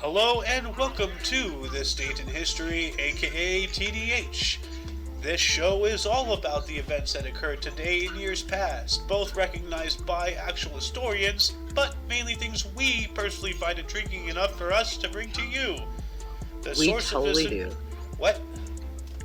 Hello and welcome to This Date in History, aka TDH. This show is all about the events that occurred today in years past, both recognized by actual historians, but mainly things we personally find intriguing enough for us to bring to you. The We source totally of this do. What?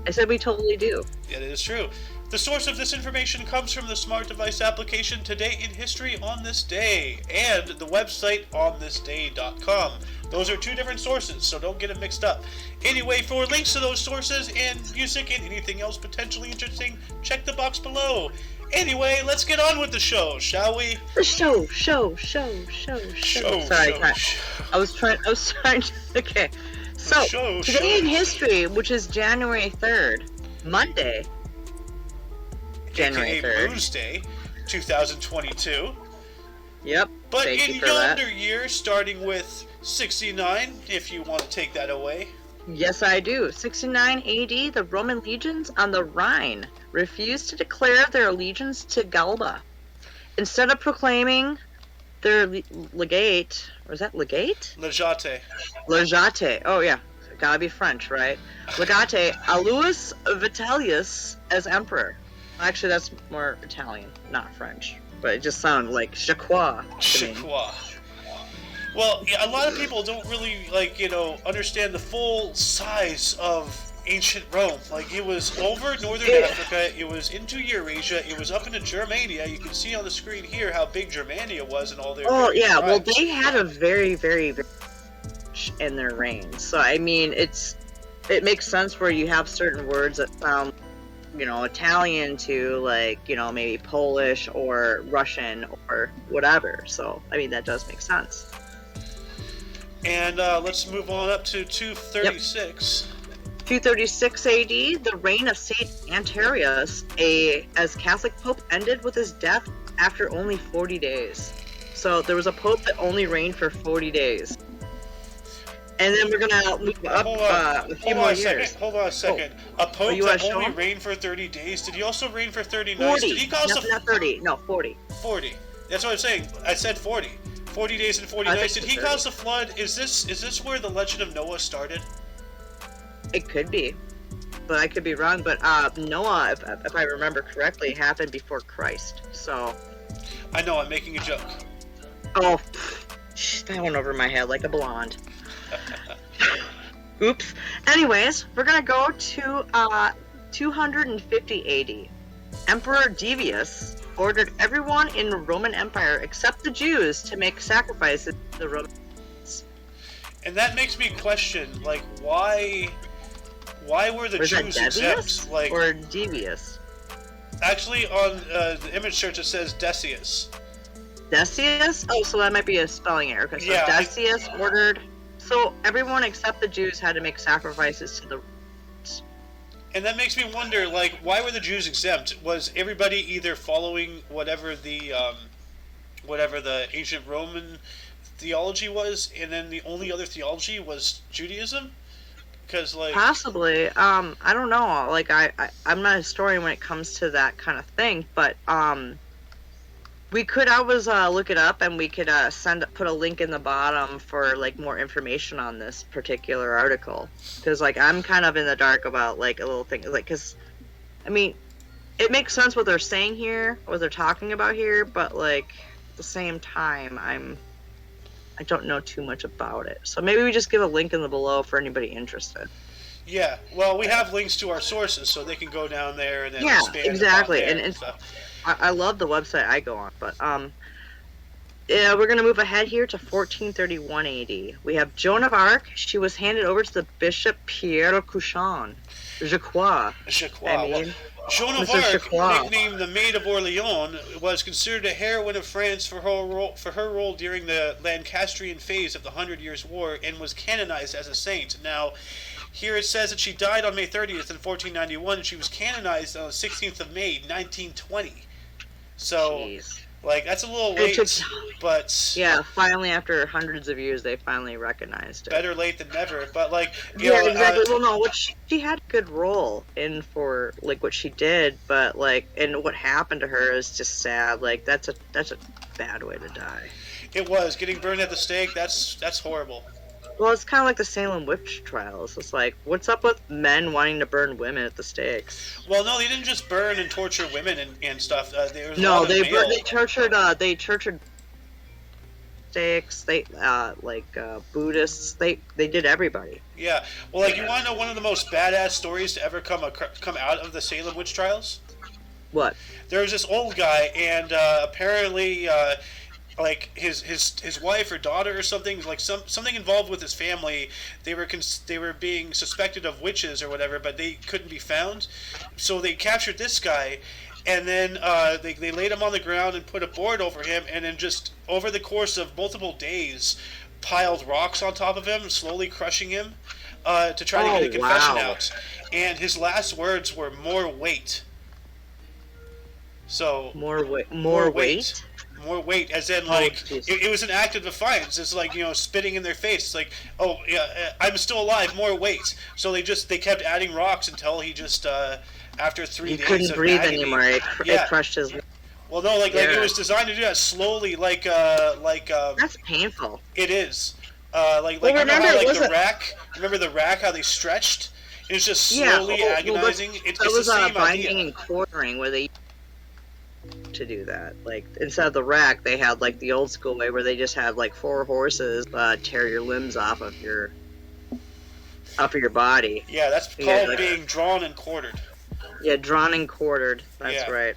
I said we totally do. It is true. The source of this information comes from the smart device application Today in History on This Day and the website onthisday.com. Those are two different sources, so don't get it mixed up. Anyway, for links to those sources and music and anything else potentially interesting, check the box below. Anyway, let's get on with the show, shall we? The show. Sorry, I was trying. Okay. So today in history, which is January 3rd, Monday, January 3rd. Blues Day, 2022. Yep. But thank in you for that. yonder year, starting with 69, if you want to take that away. Yes, I do. 69 AD, the Roman legions on the Rhine refused to declare their allegiance to Galba. Instead of proclaiming their legate, or is that legate? Legate. Legate. Oh, yeah. Gotta be French, right? Legate Alois Vitellius as emperor. Actually, that's more Italian, not French. But it just sounded like Jacques to me. Jacques. Well, yeah, a lot of people don't really, understand the full size of ancient Rome. Like, it was over northern Africa, it was into Eurasia, it was up into Germania. You can see on the screen here how big Germania was and all their yeah, tribes. well, they had a very, very, very in their reign. So, I mean, it makes sense where you have certain words that sound, Italian to, maybe Polish or Russian or whatever. So, I mean, that does make sense. And let's move on up to 236. Yep. 236 AD, the reign of Saint Antarius, as Catholic Pope, ended with his death after only 40 days. So there was a Pope that only reigned for 40 days. And then we're going to move up a few more years. Hold on a second. A Pope that only reigned for 30 days? Did he also reign for 30 nights? 40. Did he cause not 30. No, 40. 40. That's what I'm saying. I said 40. 40 days and 40 nights. Did he cause the flood? Is this where the legend of Noah started? It could be, but I could be wrong. But Noah, if I remember correctly, happened before Christ. So. I know. I'm making a joke. Oh, that went over my head like a blonde. Oops. Anyways, we're gonna go to 250 AD. Emperor Devious ordered everyone in the Roman Empire except the Jews to make sacrifices to the Romans. And that makes me question, why were the Jews exempt? Or Devious? Actually, on the image search it says Decius. Decius? Oh, so that might be a spelling error. Okay, so yeah, Decius ordered. So everyone except the Jews had to make sacrifices to the Romans. And that makes me wonder, why were the Jews exempt? Was everybody either following whatever the ancient Roman theology was, and then the only other theology was Judaism? Because possibly, I don't know. I'm not a historian when it comes to that kind of thing, but we could always look it up, and we could put a link in the bottom for more information on this particular article. Because I'm kind of in the dark about a little thing, because I mean, it makes sense what they're saying here, what they're talking about here, but at the same time, I don't know too much about it. So maybe we just give a link in the below for anybody interested. Yeah, well, we have links to our sources, so they can go down there and then expand exactly. There and I love the website I go on, but yeah, we're gonna move ahead here to 1431 AD. We have Joan of Arc. She was handed over to the Bishop Pierre Couchon. Jacques. I mean, Joan of Arc, nicknamed the Maid of Orleans, was considered a heroine of France for her role during the Lancastrian phase of the 100 Years' War, and was canonized as a saint. Now, here it says that she died on May 30th in 1491, and she was canonized on the 16th of May, 1920. So, jeez. That's a little late, but... Yeah, finally, after hundreds of years, they finally recognized it. Better late than never, but, yeah, exactly. Well, no, she had a good role in for, what she did, but, and what happened to her is just sad. That's a bad way to die. It was. Getting burned at the stake, that's horrible. Well, it's kind of like the Salem witch trials. It's like, what's up with men wanting to burn women at the stakes? Well, no, they didn't just burn and torture women and stuff. There was a No, lot of male. they tortured stakes. They Buddhists. They did everybody. Yeah. Well, like, you want to know one of the most badass stories to ever come out of the Salem witch trials? What? There was this old guy, and apparently, like his wife or daughter or something, like something involved with his family. They were being suspected of witches or whatever, but they couldn't be found. So they captured this guy, and then they laid him on the ground and put a board over him, and then just over the course of multiple days, piled rocks on top of him, slowly crushing him to try to get a confession out. And his last words were "more weight." So more weight. More weight, as in, like, it was an act of defiance. It's like, spitting in their face. It's like, oh yeah, I'm still alive. More weight. So they kept adding rocks until he just after 3 days he couldn't breathe agony, anymore. It crushed his. Well, no, like it was designed to do that slowly, like That's painful. It is. Remember how, like, the rack? Remember the rack? How they stretched? It was just slowly agonizing. It's the same binding idea. and quartering where they to do that. Like, instead of the rack, they had like the old school way where they just had like 4 horses tear your limbs off of your body. Yeah, that's called being drawn and quartered. Yeah, drawn and quartered. That's right.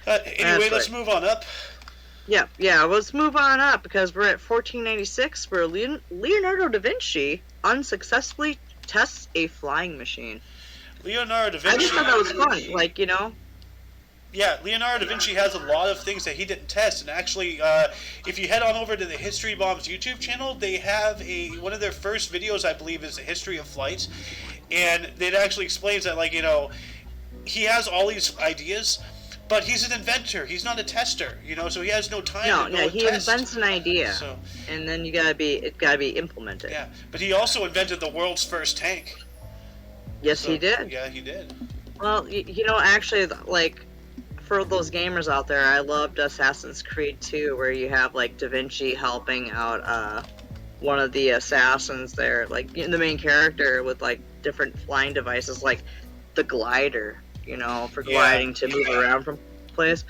Anyway, let's move on up. Yeah, let's move on up because we're at 1496 where Leonardo da Vinci unsuccessfully tests a flying machine. Leonardo da Vinci. I just thought that was fun, like, Yeah, Leonardo da Vinci has a lot of things that he didn't test, and actually, if you head on over to the History Bombs YouTube channel, they have one of their first videos, I believe, is the history of flight, and it actually explains that, like, he has all these ideas, but he's an inventor. He's not a tester, so he has no time to go and test. He invents an idea, and then it gotta be implemented. Yeah, but he also invented the world's first tank. Yes, he did. Yeah, he did. Well, actually, like, for those gamers out there, I loved Assassin's Creed 2, where you have, like, Da Vinci helping out one of the assassins there, like, the main character with, like, different flying devices, like the glider, for gliding to move around from place.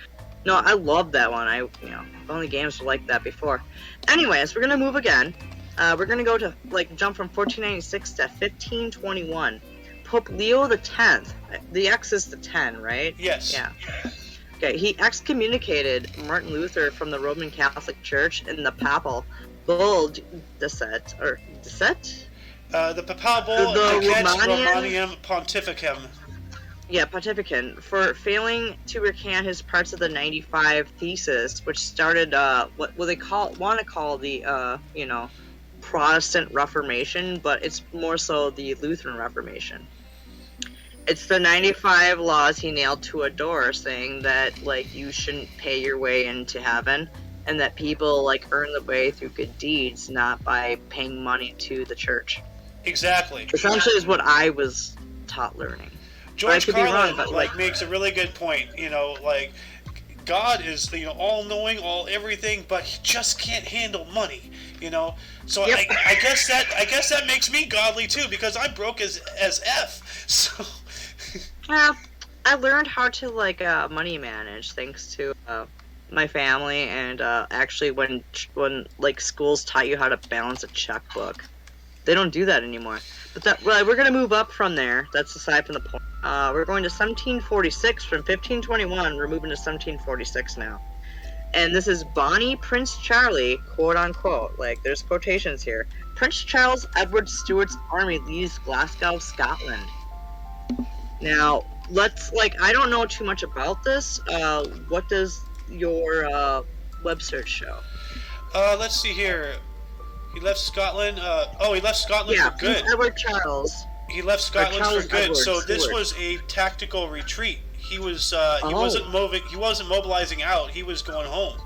No, I love that one. Only games were like that before. Anyways, we're gonna move again. We're gonna go to, like, jump from 1496 to 1521. Pope Leo X. The X is the 10, right? Yes. Yeah. Okay, he excommunicated Martin Luther from the Roman Catholic Church in the papal bull Decet. The papal bull against Romanium Pontificum. Yeah, Pontificum, for failing to recant his parts of the 95 Thesis, which started what they want to call the Protestant Reformation, but it's more so the Lutheran Reformation. It's the 95 laws he nailed to a door, saying that, like, you shouldn't pay your way into heaven, and that people, like, earn the way through good deeds, not by paying money to the church. Exactly. Essentially is what I was taught learning. George Carlin, makes a really good point. Like, God is, all-knowing, all-everything, but he just can't handle money, So yep. I guess that makes me godly too, because I'm broke as F. So. Yeah, I learned how to, like, money manage thanks to my family, and actually when like schools taught you how to balance a checkbook. They don't do that anymore. But we're gonna move up from there. That's aside from the point. We're going to 1746 from 1521. We're moving to 1746 now. And this is Bonnie Prince Charlie, quote unquote. Like, there's quotations here. Prince Charles Edward Stuart's army leaves Glasgow, Scotland. Now, I don't know too much about this. What does your web search show? Let's see here. He left Scotland. He left Scotland for good. Prince Edward Charles. He left Scotland for good. Edward So Stuart. This was a tactical retreat. He was he wasn't moving. He wasn't mobilizing out. He was going home.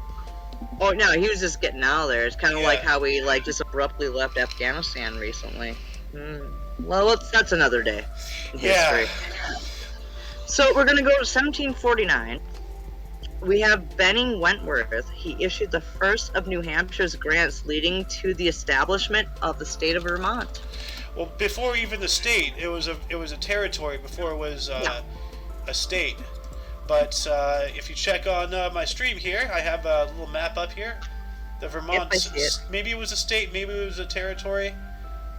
Oh no, he was just getting out of there. It's kind of like how we just abruptly left Afghanistan recently. Well, that's another day in history. So we're gonna go to 1749. We have Benning Wentworth. He issued the first of New Hampshire's grants leading to the establishment of the state of Vermont. Well, before even the state, it was a territory before it was a state. But if you check on my stream here, I have a little map up here. The Vermont, maybe it was a state, maybe it was a territory.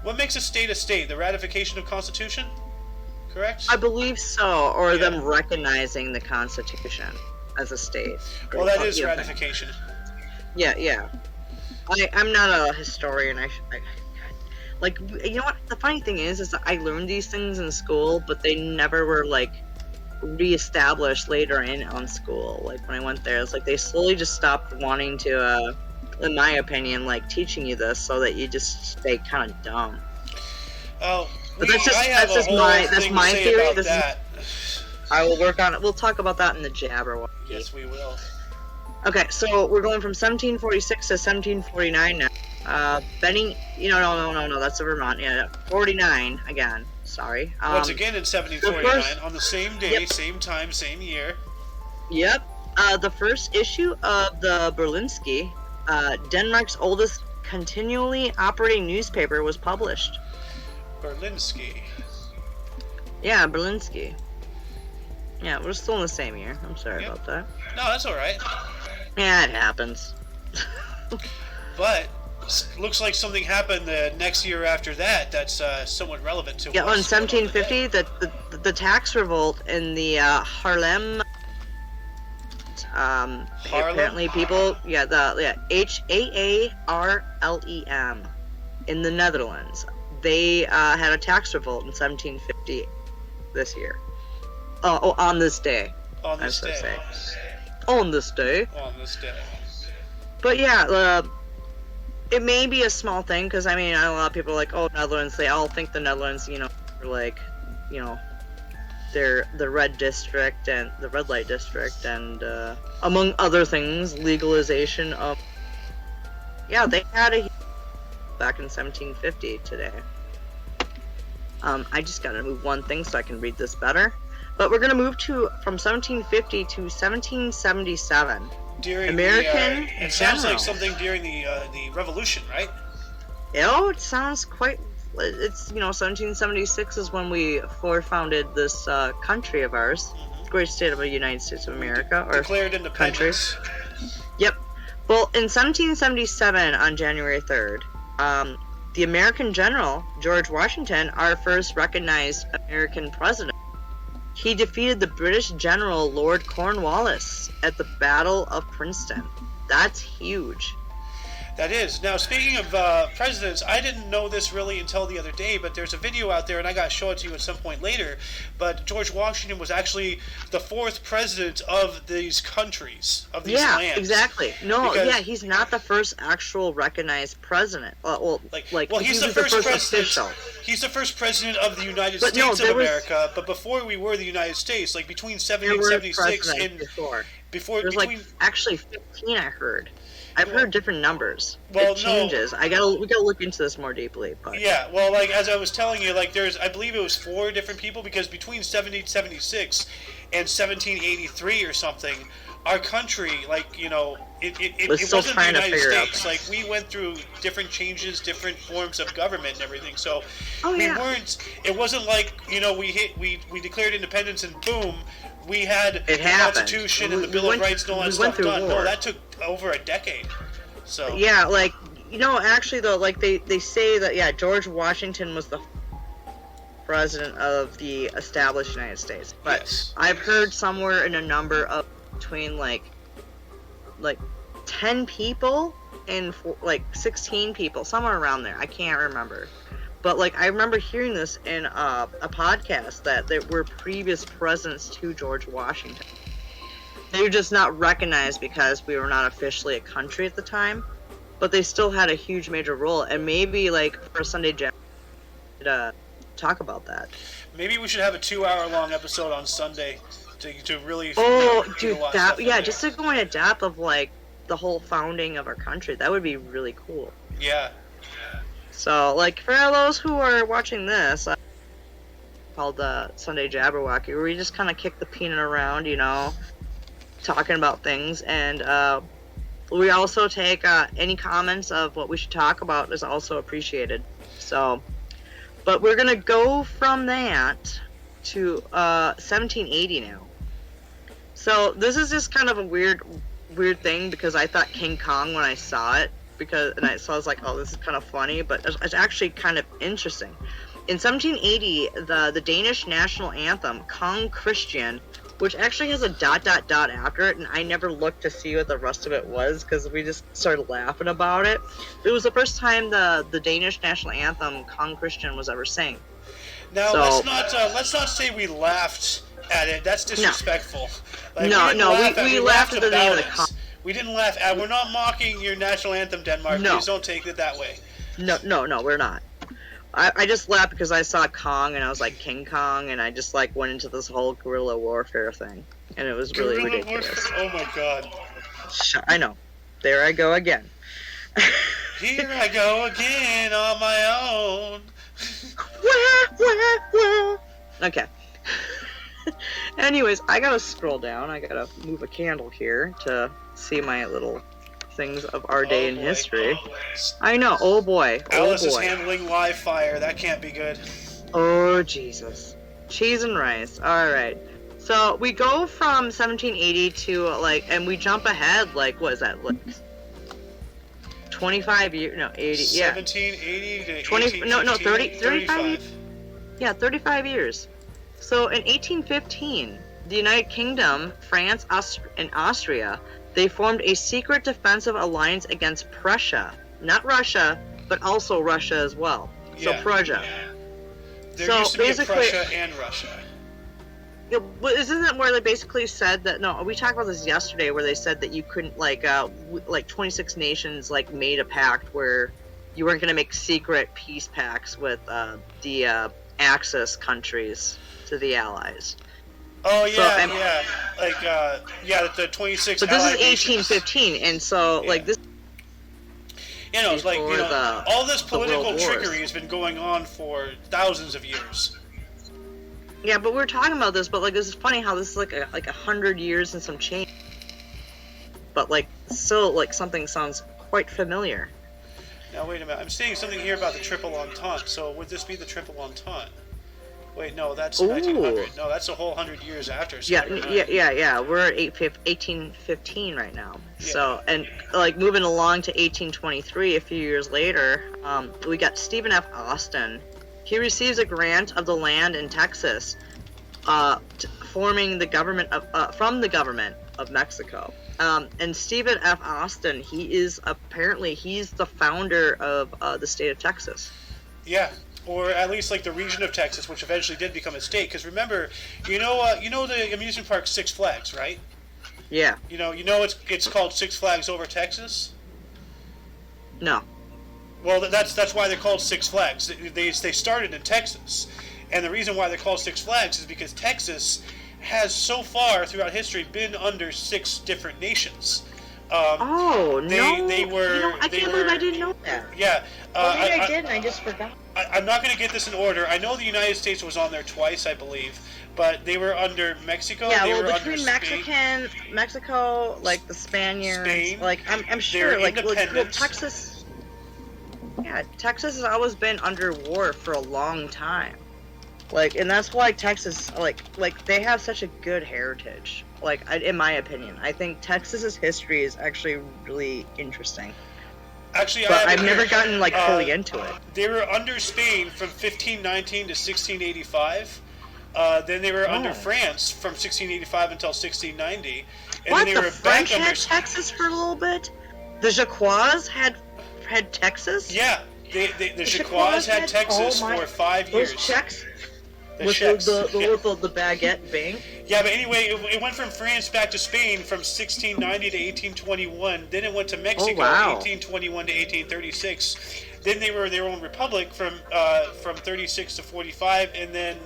What makes a state a state? The ratification of Constitution? Correct? I believe so, or them recognizing the Constitution as a state. Well, that is ratification. Yeah. I'm not a historian. Like, you know what? The funny thing is that I learned these things in school, but they never were, like, reestablished later on school. Like, when I went there, it's like they slowly just stopped wanting to, in my opinion, like, teaching you this so that you just stay kind of dumb. Oh, but that's my theory. I will work on it. We'll talk about that in the Jabberwocky. Yes, we will. Okay, so we're going from 1746 to 1749 now. Benning, no, that's the Vermont. Yeah, 49 again. Sorry. Once again in 1749, on the same day, same time, same year. Yep. The first issue of the Berlingske, Denmark's oldest continually operating newspaper, was published. Berlingske. Yeah, Berlingske. Yeah, we're still in the same year. I'm sorry about that. No, that's all right. Yeah, it happens. But looks like something happened the next year after that that's somewhat relevant to us. Yeah, in 1750, the tax revolt in the Haarlem. Apparently, people, Haarlem in the Netherlands. They had a tax revolt in 1750 this year. On this day. On this day. On this day. On this day. But yeah, it may be a small thing, because I mean, a lot of people are like, oh, Netherlands, they all think the Netherlands, are like, they're the red district and the red light district, and among other things, legalization of, they had a back in 1750 today. I just gotta move one thing so I can read this better. But we're gonna move from 1750 to 1777. During American it sounds like something during the Revolution, right? It sounds quite. It's 1776 is when we founded this country of ours, great state of the United States of America, or declared independence. Yep. Well, in 1777, on January 3rd, the American general George Washington, our first recognized American president, he defeated the British general Lord Cornwallis at the Battle of Princeton. That's huge. That is. Now, speaking of presidents, I didn't know this really until the other day, but there's a video out there, and I got to show it to you at some point later, but George Washington was actually the fourth president of these countries, of these lands. Yeah, exactly. No, he's not the first actual recognized president. He's the first president. Official. He's the first president of the United States of America, but before we were the United States, like between 1776 and... Before, there's actually 15, I heard. I've heard different numbers. It changes. We gotta look into this more deeply. But. Yeah, well, as I was telling you, I believe it was 4 different people, because between 1776 and 1783 or something, our country, it wasn't the United States. Like, we went through different changes, different forms of government and everything. So weren't. It wasn't like we declared independence and boom. We had the Constitution and the Bill of Rights and all that stuff done. No, that took over a decade. So actually though, they say that George Washington was the president of the established United States, but I've heard somewhere in a number of between like 10 people and 16 people, somewhere around there. I can't remember. But, I remember hearing this in a podcast that there were previous presidents to George Washington. They were just not recognized because we were not officially a country at the time. But they still had a huge major role. And maybe, for a Sunday Jam, talk about that. Maybe we should have a 2-hour-long episode on Sunday to really... just to go into depth of, the whole founding of our country. That would be really cool. Yeah. So, for those who are watching this, called the Sunday Jabberwocky, where we just kind of kick the peanut around, talking about things, and we also take any comments of what we should talk about is also appreciated. So, but we're gonna go from that to 1780 now. So this is just kind of a weird thing because I thought King Kong when I saw it so I was like, oh, this is kind of funny, but it's actually kind of interesting. In 1780, the Danish national anthem, Kong Christian, which actually has a ... after it, and I never looked to see what the rest of it was because we just started laughing about it. It was the first time the Danish national anthem, Kong Christian, was ever sang. Now, let's not say we laughed at it. That's disrespectful. We laughed at the name of the Kong. We didn't laugh at. We're not mocking your national anthem, Denmark. No. Please don't take it that way. No, we're not. I just laughed because I saw Kong and I was like King Kong, and I just like went into this whole guerrilla warfare thing, and it was really ridiculous. Oh my god. I know. There I go again. Here I go again on my own. Okay. Anyways, I gotta scroll down. I gotta move a candle here to see my little things of our day in history. I know. Oh boy. Alice is handling live fire. That can't be good. Oh Jesus. Cheese and rice. All right. So we go from 1780 to and we jump ahead. What is that? 25 years? No, 80. Yeah. 1780 to 20. No, 30. 35. Yeah, 35 years. So in 1815, the United Kingdom, France, and Austria, they formed a secret defensive alliance against Prussia. Not Russia, but also Russia as well. So Prussia. There used to be a Prussia and Russia. Yeah, but isn't that where they basically said that? No, we talked about this yesterday, where they said that you couldn't 26 nations made a pact where you weren't going to make secret peace pacts with the Axis countries to the Allies. Oh yeah, the 26. But this is 1815, and so this. All this political trickery has been going on for thousands of years. Yeah, but we're talking about this, but this is funny how this is like 100 years and some change. But still something sounds quite familiar. Now wait a minute, I'm seeing something here about the Triple Entente. So would this be the Triple Entente? Wait, no, that's 1900. No, that's a whole 100 years after. So yeah. We're at 1815 right now. Yeah. So, and moving along to 1823, a few years later, we got Stephen F. Austin. He receives a grant of the land in Texas, forming the government from the government of Mexico. And Stephen F. Austin, he's the founder of the state of Texas. Yeah. Or at least the region of Texas, which eventually did become a state. Because remember, you know the amusement park Six Flags, right? Yeah. It's called Six Flags Over Texas. No. Well, that's why they're called Six Flags. They started in Texas, and the reason why they're called Six Flags is because Texas has so far throughout history been under 6 different nations. I can't believe I didn't know that. Yeah. Maybe I did, and I just forgot. I'm not going to get this in order. I know the United States was on there twice, I believe, but they were under Mexico. Yeah, they were between Mexico, the Spaniards, Spain, I'm sure, independent. Texas. Yeah, Texas has always been under war for a long time. And that's why Texas, they have such a good heritage. In my opinion, I think Texas's history is actually really interesting. Actually, but I've never gotten fully into it. They were under Spain from 1519 to 1685. Then they were under France from 1685 until 1690. And then they were French back had Texas for a little bit? The Jacquois had Texas? Yeah, the Jacquois had Texas for 5 years. Those Czechs? With the baguette bank? Yeah, but anyway, it went from France back to Spain from 1690 to 1821. Then it went to Mexico 1821 to 1836. Then they were their own republic from 36 to 45, and then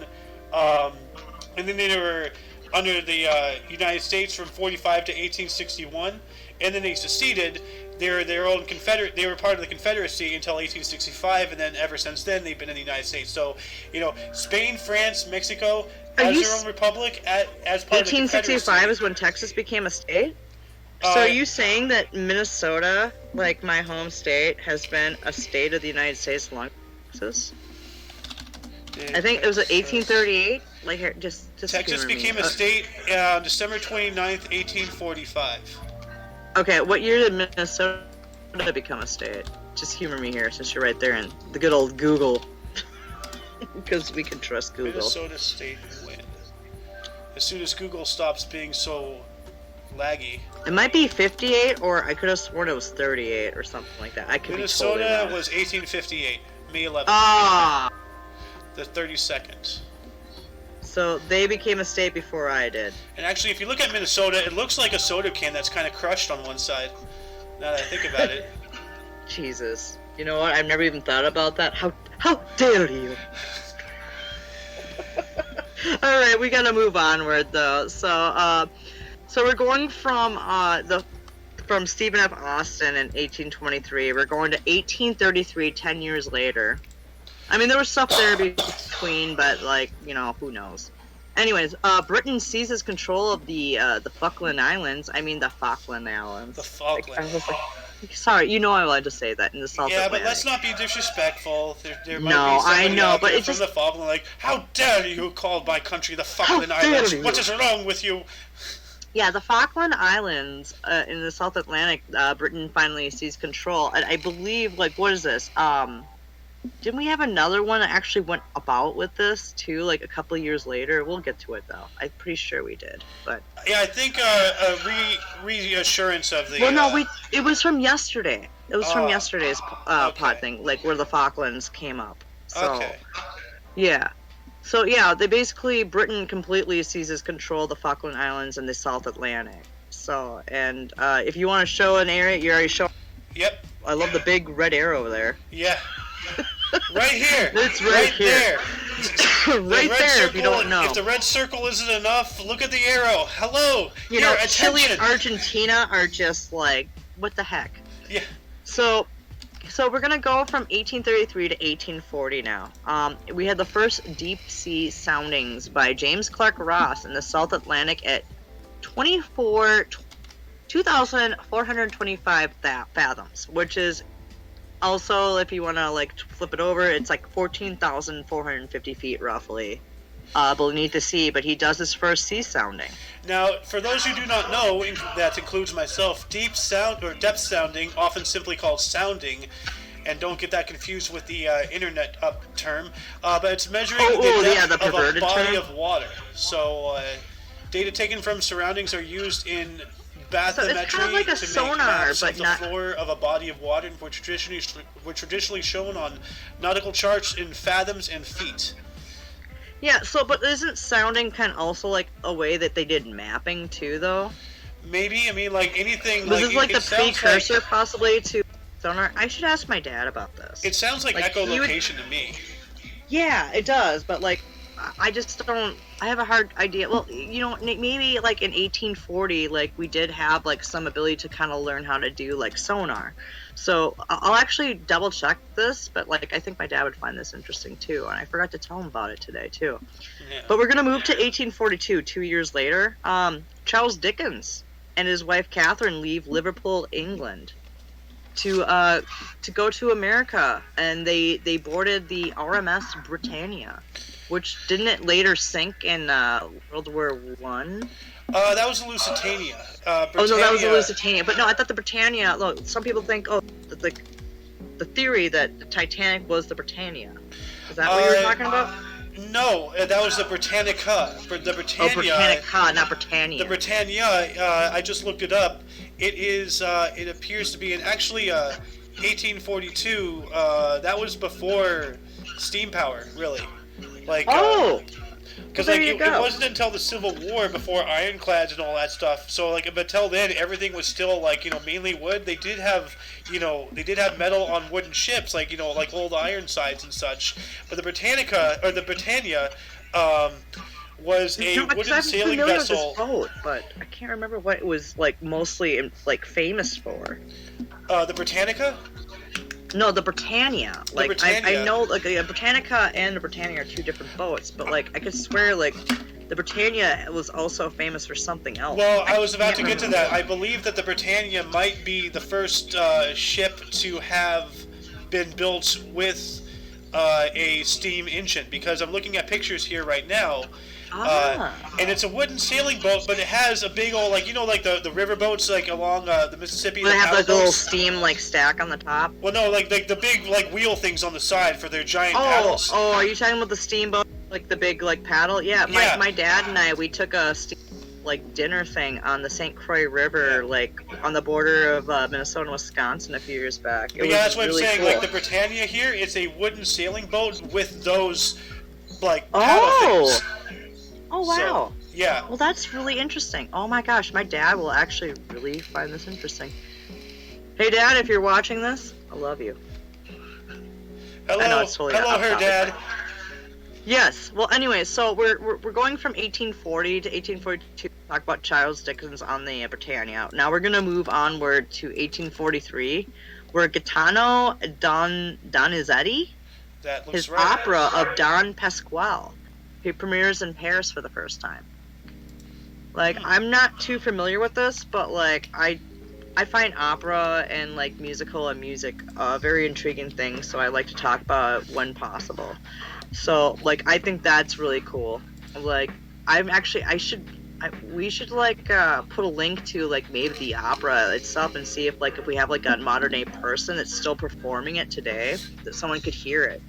they were under the United States from 45 to 1861, and then they seceded they're their own confederate. They were part of the Confederacy until 1865, and then ever since then they've been in the United States. So, Spain, France, Mexico has their own republic as part of the Confederacy. 1865 is when Texas became a state? So are you saying that Minnesota, like my home state, has been a state of the United States long Texas? I think it was 1838. Like here, just Texas became a state on December 29th, 1845. Okay, what year did Minnesota become a state? Just humor me here, since you're right there in the good old Google, because we can trust Google. Minnesota state when? As soon as Google stops being so laggy. It might be 58, or I could have sworn it was 38 or something like that. I could Minnesota be totally wrong. was 1858, May 11th. Ah. The 32nd. So they became a state before I did. And actually, if you look at Minnesota, it looks like a soda can that's kind of crushed on one side. Now that I think about it. Jesus. You know what? I've never even thought about that. How dare you? All right, we gotta move onward though. So we're going from Stephen F. Austin in 1823. We're going to 1833, 10 years later. I mean, there was stuff there between, but who knows? Anyways, Britain seizes control of the Falkland Islands. I mean, the Falkland Islands. The Falkland. Sorry, I'm allowed to say that in the South Atlantic. Yeah, but let's not be disrespectful. There might no, be somebody I know, out but there it from just... the Falkland, like, how dare you call my country the Falkland Islands? What is wrong with you? Yeah, the Falkland Islands in the South Atlantic, Britain finally seized control. And I believe, what is this? Didn't we have another one that actually went about with this too, a couple of years later? We'll get to it though. I'm pretty sure we did, but yeah, I think a reassurance of the. Well, no, it was from yesterday. It was from yesterday's pod thing, where the Falklands came up. So, okay. Yeah. So yeah, Britain completely seizes control of the Falkland Islands and the South Atlantic. So, and if you want to show an area, you already show. Yep. I love the big red arrow there. Yeah. Right here. It's right here. Right there, circle, if you don't know. If the red circle isn't enough, look at the arrow. Hello. Chile and Argentina are just what the heck? Yeah. So we're gonna go from 1833 to 1840 now. We had the first deep sea soundings by James Clark Ross in the South Atlantic at 2,425 fathoms, which is also, if you want to flip it over, it's 14,450 feet roughly beneath the sea. But he does his first sea sounding. Now, for those who do not know, that includes myself, deep sound or depth sounding, often simply called sounding, and don't get that confused with the internet term, but it's measuring the depth of a body of water. So, data taken from surroundings are used in bathymetry so it's kind of like a to sonar, make maps but of the not... floor of a body of water, and were traditionally shown on nautical charts in fathoms and feet. Yeah, but isn't sounding kind of also a way that they did mapping too, though? Maybe. I mean, anything. This is the precursor, possibly, to sonar. I should ask my dad about this. It sounds like echolocation to me. Yeah, it does, but I just don't. I have a hard idea. Well, maybe in 1840, we did have some ability to kind of learn how to do sonar. So I'll actually double check this, but I think my dad would find this interesting too, and I forgot to tell him about it today too. Yeah. But we're gonna move to 1842, 2 years later. Charles Dickens and his wife Catherine leave Liverpool, England, to go to America, and they boarded the RMS Britannia. Which didn't it later sink in World War One? That was the Lusitania. Oh no, that was the Lusitania. But no, I thought the Britannia. Look, some people think, the theory that the Titanic was the Britannia. Is that what you were talking about? No, that was the Britannica. The Britannia. Oh, Britannica, not Britannia. The Britannia. I just looked it up. It is. It appears to be, and actually, 1842. That was before steam power, really. Because it wasn't until the Civil War before ironclads and all that stuff. So but until then, everything was still mainly wood. They did have metal on wooden ships, old Ironsides and such. But the Britannica or the Britannia was a wooden sailing vessel. With this boat, but I can't remember what it was mostly famous for. The Britannica? No, the Britannia. Like, Britannia. I know, like, the Britannica and the Britannia are two different boats, but, like, I could swear, like, the Britannia was also famous for something else. Well, I was about to get to that. I believe that the Britannia might be the first ship to have been built with a steam engine, because I'm looking at pictures here right now. And it's a wooden sailing boat, but it has a big old, like, you know, like the river boats, like along the Mississippi. They have like a little steam like stack on the top. Well, no, like the big like wheel things on the side for their giant paddles. Oh, are you talking about the steamboat, like the big like paddle? Yeah, my dad and we took a like dinner thing on the St. Croix River, like on the border of Minnesota and Wisconsin a few years back. But yeah, that's what I'm saying. Cool. Like the Britannia here, it's a wooden sailing boat with those like paddle things. Oh, wow. So, yeah. Well, that's really interesting. Oh, my gosh. My dad will actually really find this interesting. Hey, Dad, if you're watching this, I love you. Hello. I know it's totally Hello, her dad. Yes. Well, anyway, so we're going from 1840 to 1842 to talk about Charles Dickens on the Britannia. Now we're going to move onward to 1843, where Gaetano Donizetti, his opera of Don Pasquale, he premieres in Paris for the first time. Like, I'm not too familiar with this, but, like, I find opera and, like, musical and music a very intriguing thing, so I like to talk about it when possible. So, like, I think that's really cool. Like, we should, like, put a link to, like, maybe the opera itself and see if, like, if we have, like, a modern-day person that's still performing it today, that someone could hear it.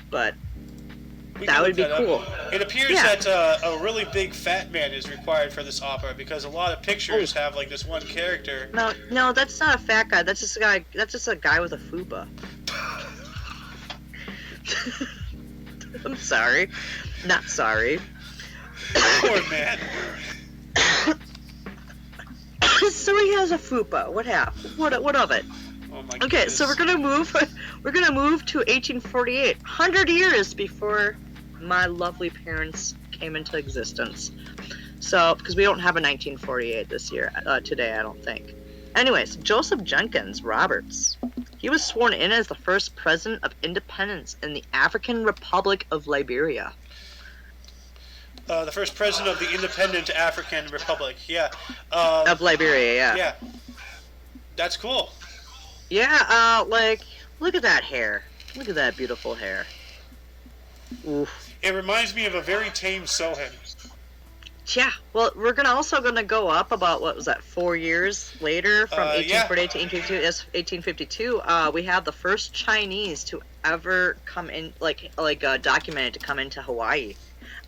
But that would be cool. It appears that a really big fat man is required for this opera, because a lot of pictures have like this one character. No, that's not a fat guy. That's just a guy. That's just a guy with a fupa. I'm sorry. Not sorry. Poor man. So he has a fupa. What happened? What of it? Oh my okay, goodness. So we're gonna move to 1848, 100 years before my lovely parents came into existence. So, because we don't have a 1948 this year, today, I don't think. Anyways, Joseph Jenkins Roberts. He was sworn in as the first president of independence in the African Republic of Liberia. The first president of the independent African Republic, yeah. Of Liberia, yeah. Yeah. That's cool. Yeah, like, look at that hair. Look at that beautiful hair. Oof. It reminds me of a very tame Sohan. Yeah, well, we're also gonna go up about, what was that, 4 years later, from 1848 to 1852. We have the first Chinese to ever come in, documented to come into Hawaii.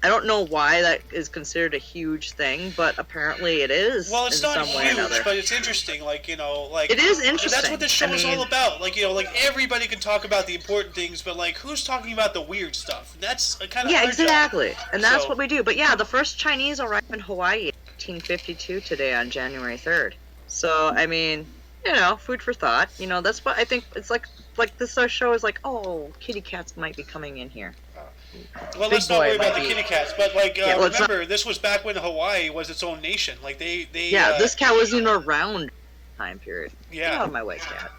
I don't know why that is considered a huge thing, but apparently it is. Well, it's not huge, but it's interesting. Like, you know, like it is interesting. That's what this show is all about. Like, you know, like everybody can talk about the important things, but like, who's talking about the weird stuff? That's kind of exactly, job. And that's what we do. But yeah, the first Chinese arrived in Hawaii in 1852 today on January 3rd. So I mean, you know, food for thought. You know, that's what I think. It's like this show is like, oh, kitty cats might be coming in here. Well, let's not worry about the kitty cats, but like, remember, this was back when Hawaii was its own nation. Like they. Yeah, this cat wasn't even around time period. Yeah. Get out of my way, cat.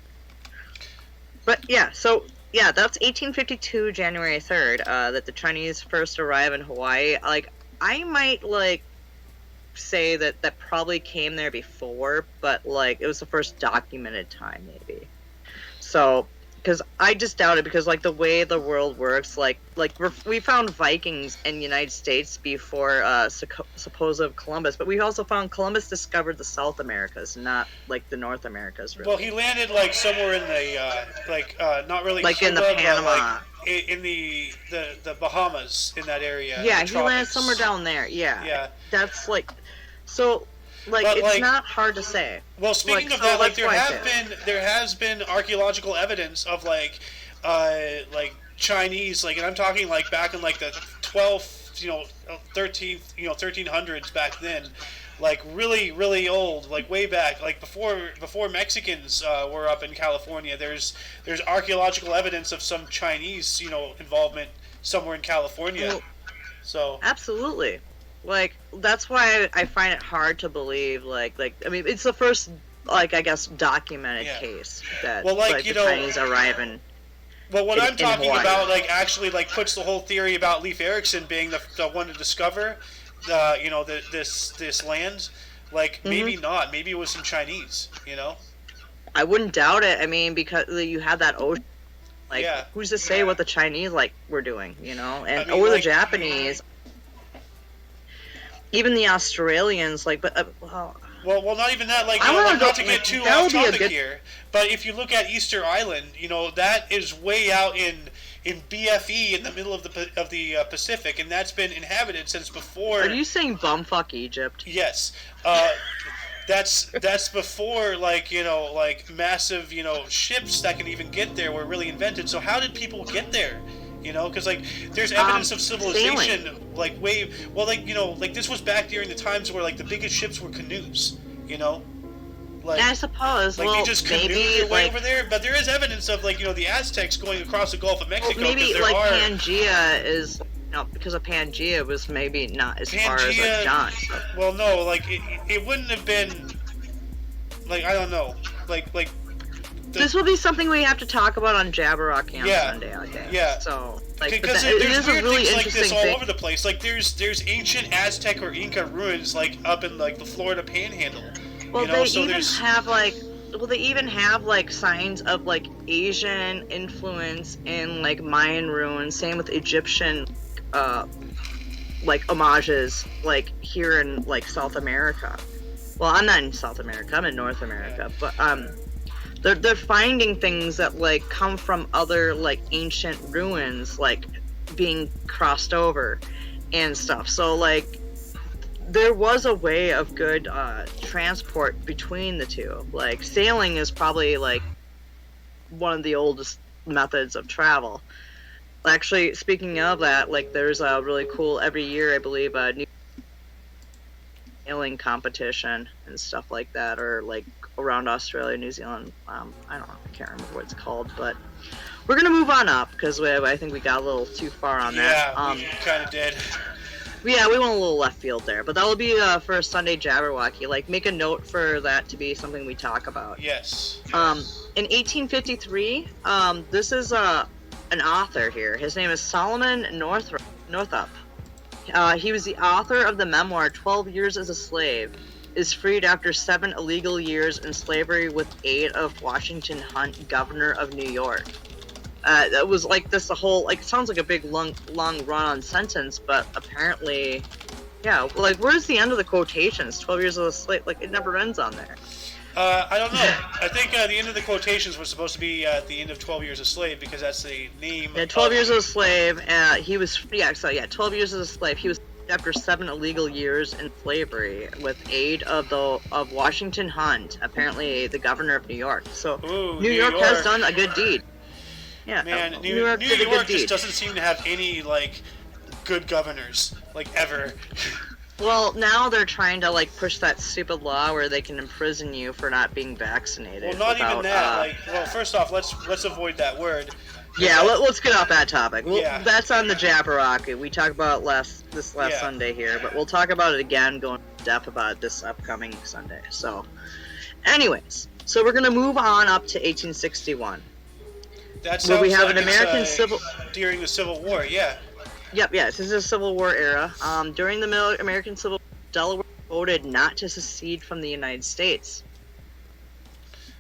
But yeah, so yeah, that's 1852, January 3rd, that the Chinese first arrived in Hawaii. Like, I might say that probably came there before, but like it was the first documented time, maybe. So. Because I just doubt it, because like the way the world works, like we found Vikings in the United States before supposed Columbus, but we also found Columbus discovered the South Americas, not like the North Americas. Really. Well, he landed like somewhere in the not really like Cuba, in the Panama, in the Bahamas, in that area. Yeah, he landed somewhere down there. Yeah. Yeah. That's like so. It's not hard to say. Well, speaking of that, like there has been archaeological evidence of like Chinese, like, and I'm talking like back in like the 1300s back then, like really old, like way back, like before Mexicans were up in California. There's archaeological evidence of some Chinese, involvement somewhere in California. Well, so absolutely. Like, that's why I find it hard to believe, I mean, it's the first like, I guess, documented Yeah. case that, Well, like, like, you the know, Chinese arrive in. Well, what I'm talking Hawaii. about, like, actually, like, puts the whole theory about Leif Erikson being the one to discover, this land. Like, maybe not. Maybe it was some Chinese. You know. I wouldn't doubt it. I mean, because you have that ocean. Like, Yeah. who's to say what the Chinese were doing? You know, and I mean, or the like, Japanese, even the Australians. Like, but well. Well, not even that. Like, I you know, wanna like, go- not to get too that off would be a topic good- here, but if you look at Easter Island, you know, that is way out in BFE in the middle of the Pacific, and that's been inhabited since before. Are you saying bumfuck Egypt? Yes. That's before, like, you know, like, massive, you know, ships that can even get there were really invented. So how did people get there? You know, because, like, there's evidence of civilization, sailing. like, way, well, like, you know, like, this was back during the times where, like, the biggest ships were canoes, you know? Like, I suppose. like, Well, they just canoed maybe their way like over there, but there is evidence of, like, you know, the Aztecs going across the Gulf of Mexico, maybe because there like are... Pangea is, you know, because of Pangea was maybe not as far as Pangea- like John. So. Well, no, like, it wouldn't have been, like, I don't know, like, This will be something we have to talk about on Jabberwocky on Yeah. Sunday, I think. Yeah. So, like, because it there's is a weird really things like this interesting all thing. over the place. Like there's ancient Aztec or Inca ruins like up in like the Florida Panhandle. Well, you know, they so even there's have like, they even have like signs of like Asian influence in like Mayan ruins. Same with Egyptian, like homages, like here in like South America. Well, I'm not in South America. I'm in North America, but they're finding things that like come from other like ancient ruins, like being crossed over and stuff. So like there was a way of good transport between the two. Like sailing is probably like one of the oldest methods of travel. Actually, speaking of that, like there's a really cool every year, I believe, a new sailing competition and stuff like that, or like around Australia, New Zealand. I don't know, I can't remember what it's called, but we're gonna move on up because I think we got a little too far on that. yeah, we kind of did. Yeah, we went a little left field there, but that will be for a Sunday Jabberwocky. Like, make a note for that to be something we talk about. Yes. In 1853, this is an author here. His name is Solomon Northup. He was the author of the memoir 12 Years as a Slave, is freed after 7 illegal years in slavery with aid of Washington Hunt, governor of New York. That was like this the whole, like, it sounds like a big long run-on sentence, but apparently, yeah, like, where's the end of the quotations? 12 Years as a Slave, like, it never ends on there. I don't know. I think the end of the quotations was supposed to be at the end of 12 Years a Slave because that's the name. Yeah, 12 Years as a Slave. He was 12 Years as a Slave. He was after 7 illegal years in slavery with aid of Washington Hunt, apparently the governor of New York. So Ooh, New York has done a good deed. Yeah, Man, New York did a good York just deed. doesn't seem to have any like good governors, like ever. Well, now they're trying to like push that stupid law where they can imprison you for not being vaccinated. Well, not even without, that. Like, well, first off, let's avoid that word. Yeah, let's get off that topic. Yeah. That's on the Jabberwocky. We talked about this last Yeah. Sunday here, but we'll talk about it again, going in depth about it this upcoming Sunday. So, anyways, so we're gonna move on up to 1861. That sounds Where we have like an American it's, civil. during the Civil War. Yeah. Yep, yes, this is a Civil War era. During the American Civil War, Delaware voted not to secede from the United States.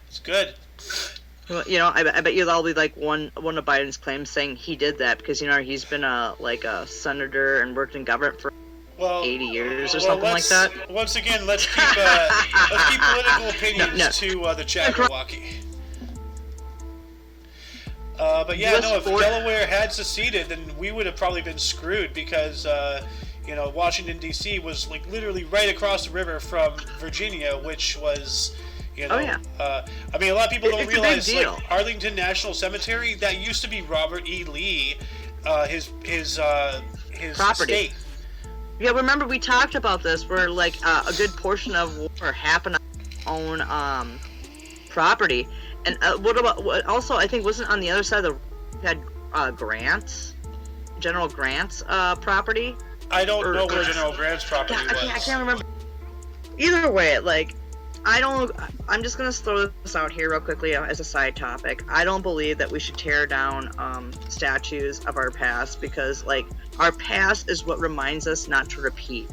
It's good. Well, you know, I bet you that'll be like one of Biden's claims saying he did that because, you know, he's been a senator and worked in government for 80 years or something like that. Once again, let's keep political opinions to the Jabberwocky. But yeah, no, if Delaware had seceded, then we would have probably been screwed because, you know, Washington, D.C. was like literally right across the river from Virginia, which was, you know, I mean, a lot of people don't realize, like, Arlington National Cemetery, that used to be Robert E. Lee, his property. estate. Yeah, remember we talked about this where like a good portion of war happened on own property. And what also I think wasn't on the other side of the had General Grant's property. I don't know where General Grant's property was. I can't remember. Either way, like I'm just gonna throw this out here real quickly as a side topic. I don't believe that we should tear down statues of our past, because like our past is what reminds us not to repeat.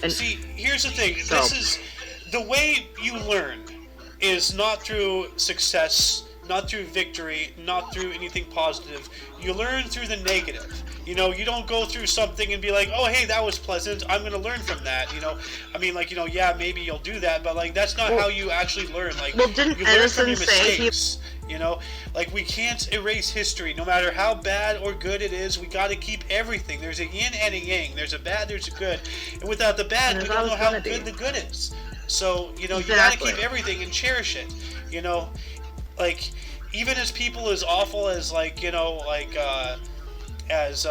And see, here's the thing. This is the way you learn is not through success, not through victory, not through anything positive. You learn through the negative. You know, you don't go through something and be like, oh, hey, that was pleasant, I'm going to learn from that, you know. I mean, like, you know, yeah, maybe you'll do that, but, like, that's not how you actually learn. Like, didn't you learn Edison from your say mistakes, you know. Like, we can't erase history. No matter how bad or good it is, we got to keep everything. There's a yin and a yang. There's a bad, there's a good. And without the bad, we don't know how good the good is. So, you know, you got to keep everything and cherish it, you know. Like, even as people as awful as, like, you know, like, as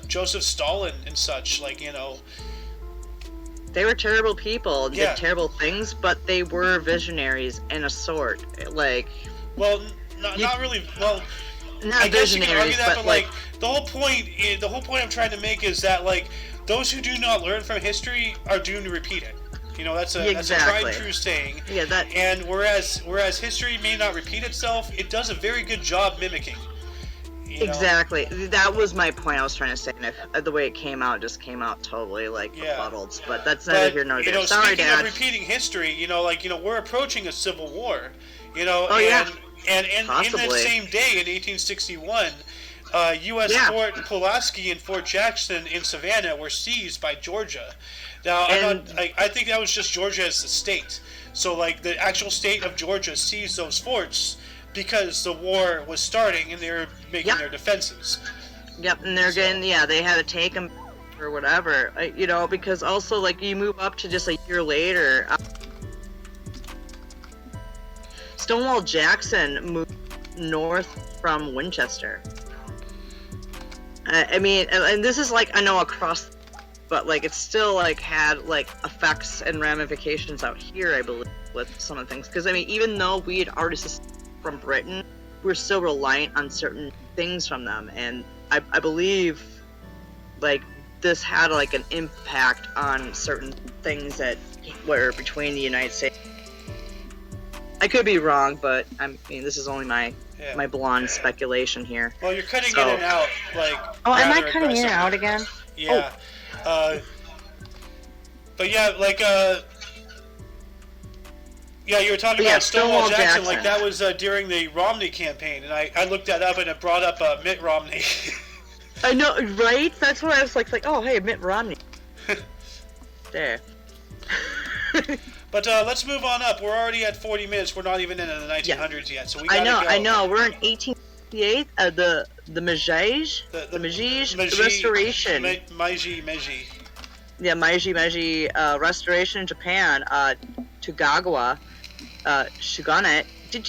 Joseph Stalin and such, like, you know, they were terrible people and did terrible things, but they were visionaries in a sort. Like, well, not really. Well, not I guess you can argue that, but like the whole point I'm trying to make is that, like, those who do not learn from history are doomed to repeat it. You know, that's a tried and true saying. Yeah, that. And whereas history may not repeat itself, it does a very good job mimicking. Exactly. That was my point I was trying to say. And if the way it came out just came out totally, like, befuddled. But that's neither here nor there. You know, sorry, speaking Dad. of repeating history, you know, like, you know, we're approaching a civil war. You know, and in that same day, in 1861, U.S. Fort Pulaski and Fort Jackson in Savannah were seized by Georgia. Now, I think that was just Georgia as a state. So, like, the actual state of Georgia seized those forts because the war was starting and they were making their defenses. Yep, and they're getting, they had to take them or whatever, you know, because also, like, you move up to just a year later, Stonewall Jackson moved north from Winchester. I mean, and this is, like, I know across, but, like, it's still, like, had, like, effects and ramifications out here, I believe, with some of the things. Because, I mean, even though we had already from Britain, we're still reliant on certain things from them, and I believe, like, this had, like, an impact on certain things that were between the United States. I could be wrong, but I mean, this is only my blonde speculation here. Well, you're cutting in and out, like. Oh, am I cutting in and out again? Yeah. But yeah, like, yeah, you were talking about Stonewall Jackson, like that was during the Romney campaign, and I looked that up and it brought up Mitt Romney. I know, right? That's what I was like, oh, hey, Mitt Romney. There. But let's move on up. We're already at 40 minutes. We're not even in the 1900s yet, so we gotta go. I know. We're in 1868. The Meiji Restoration. Meiji. Yeah, Meiji Restoration in Japan. Tokugawa Shogunate.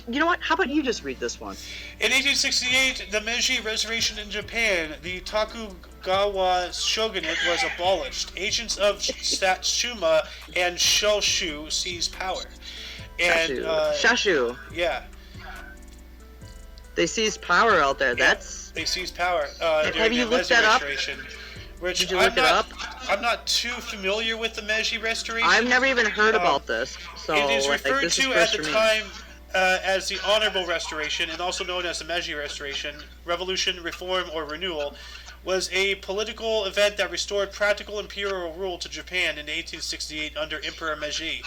You know what? How about you just read this one? In 1868, the Meiji Restoration in Japan, the Tokugawa Shogunate was abolished. Agents of Satsuma and Shoshu seized power. And Shoshu. Yeah. They seized power out there. Yeah, they seized power during the Meiji Restoration. Which Did you look it up? I'm not too familiar with the Meiji Restoration. I've never even heard about this. So it is referred to at the time as the Honorable Restoration, and also known as the Meiji Restoration. Revolution, reform, or renewal was a political event that restored practical imperial rule to Japan in 1868 under Emperor Meiji.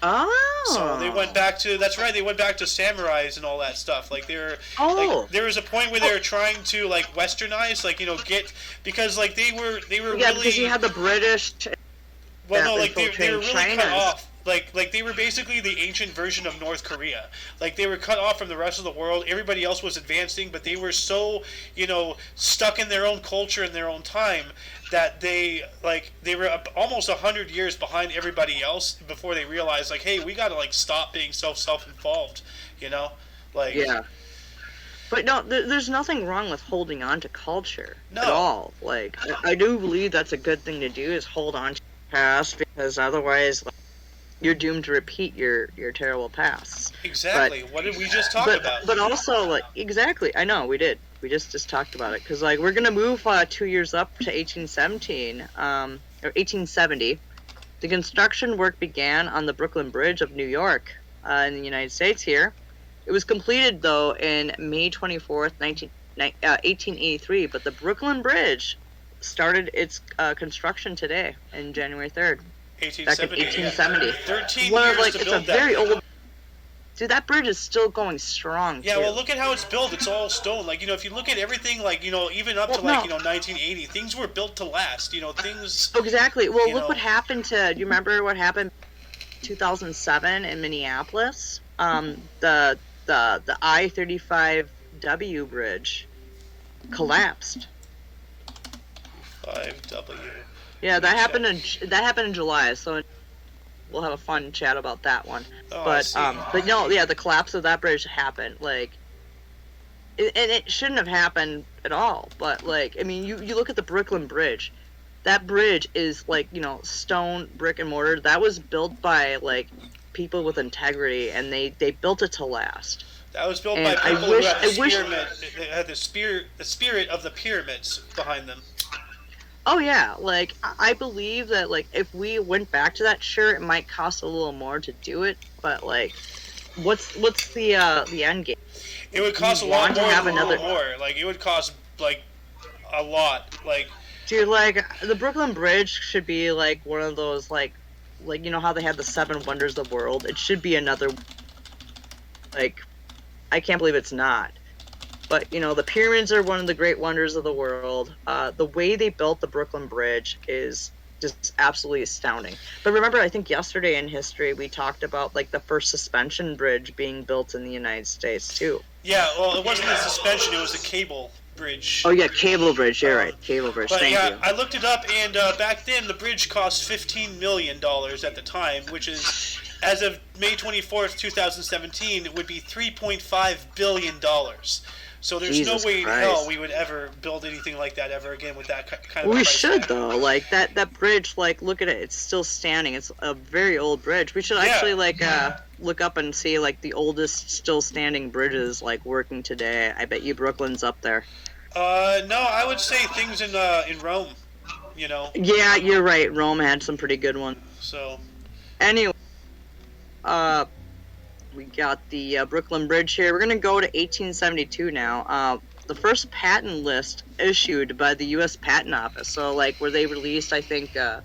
Oh. So they went back to, that's right, they went back to samurais and all that stuff. Like, they were, like, there was a point where they were trying to, like, westernize, like, you know, because, like, they were really... Yeah, because you had the British... Well, no, like, they were really cut off. Like they were basically the ancient version of North Korea. Like, they were cut off from the rest of the world. Everybody else was advancing, but they were so, you know, stuck in their own culture in their own time that they were almost 100 years behind everybody else before they realized, like, hey, we gotta, like, stop being so self-involved, you know? Like, yeah. But no, there's nothing wrong with holding on to culture at all. Like, I do believe that's a good thing to do, is hold on to the past, because otherwise, like, you're doomed to repeat your terrible pasts. Exactly. What did we just talk about? But also, like, exactly. I know, we did. We just talked about it. Because, like, we're going to move 2 years up to 1817, or 1870. The construction work began on the Brooklyn Bridge of New York in the United States here. It was completed, though, in May 24th, 1883, but the Brooklyn Bridge started its construction today, in January 3rd. 1870. Back in 1870. Yeah. 13 One of, years like, to it's build a that very thing. old... Dude, that bridge is still going strong, Yeah, too. well, look at how it's built. It's all stone. Like, if you look at everything, like, even up to, like, 1980, things were built to last. Things... Exactly. Well, look what happened to... Do you remember what happened in 2007 in Minneapolis? The I-35W bridge collapsed. 5W. Yeah, that happened in July, so we'll have a fun chat about that one. Oh, but no, yeah, the collapse of that bridge happened, and it shouldn't have happened at all. But I mean, you look at the Brooklyn Bridge. That bridge is stone, brick, and mortar. That was built by people with integrity, and they built it to last. That was built by people who had the spirit of the pyramids behind them. Oh yeah, I believe that if we went back to that, sure, it might cost a little more to do it, but what's the end game? It would cost a lot more than a little more. It would cost a lot. Dude, the Brooklyn Bridge should be one of those how they had the 7 wonders of the world. It should be another. I can't believe it's not. But, the pyramids are one of the great wonders of the world. The way they built the Brooklyn Bridge is just absolutely astounding. But remember, I think yesterday in history, we talked about, the first suspension bridge being built in the United States, too. Yeah, well, it wasn't a suspension, it was a cable bridge. Oh, yeah, cable bridge. You're right. Cable bridge. Thank you. I looked it up, and back then, the bridge cost $15 million at the time, which is, as of May 24th, 2017, it would be $3.5 billion. So there's no way in hell we would ever build anything like that ever again with that kind of. We should though. That bridge. Look at it. It's still standing. It's a very old bridge. We should actually look up and see the oldest still standing bridges working today. I bet you Brooklyn's up there. No, I would say things in Rome. Yeah, you're right. Rome had some pretty good ones. So. Anyway, we got the Brooklyn Bridge here. We're going to go to 1872 now. The first patent list issued by the U.S. Patent Office. So, where they released, I think, the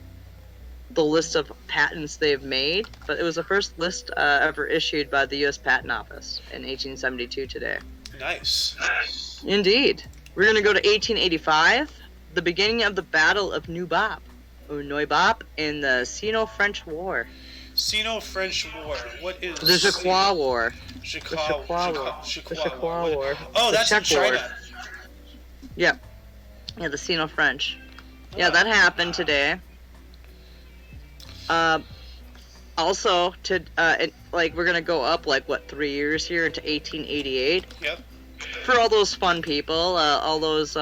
list of patents they've made. But it was the first list ever issued by the U.S. Patent Office in 1872 today. Nice. Indeed. We're going to go to 1885, the beginning of the Battle of Neuboep, in the Sino-French War. Sino-French War. What is the Jacquois War? The Jacquois War. Oh, that's in China. Yeah. Yeah, the Sino-French. Yeah, that happened today. Also, we're gonna go up 3 years here into 1888. Yep. For all those fun people, all those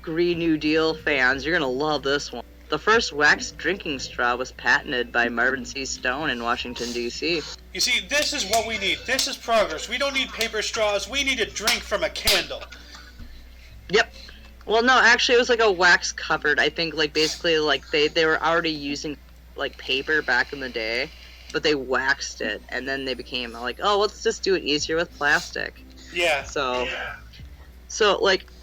Green New Deal fans, you're gonna love this one. The first wax drinking straw was patented by Marvin C. Stone in Washington, D.C. You see, this is what we need. This is progress. We don't need paper straws. We need a drink from a candle. Yep. Well, no, actually, it was a wax covered. I think, basically, they were already using, paper back in the day, but they waxed it, and then they became, let's just do it easier with plastic. Yeah. So,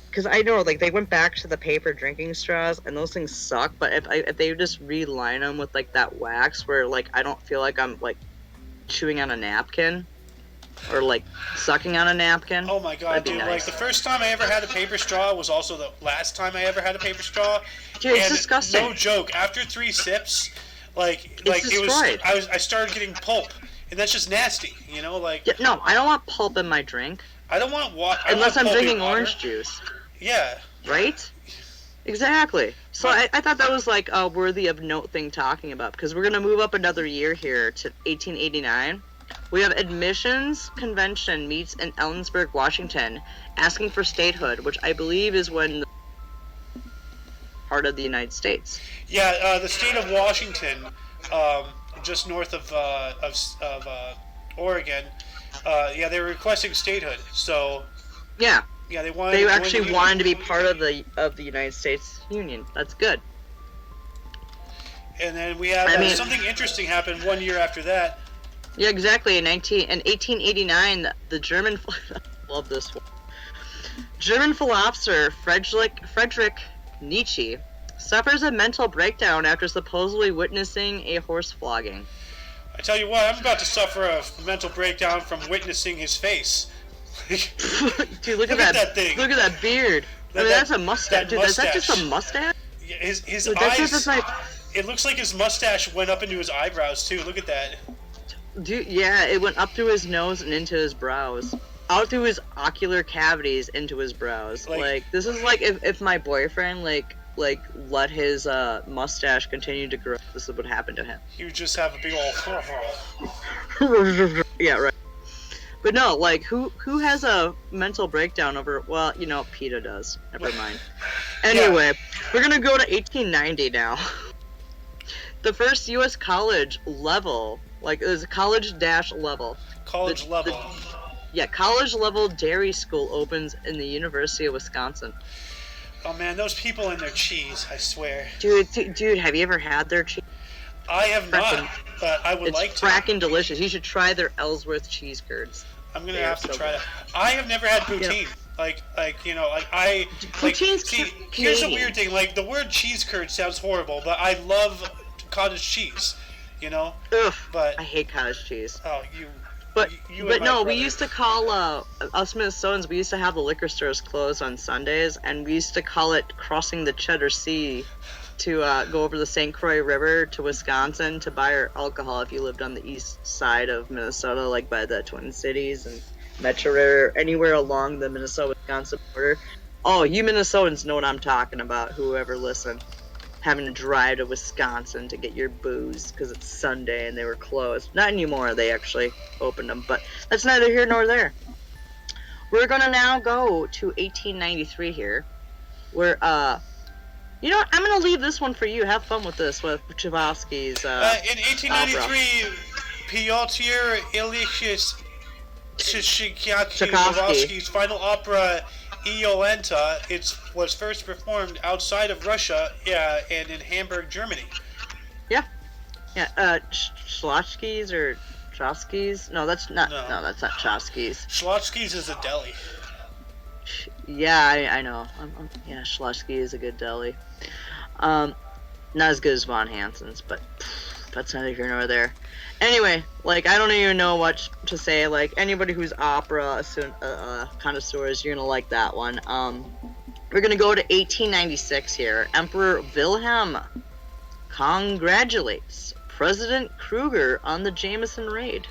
because I know, they went back to the paper drinking straws, and those things suck, but if they just reline them with, that wax where, I don't feel like I'm, chewing on a napkin, or, sucking on a napkin. Oh, my God, dude, nice. The first time I ever had a paper straw was also the last time I ever had a paper straw. Dude, it's disgusting. No joke, after 3 sips, it was, I started getting pulp, and that's just nasty, Yeah, no, I don't want pulp in my drink. I don't want water. Unless I'm drinking orange juice. Yeah. Right? Exactly. So I thought that was a worthy of note thing talking about, because we're going to move up another year here to 1889. We have admissions convention meets in Ellensburg, Washington, asking for statehood, which I believe is when part of the United States. Yeah, the state of Washington, just north of Oregon. They were requesting statehood. So. Yeah. Yeah, they actually wanted to be part of the United States Union. That's good. And then we have something interesting happened 1 year after that. Yeah, exactly. In 1889, the German love this one. German philosopher Friedrich Nietzsche suffers a mental breakdown after supposedly witnessing a horse flogging. I tell you what, I'm about to suffer a mental breakdown from witnessing his face. Dude, look at that thing. Look at that beard. That's a mustache. Dude, is that just a mustache? Yeah, his eyes. It looks like his mustache went up into his eyebrows too. Look at that. Dude, yeah, it went up through his nose and into his brows. Out through his ocular cavities into his brows. Like this is like if my boyfriend like let his mustache continue to grow, this is what happened to him. He would just have a big old yeah, right. But no, like who has a mental breakdown over? Well, you know, PETA does. Never mind. Anyway, we're gonna go to 1890 now. The first U.S. college level, like it was a college-level. College level. College-level dairy school opens in the University of Wisconsin. Oh man, those people and their cheese, I swear. Dude, have you ever had their cheese? I have not, but I would like to. It's fracking delicious. You should try their Ellsworth cheese curds. I'm gonna have to try that. I have never had poutine. Yeah. Poutine's here's a weird thing. Like the word cheese curd sounds horrible, but I love cottage cheese. You know. Ugh. But I hate cottage cheese. Oh, you. But no, we used to call us Minnesotans. We used to have the liquor stores closed on Sundays, and we used to call it crossing the Cheddar Sea to go over the St. Croix River to Wisconsin to buy our alcohol if you lived on the east side of Minnesota, like by the Twin Cities and Metro River, anywhere along the Minnesota-Wisconsin border. Oh, you Minnesotans know what I'm talking about, whoever listened. Having to drive to Wisconsin to get your booze because it's Sunday and they were closed. Not anymore, they actually opened them, but that's neither here nor there. We're going to now go to 1893 here, where, you know what, I'm going to leave this one for you. Have fun with this, with Tchaikovsky's, in 1893, Pyotr Ilyich Tchaikovsky's final opera, Iolanta, was first performed outside of Russia, and in Hamburg, Germany. Yeah. Schlotsky's or Chosky's? No, that's not. No, that's not Chosky's. Schlotsky's is a deli. Yeah, I know. Yeah, Schlotsky is a good deli. Not as good as Von Hansen's, but that's neither here nor there. Anyway, like, I don't even know what to say. Like, anybody who's opera connoisseurs, you're gonna like that one. We're gonna go to 1896 here. Emperor Wilhelm congratulates President Kruger on the Jameson Raid.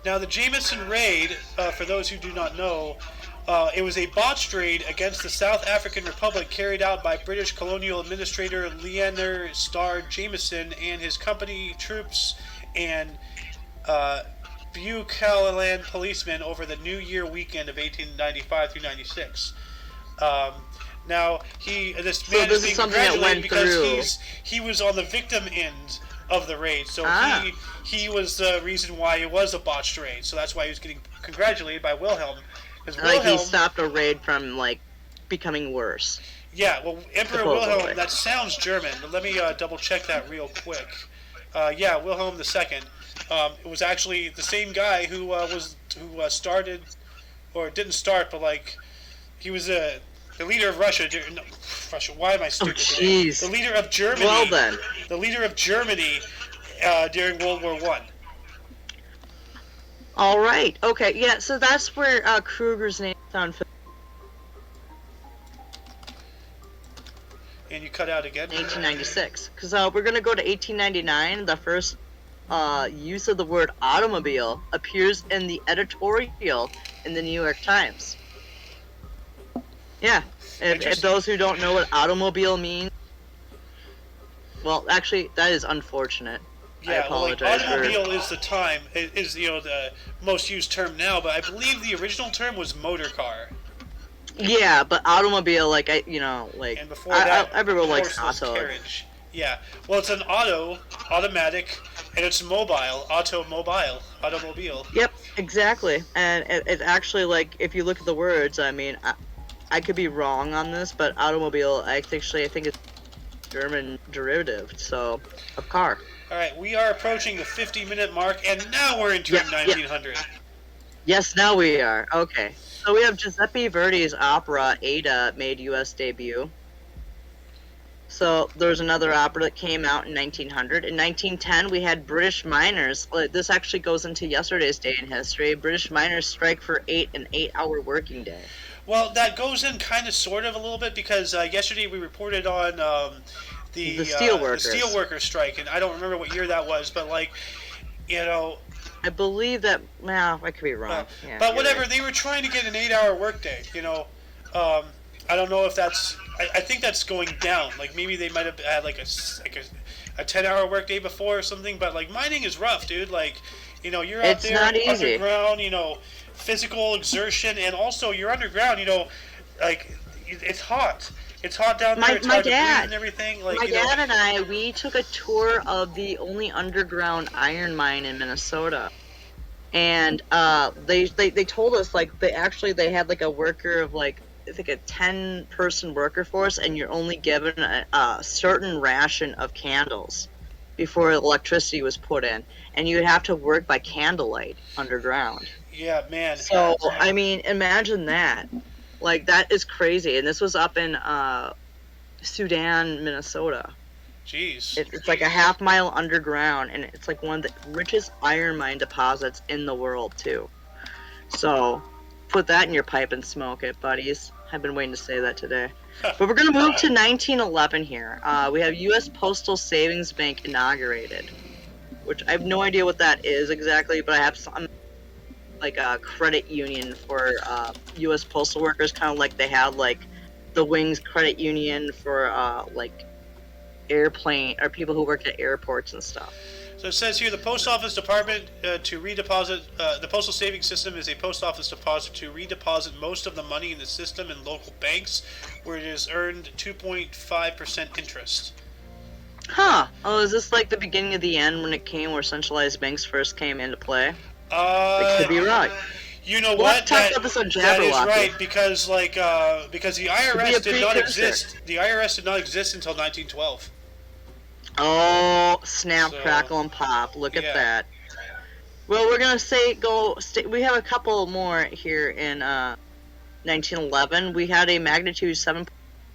Now, the Jameson Raid, for those who do not know, it was a botched raid against the South African Republic carried out by British colonial administrator Leander Starr Jameson and his company troops and Buchanan policemen over the New Year weekend of 1895 through 96. Now, this man is being congratulated because he was on the victim end of the raid, so he was the reason why it was a botched raid. So that's why he was getting congratulated by Wilhelm. Like he stopped a raid from like becoming worse. Yeah, well, Emperor Wilhelm. That sounds German. But let me double check that real quick. Wilhelm II. It was actually the same guy who started, or didn't start, but like he was the leader of Russia. Russia. Why am I stupid? Jeez. The leader of Germany. Well then. The leader of Germany during World War I. All right. Okay. Yeah. So that's where Kruger's name found. And you cut out again. 1896. Because we're gonna go to 1899. The first use of the word automobile appears in the editorial in the New York Times. Yeah. If those who don't know what automobile means, well, actually, that is unfortunate. Yeah, I apologize. Automobile is the most used term now, but I believe the original term was motor car. Yeah, but automobile, and before that, everyone likes auto. Carriage. Yeah, well, it's an automatic, and it's mobile, automobile. Yep, exactly. And it's actually like, if you look at the words, I mean, I could be wrong on this, but automobile, I think it's German derivative, so of car. All right, we are approaching the 50-minute mark, and now we're entering 1900. Yes, now we are. Okay. So we have Giuseppe Verdi's opera Ada made U.S. debut. So there's another opera that came out in 1900. In 1910, we had British miners. This actually goes into yesterday's day in history. British miners strike for an 8-hour working day. Well, that goes in kind of sort of a little bit because yesterday we reported on the steelworkers strike, and I don't remember what year that was, but like, you know, I believe that. Well, I could be wrong. But whatever, right. They were trying to get an 8-hour workday. You know, I don't know if that's. I think that's going down. Like maybe they might have had like a 10-hour workday before or something. But like mining is rough, dude. Like, you know, you're out there underground. You know, physical exertion, and also you're underground. You know, like it's hot. It's hot down there. It's hard to breathe and everything. Like, my dad and I, we took a tour of the only underground iron mine in Minnesota, and they told us like they had like a worker of like I think a 10-person worker force, and you're only given a certain ration of candles before electricity was put in, and you would have to work by candlelight underground. Yeah, man. So I mean, imagine that. Like, that is crazy. And this was up in Sudan, Minnesota. Jeez. It's like a half-mile underground, and it's like one of the richest iron mine deposits in the world, too. So, put that in your pipe and smoke it, buddies. I've been waiting to say that today. But we're going to move to 1911 here. We have U.S. Postal Savings Bank inaugurated, which I have no idea what that is exactly, but I have some... like a credit union for U.S. postal workers, kind of like they had like the Wings credit union for like airplane or people who work at airports and stuff. So it says here the post office department to redeposit the postal savings system is a post office deposit to redeposit most of the money in the system in local banks where it is earned 2.5% interest. Huh. Oh, is this like the beginning of the end when it came where centralized banks first came into play? It could be right. You know what? Talk about this on that is right because because the IRS did not exist. The IRS did not exist until 1912. Oh, snap, crackle, and pop! Look at that. Well, we're gonna we have a couple more here in 1911. We had a magnitude 7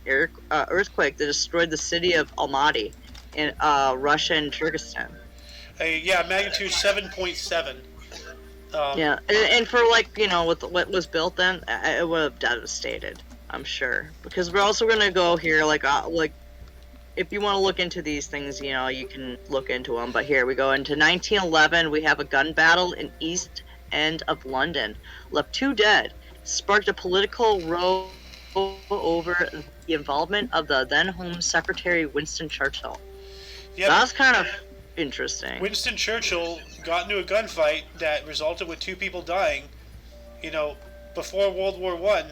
earthquake that destroyed the city of Almaty in Russia and Turkestan. Magnitude 7.7. Yeah, and for like, you know, with what was built then, it would have devastated, I'm sure. Because we're also going to go here, like if you want to look into these things, you know, you can look into them. But here we go into 1911. We have a gun battle in East End of London. Left 2 dead. Sparked a political row over the involvement of the then Home Secretary Winston Churchill. Yep. That was kind of interesting. Winston Churchill got into a gunfight that resulted with 2 people dying, you know, before World War I,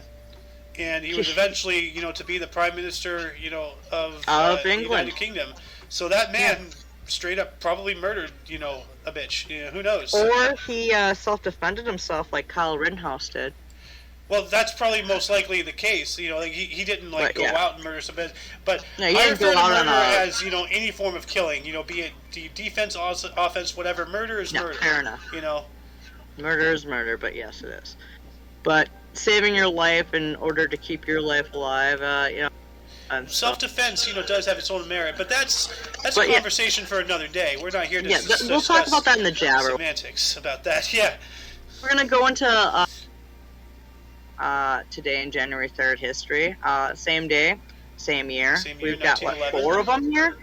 and he was eventually, you know, to be the Prime Minister, you know, of England. The United Kingdom. So that man straight up probably murdered, you know, a bitch. You know, who knows? Or he self-defended himself like Kyle Rittenhouse did. Well, that's probably most likely the case. You know, like he didn't go out and murder somebody, but no, I refer to murder as, you know, any form of killing. You know, be it defense, offense, whatever. Murder is murder. Fair enough. You know, murder is murder, but yes, it is. But saving your life in order to keep your life alive, you know. Self-defense, you know, does have its own merit, but that's a conversation for another day. We're not here to discuss we'll talk about that in the jabber. Semantics about that. Yeah. We're gonna go into today in January 3rd history. Same day, same year. We've got 4 of them here.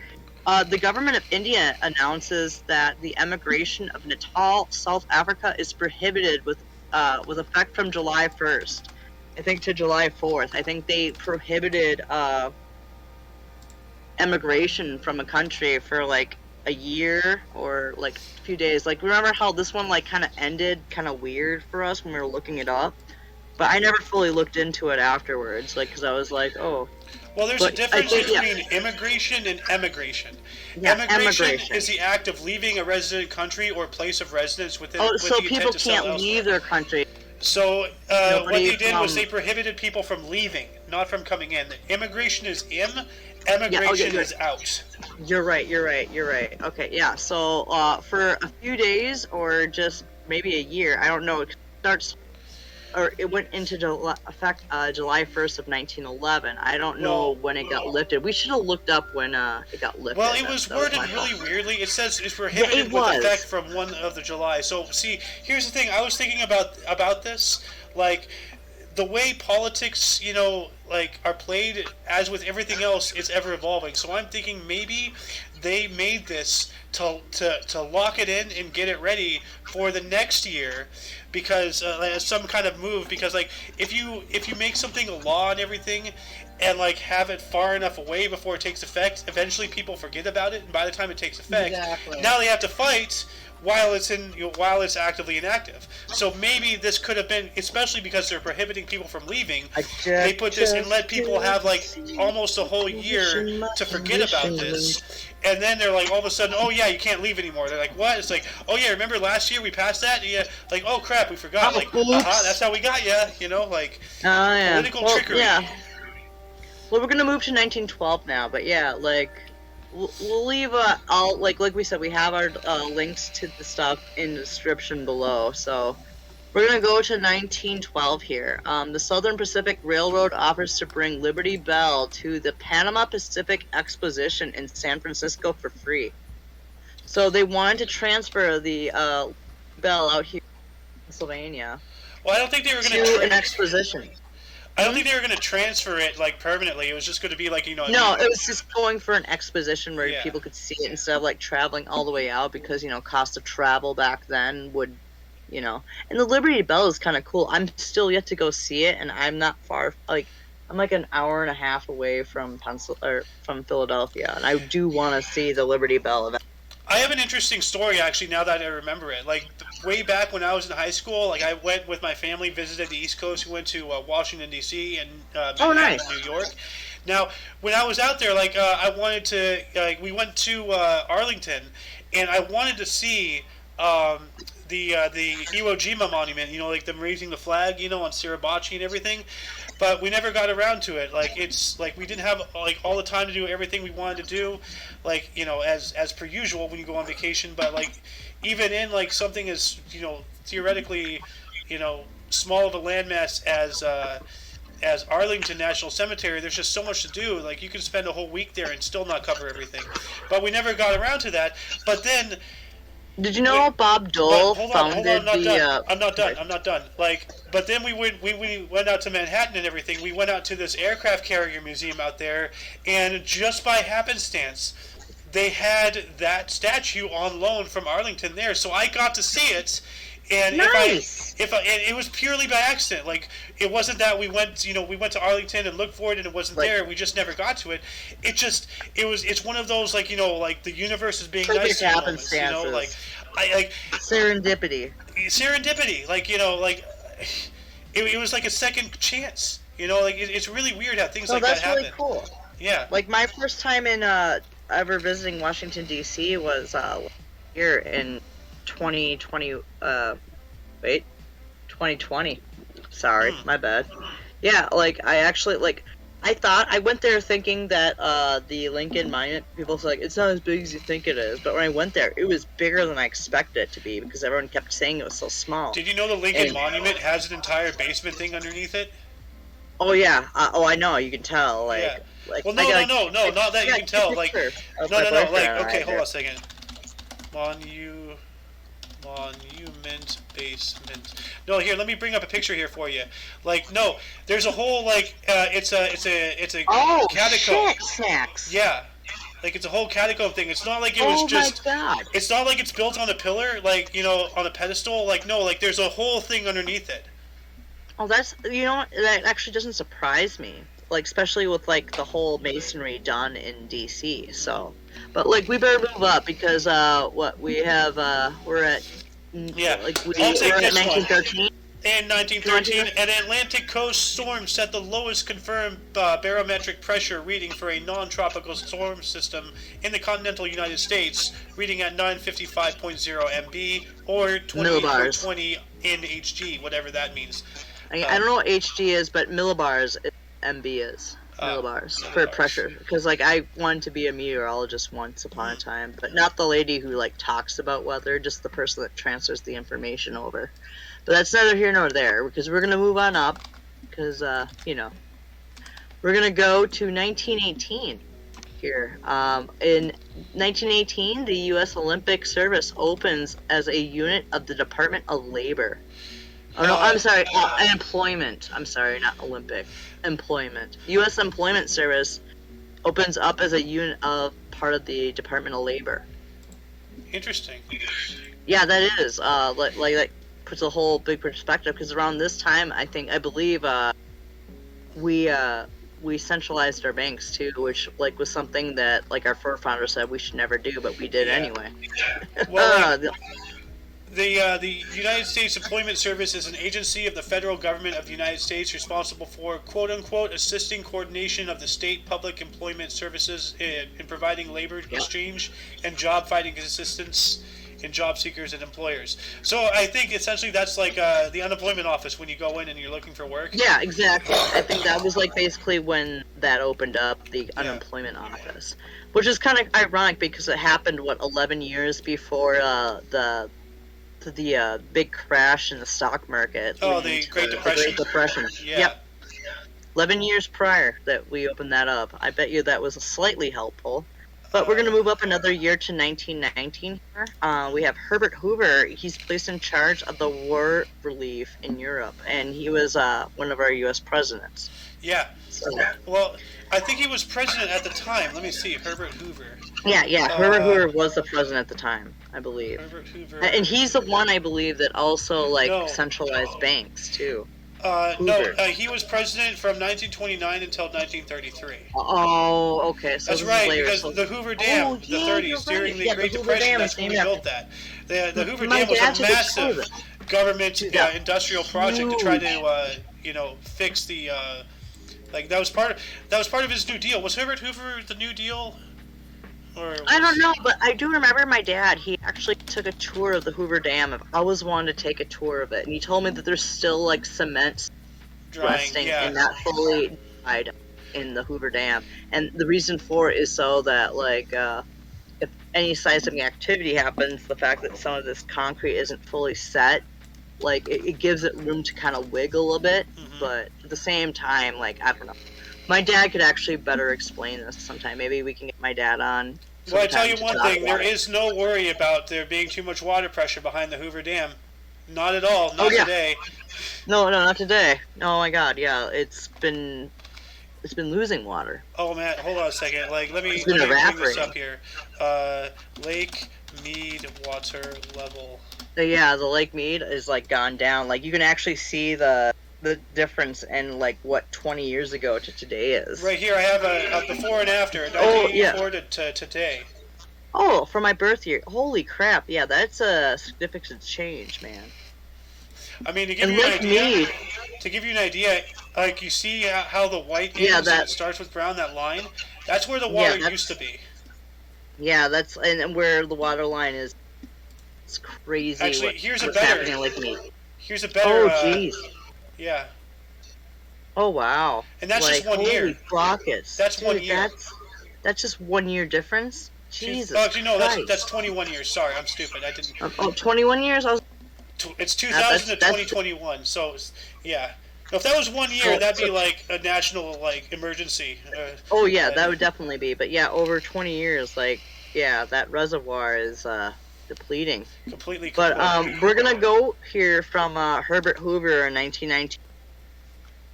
The government of India announces that the emigration of Natal, South Africa, is prohibited with effect from July 1st. I think to July 4th. I think they prohibited emigration from a country for like a year or like a few days. Like, remember how this one like kind of ended kind of weird for us when we were looking it up? But I never fully looked into it afterwards, like, because I was like, oh. Well, there's a difference between immigration and emigration. Yeah, emigration is the act of leaving a resident country or place of residence within. So people can't leave their country. So what Nobody they did was from they prohibited people from leaving, not from coming in. Immigration is in, yeah. emigration is out. You're right. You're right. You're right. Okay. Yeah. So for a few days or just maybe a year, I don't know. It starts or it went into effect July 1st of 1911. I don't know Well, when it got lifted. We should have looked up when it got lifted. well, it was worded my really fault. weirdly. It says it's Yeah, prohibited it with effect was. from 1 of the July. So see, here's the thing. I was thinking about this, like the way politics, like are played, as with everything else, it's ever evolving. So I'm thinking maybe they made this to lock it in and get it ready for the next year, because as some kind of move. Because like if you make something a law and everything, and like have it far enough away before it takes effect, eventually people forget about it, and by the time it takes effect, Exactly. now they have to fight while it's actively inactive. So maybe this could have been, especially because they're prohibiting people from leaving, they put this and let people have like almost a whole year to forget about this. And then they're like, all of a sudden, oh yeah, you can't leave anymore. They're like, what? It's like, oh yeah, remember last year we passed that? Yeah, like, oh crap, we forgot. Oh, Like, oops. that's how we got you. Like Yeah. political trickery. Yeah. Well, we're gonna move to 1912 now, but yeah, like we'll leave all like we said, we have our links to the stuff in the description below. So we're gonna go to 1912 here. The Southern Pacific Railroad offers to bring Liberty Bell to the Panama Pacific Exposition in San Francisco for free. So they wanted to transfer the Bell out here in Pennsylvania Well, I don't think they were to going an to. exposition. I don't think they were going to transfer it like permanently. It was just going to be like No, it was just going for an exposition where Yeah. people could see it instead of like traveling all the way out, because cost of travel back then would, and the Liberty Bell is kind of cool. I'm still yet to go see it, and I'm not far. Like I'm like an hour and a half away from from Philadelphia, and I do want to see the Liberty Bell event. I have an interesting story actually. Now that I remember it, like way back when I was in high school, like I went with my family, visited the East Coast. We went to Washington D.C. and Manhattan, nice. New York. Now, when I was out there, like I wanted to, we went to Arlington, and I wanted to see the Iwo Jima monument. Like them raising the flag, on Suribachi and everything. But we never got around to it. Like it's like we didn't have like all the time to do everything we wanted to do, like as per usual when you go on vacation. But like even in like something as theoretically small of a landmass as Arlington National Cemetery, there's just so much to do. Like you can spend a whole week there and still not cover everything. But we never got around to that. But then. Did you know Bob Dole founded I'm not the? done. I'm not done. Like, but then we went out to Manhattan and everything. We went out to this aircraft carrier museum out there, and just by happenstance, they had that statue on loan from Arlington there. So I got to see it, and Nice. and it was purely by accident. Like it wasn't that we went to Arlington and looked for it and it wasn't there. We just never got to it. It's one of those like like the universe is being nice to you moments, like Serendipity. like it was like a second chance. Like it's really weird how things like that happen. That's really cool. Yeah. Like my first time in ever visiting Washington D.C. was here in 2020. 2020. Sorry, my bad. Yeah, like I thought I went there thinking that the Lincoln Monument, people say like it's not as big as you think it is, but when I went there, it was bigger than I expected it to be because everyone kept saying it was so small. Did you know the Lincoln Monument has an entire basement thing underneath it? Oh yeah. I know. You can tell. Like. Yeah. Like, well, no, not that you can tell. Like, no. Like, okay, hold on a second. Monument basement. No, here, let me bring up a picture here for you. Like, no, there's a whole like, it's a catacomb. Shit, snacks. Yeah, like it's a whole catacomb thing. It's not like it was just. Oh my god. It's not like it's built on a pillar, like on a pedestal. Like no, like there's a whole thing underneath it. Oh, that's that actually doesn't surprise me. Like especially with like the whole masonry done in DC. So, but like we better move up because what we have we're at like we're at 1913. In 1913, an Atlantic coast storm set the lowest confirmed barometric pressure reading for a non-tropical storm system in the continental United States, reading at 955.0 MB or 20 in HG, whatever that means. I don't know what HG is, but millibars MB is. Millibars for pressure, because like I wanted to be a meteorologist once upon a time, but not the lady who like talks about weather, just the person that transfers the information over. But that's neither here nor there, because we're gonna move on up, because we're gonna go to 1918 here. In 1918, the U.S. Olympic Service opens as a unit of the Department of Labor. Oh no, I'm sorry, employment. I'm sorry, not Olympic. Employment. U.S. Employment Service opens up as a unit of part of the Department of Labor. Interesting. Yeah, that is. Like puts a whole big perspective, because around this time, I believe we centralized our banks too, which like was something that like our forefathers said we should never do, but we did anyway. Well, the United States Employment Service is an agency of the federal government of the United States responsible for, quote-unquote, assisting coordination of the state public employment services in providing labor exchange and job-finding assistance in job seekers and employers. So I think essentially that's like the unemployment office when you go in and you're looking for work. Yeah, exactly. I think that was like basically when that opened up, the unemployment office. Which is kind of ironic because it happened, 11 years before the big crash in the stock market. Oh, the Great Depression. The Great Depression. Yeah. Yep. 11 years prior that we opened that up. I bet you that was slightly helpful. But we're going to move up another year to 1919 here. We have Herbert Hoover. He's placed in charge of the war relief in Europe, and he was one of our U.S. presidents. Yeah. So, well, I think he was president at the time. Let me see. Herbert Hoover. Yeah. Herbert Hoover was the president at the time, I believe. Herbert Hoover. And he's the one, I believe, that also centralized banks too. He was president from 1929 until 1933. Oh, okay. So that's right, because the Hoover Dam, the 30s, during the Great Depression, that's when we built that. The Hoover Dam was a massive government industrial project to try to, fix the, that was part of his New Deal. Was Herbert Hoover the New Deal? I don't know, but I do remember my dad. He actually took a tour of the Hoover Dam. I've always wanted to take a tour of it, and he told me that there's still like cement resting and not fully dried in the Hoover Dam. And the reason for it is so that if any seismic activity happens, the fact that some of this concrete isn't fully set, it gives it room to kind of wiggle a bit. Mm-hmm. But at the same time, I don't know. My dad could actually better explain this sometime. Maybe we can get my dad on. Well, I tell you one thing. There is no worry about there being too much water pressure behind the Hoover Dam. Not at all. Not today. No, not today. Oh, my God. Yeah, it's been losing water. Oh, man. Hold on a second. Let me bring this up here. Lake Mead water level. Yeah, the Lake Mead is, gone down. You can actually see the difference in what 20 years ago to today is. Right here I have a before and after, 1984 to today. Oh, for my birth year. Holy crap. Yeah, that's a significant change, man. I mean, to give you an idea, you see how the white is, it starts with brown, that line? That's where the water used to be. Yeah, that's and where the water line is. It's crazy. Actually, here's a better Oh, jeez. Yeah. Oh, wow. And that's just 1 year. Holy rockets. That's 1 year. That's just 1 year difference? Jesus. Oh, actually, no, that's 21 years. Sorry, I'm stupid. I didn't. 21 years? It's 2000 to 2021. So, yeah. If that was 1 year, that'd be a national emergency. That would definitely be. But yeah, over 20 years, that reservoir is depleting. Completely. But we're gonna go here from Herbert Hoover in 1919.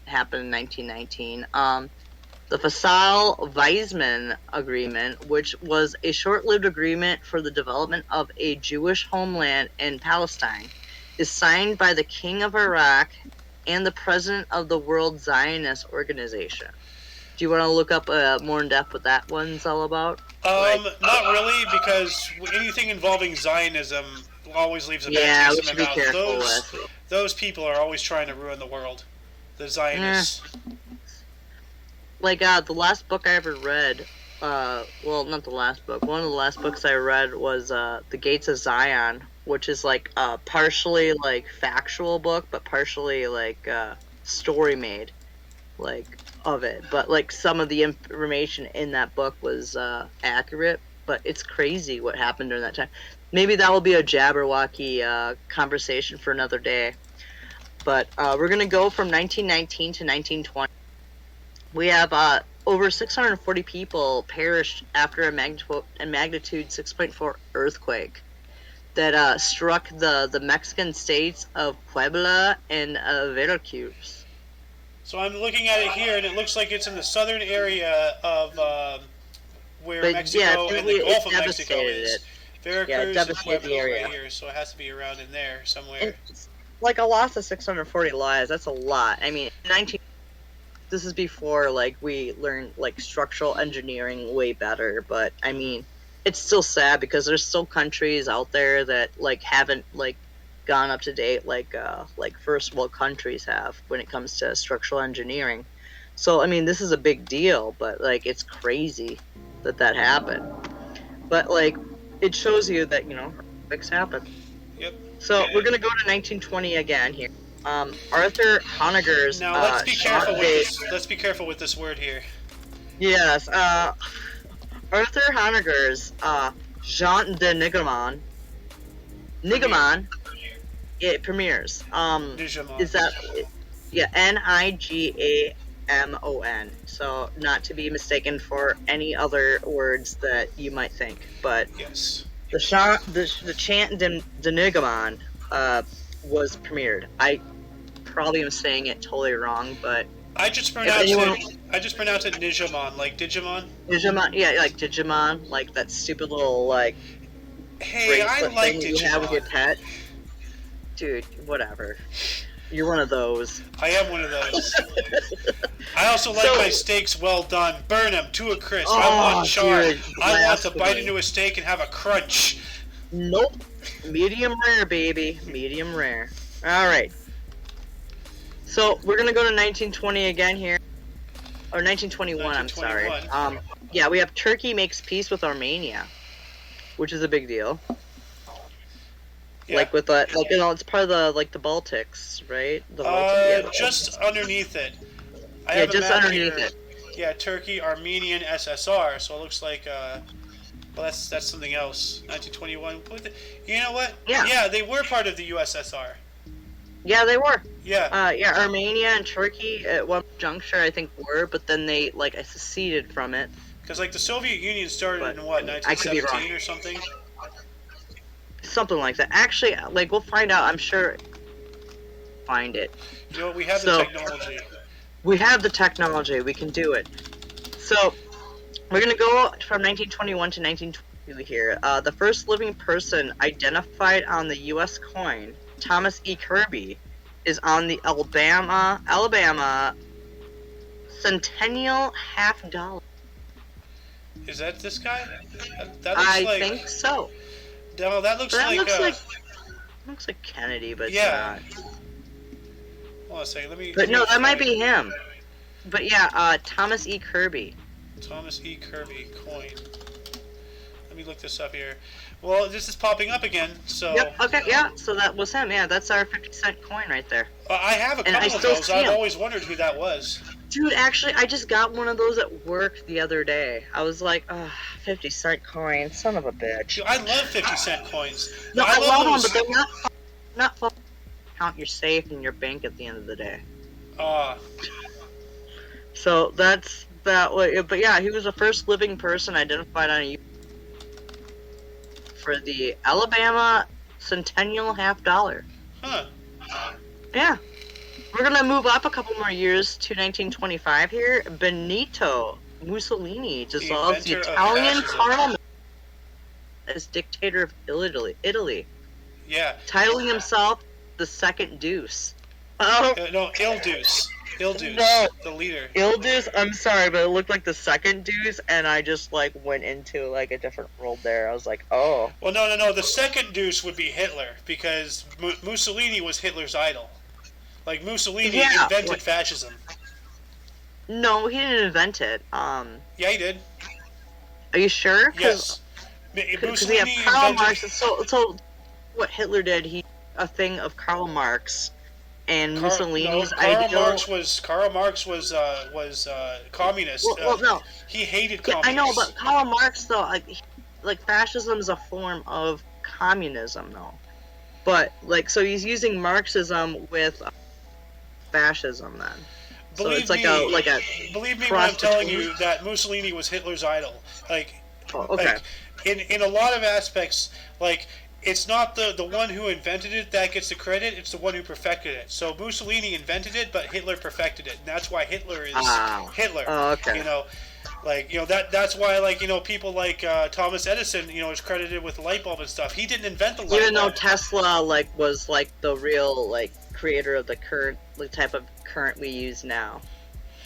Happened in 1919. The Fasal-Weizmann Agreement, which was a short-lived agreement for the development of a Jewish homeland in Palestine, is signed by the King of Iraq and the President of the World Zionist Organization. Do you want to look up more in depth what that one's all about? Not really, because anything involving Zionism always leaves a bad taste in my mouth. Those people are always trying to ruin the world. The Zionists. The last book I ever read, well, not the last book. One of the last books I read was The Gates of Zion, which is like partially like factual book, but partially like story made, like of it. But like some of the information in that book was accurate, but it's crazy what happened during that time. Maybe that will be a Jabberwocky conversation for another day. But we're gonna go from 1919 to 1920. We have over 640 people perished after a magnitude 6.4 earthquake that struck the Mexican states of Puebla and Veracruz. So I'm looking at it here, and it looks like it's in the southern area of where But Mexico and the Gulf of Mexico is. it. Veracruz and Puebla the is area. right here, so it has to be around in there somewhere. And it's like a loss of 640 lives. That's a lot. I mean, this is before like we learned like structural engineering way better, but I mean, it's still sad because there's still countries out there that like haven't like gone up to date like first world countries have when it comes to structural engineering. So I mean, this is a big deal, but like it's crazy that happened. But like it shows you that, you know, earthquakes happen. Yep. So we're gonna go to 1920 again here. Arthur Honegger's. Now let's be careful with this. Let's be careful with this word here. Yes. Arthur Honegger's Jean de Nigamon. Nigamon. It premieres. Nigamon. Is that? Yeah. Nigamon. So not to be mistaken for any other words that you might think, but yes. The chant de Nigamon was premiered. I probably am saying it totally wrong, but I just pronounce it Nigamon, like Digimon. Digimon, yeah, like Digimon, like that stupid little like. Hey, I like Digimon. You have with your pet, dude. Whatever. You're one of those. I am one of those. I also like my steaks well done. Burn them to a crisp. I want char. I want to bite into a steak and have a crunch. Nope. Medium rare, baby. Medium rare. All right. So we're gonna go to 1920 again here, or 1921. I'm sorry. Yeah, we have Turkey makes peace with Armenia, which is a big deal. Yeah. Like with that, like, you know, it's part of the like the Baltics, right? Just underneath it. Just underneath it. Yeah, Turkey, Armenian, SSR. So it looks like, well, that's something else. 1921. You know what? Yeah, they were part of the USSR. Yeah, they were. Yeah. Yeah, Armenia and Turkey at one juncture I think were, but then they like seceded from it. Because like the Soviet Union started in what, 1917 or something? Something like that. Actually, like we'll find out. I'm sure. Find it. You know what? We have the technology. We have the technology. We can do it. So we're gonna go from 1921 to 1922 here. The first living person identified on the U.S. coin, Thomas E. Kirby, is on the Alabama Centennial $50. Is that this guy? That looks I think so. No, that looks like. Looks like Kennedy, but yeah. It's not. Hold on a second. But no, that might be him. But yeah, Thomas E. Kirby. Thomas E. Kirby coin. Let me look this up here. Well, this is popping up again, so. Yep. Okay. Yeah. So that was him. Yeah, that's our 50-cent coin right there. I have a couple of those. I've always wondered who that was. Dude, actually, I just got one of those at work the other day. I was like, 50-cent coin, son of a bitch. Dude, I love 50-cent coins. No, I love them, but they're not fun. Count your safe and your bank at the end of the day. So that's that way. But yeah, he was the first living person identified on a for the Alabama Centennial $50. Huh. Yeah. We're gonna move up a couple more years to 1925 here. Benito Mussolini dissolves the Italian Parliament as dictator of Italy. Yeah. Titling himself the Second Deuce. No, Il Deuce. Il Deuce, no, the leader. Il Deuce, I'm sorry, but it looked like the Second Deuce, and I just like went into like a different world there. I was like, oh. Well, no. The Second Deuce would be Hitler because Mussolini was Hitler's idol. Like Mussolini invented fascism. No, he didn't invent it. Yeah, he did. Are you sure? Yes. Because we have Karl Marx. So what Hitler did. He a thing of Karl Marx and No, Mussolini's ideal. Karl Marx was communist. Well, no, He hated yeah, I know, communists. but Karl Marx though, like fascism is a form of communism though. But like, so he's using Marxism with fascism then. So it's Believe like me, a believe me when cross I'm telling between. you that Mussolini was Hitler's idol. Like, Oh, okay. like in a lot of aspects, like it's not the one who invented it that gets the credit, it's the one who perfected it. So Mussolini invented it, but Hitler perfected it, and that's why Hitler is Hitler. Oh, okay. You know, like that's why people like Thomas Edison is credited with the light bulb and stuff. He didn't invent the light Even though bulb. Tesla was the real creator of the current type of current we use now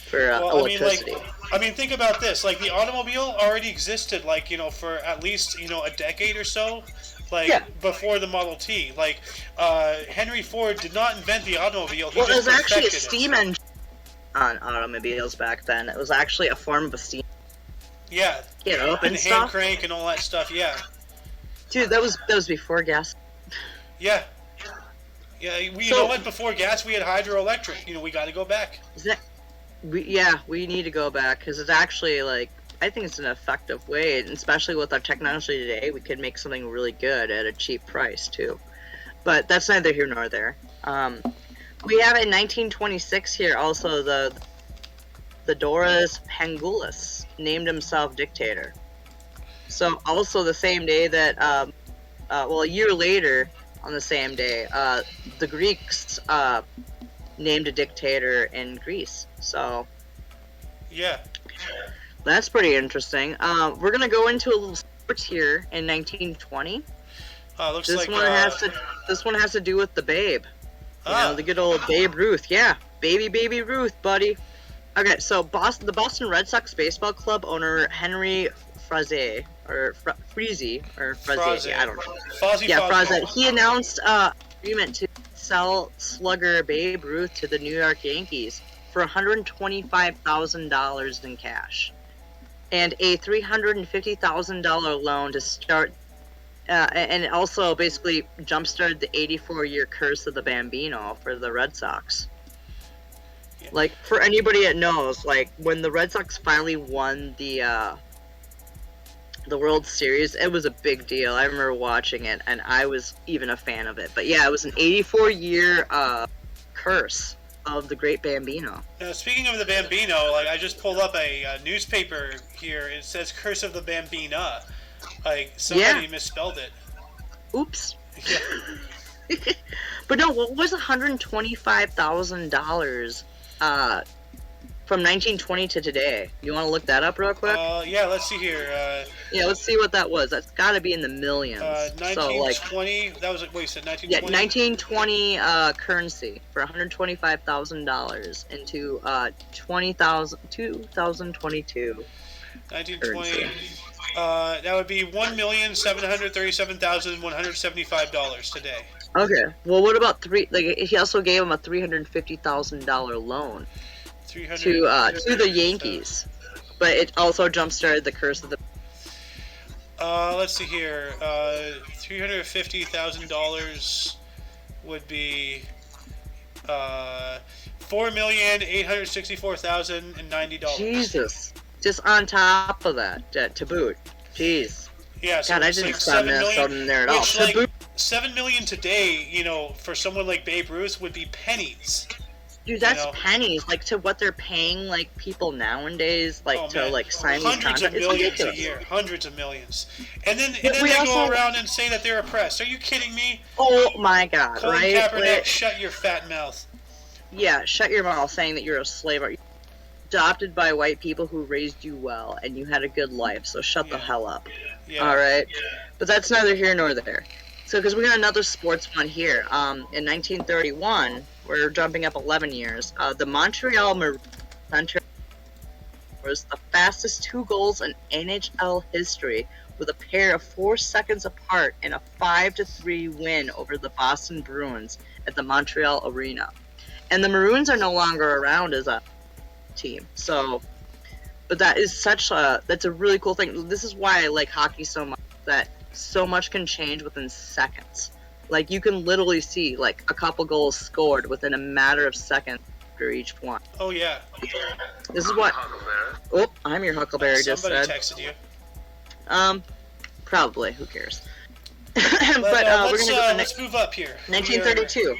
for Well, electricity. I mean, think about this. Like, the automobile already existed, for at least, a decade or so, Yeah. before the Model T. Like, Henry Ford did not invent the automobile. He Well, it just was actually a perfected steam it. engine on automobiles back then. It was actually a form of a steam. Yeah. Get up And and hand stuff. crank and all that stuff, yeah. Dude, that was before gas. Yeah. Yeah, you know what? Before gas, we had hydroelectric. We got to go back. Is that? We need to go back because it's actually I think it's an effective way, and especially with our technology today, we could make something really good at a cheap price too. But that's neither here nor there. We have in 1926 here also the Doris Pangulis named himself dictator. So also the same day that a year later on the same day, the Greeks named a dictator in Greece. So Yeah. that's pretty interesting. We're gonna go into a little sports here in 1920. Looks This like... one has to do with the Babe. You Ah. know, the good old Babe Ruth. Yeah, baby Ruth, buddy. Okay, so the Boston Red Sox baseball club owner Henry Fraze Freezy or Fraze, I don't know. Fozzie Yeah, Fozzie. Fraze. He announced agreement to sell slugger Babe Ruth to the New York Yankees for $125,000 in cash, and a $350,000 loan to start. And it also basically jump-started the 84-year curse of the Bambino for the Red Sox. Yeah. Like, for anybody that knows, when the Red Sox finally won the World Series, it was a big deal. I remember watching it, and I was even a fan of it. But yeah, it was an 84-year curse of the Great Bambino. Now, speaking of the Bambino, I just pulled up a newspaper here. It says "Curse of the Bambina." Somebody misspelled it. Oops. Yeah. But no, what was $125,000 from 1920 to today? You want to look that up real quick? Yeah, let's see here. Yeah, let's see what that was. That's got to be in the millions. 1920. That was what you said. 1920. Yeah, 1920 currency for $125,000 into 2022. 1920. That would be $1,737,175 today. Okay. Well, what about he also gave him a $350,000 loan to the Yankees, but it also jump-started the curse of the. Let's see here. $350,000 would be $4,864,090. Jesus. Just on top of that, to boot. Jeez. Yeah, so God, I it's didn't like sound 7 million. there at all. Which, To boot. 7 million today, for someone like Babe Ruth would be pennies. Dude, that's pennies, to what they're paying people nowadays, sign these hundreds of contracts. millions a year, hundreds of millions, and then they go around and say that they're oppressed. Are you kidding me? Oh my God! Colin right? Kaepernick, shut your fat mouth. Yeah, shut your mouth, saying that you're a slave. Adopted by white people who raised you well, and you had a good life. So shut the hell up. Yeah. All right, but that's neither here nor there. So, because we got another sports one here. In 1931. We're jumping up 11 years. The Montreal Maroons was the fastest 2 goals in NHL history, with a pair of 4 seconds apart in a 5-3 win over the Boston Bruins at the Montreal Arena. And the Maroons are no longer around as a team. So, but that's a really cool thing. This is why I like hockey so much. That so much can change within seconds. Like, you can literally see, like, a couple goals scored within a matter of seconds after each one. Oh, yeah. This is what... Oh, I'm your Huckleberry, just said. Somebody texted you. Probably. Who cares? But we're gonna go let's move up here. 1932.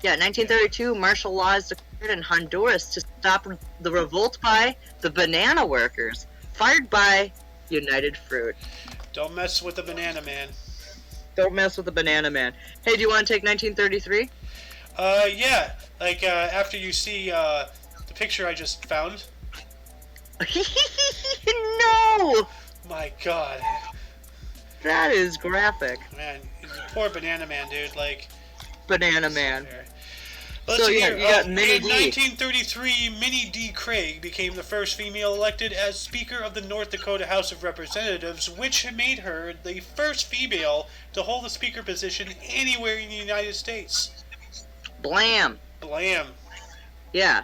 Yeah, 1932, martial law is declared in Honduras to stop the revolt by the banana workers, fired by United Fruit. Don't mess with the banana man. Don't mess with the banana man. Hey, do you want to take 1933? Yeah. Like, after you see, the picture I just found. No! My God. That is graphic. Man, poor banana man, dude. Like... Banana man. Let's so, see yeah, here. you got Minnie In D. 1933, Minnie D. Craig became the first female elected as Speaker of the North Dakota House of Representatives, which made her the first female to hold the Speaker position anywhere in the United States. Blam. Blam. Yeah.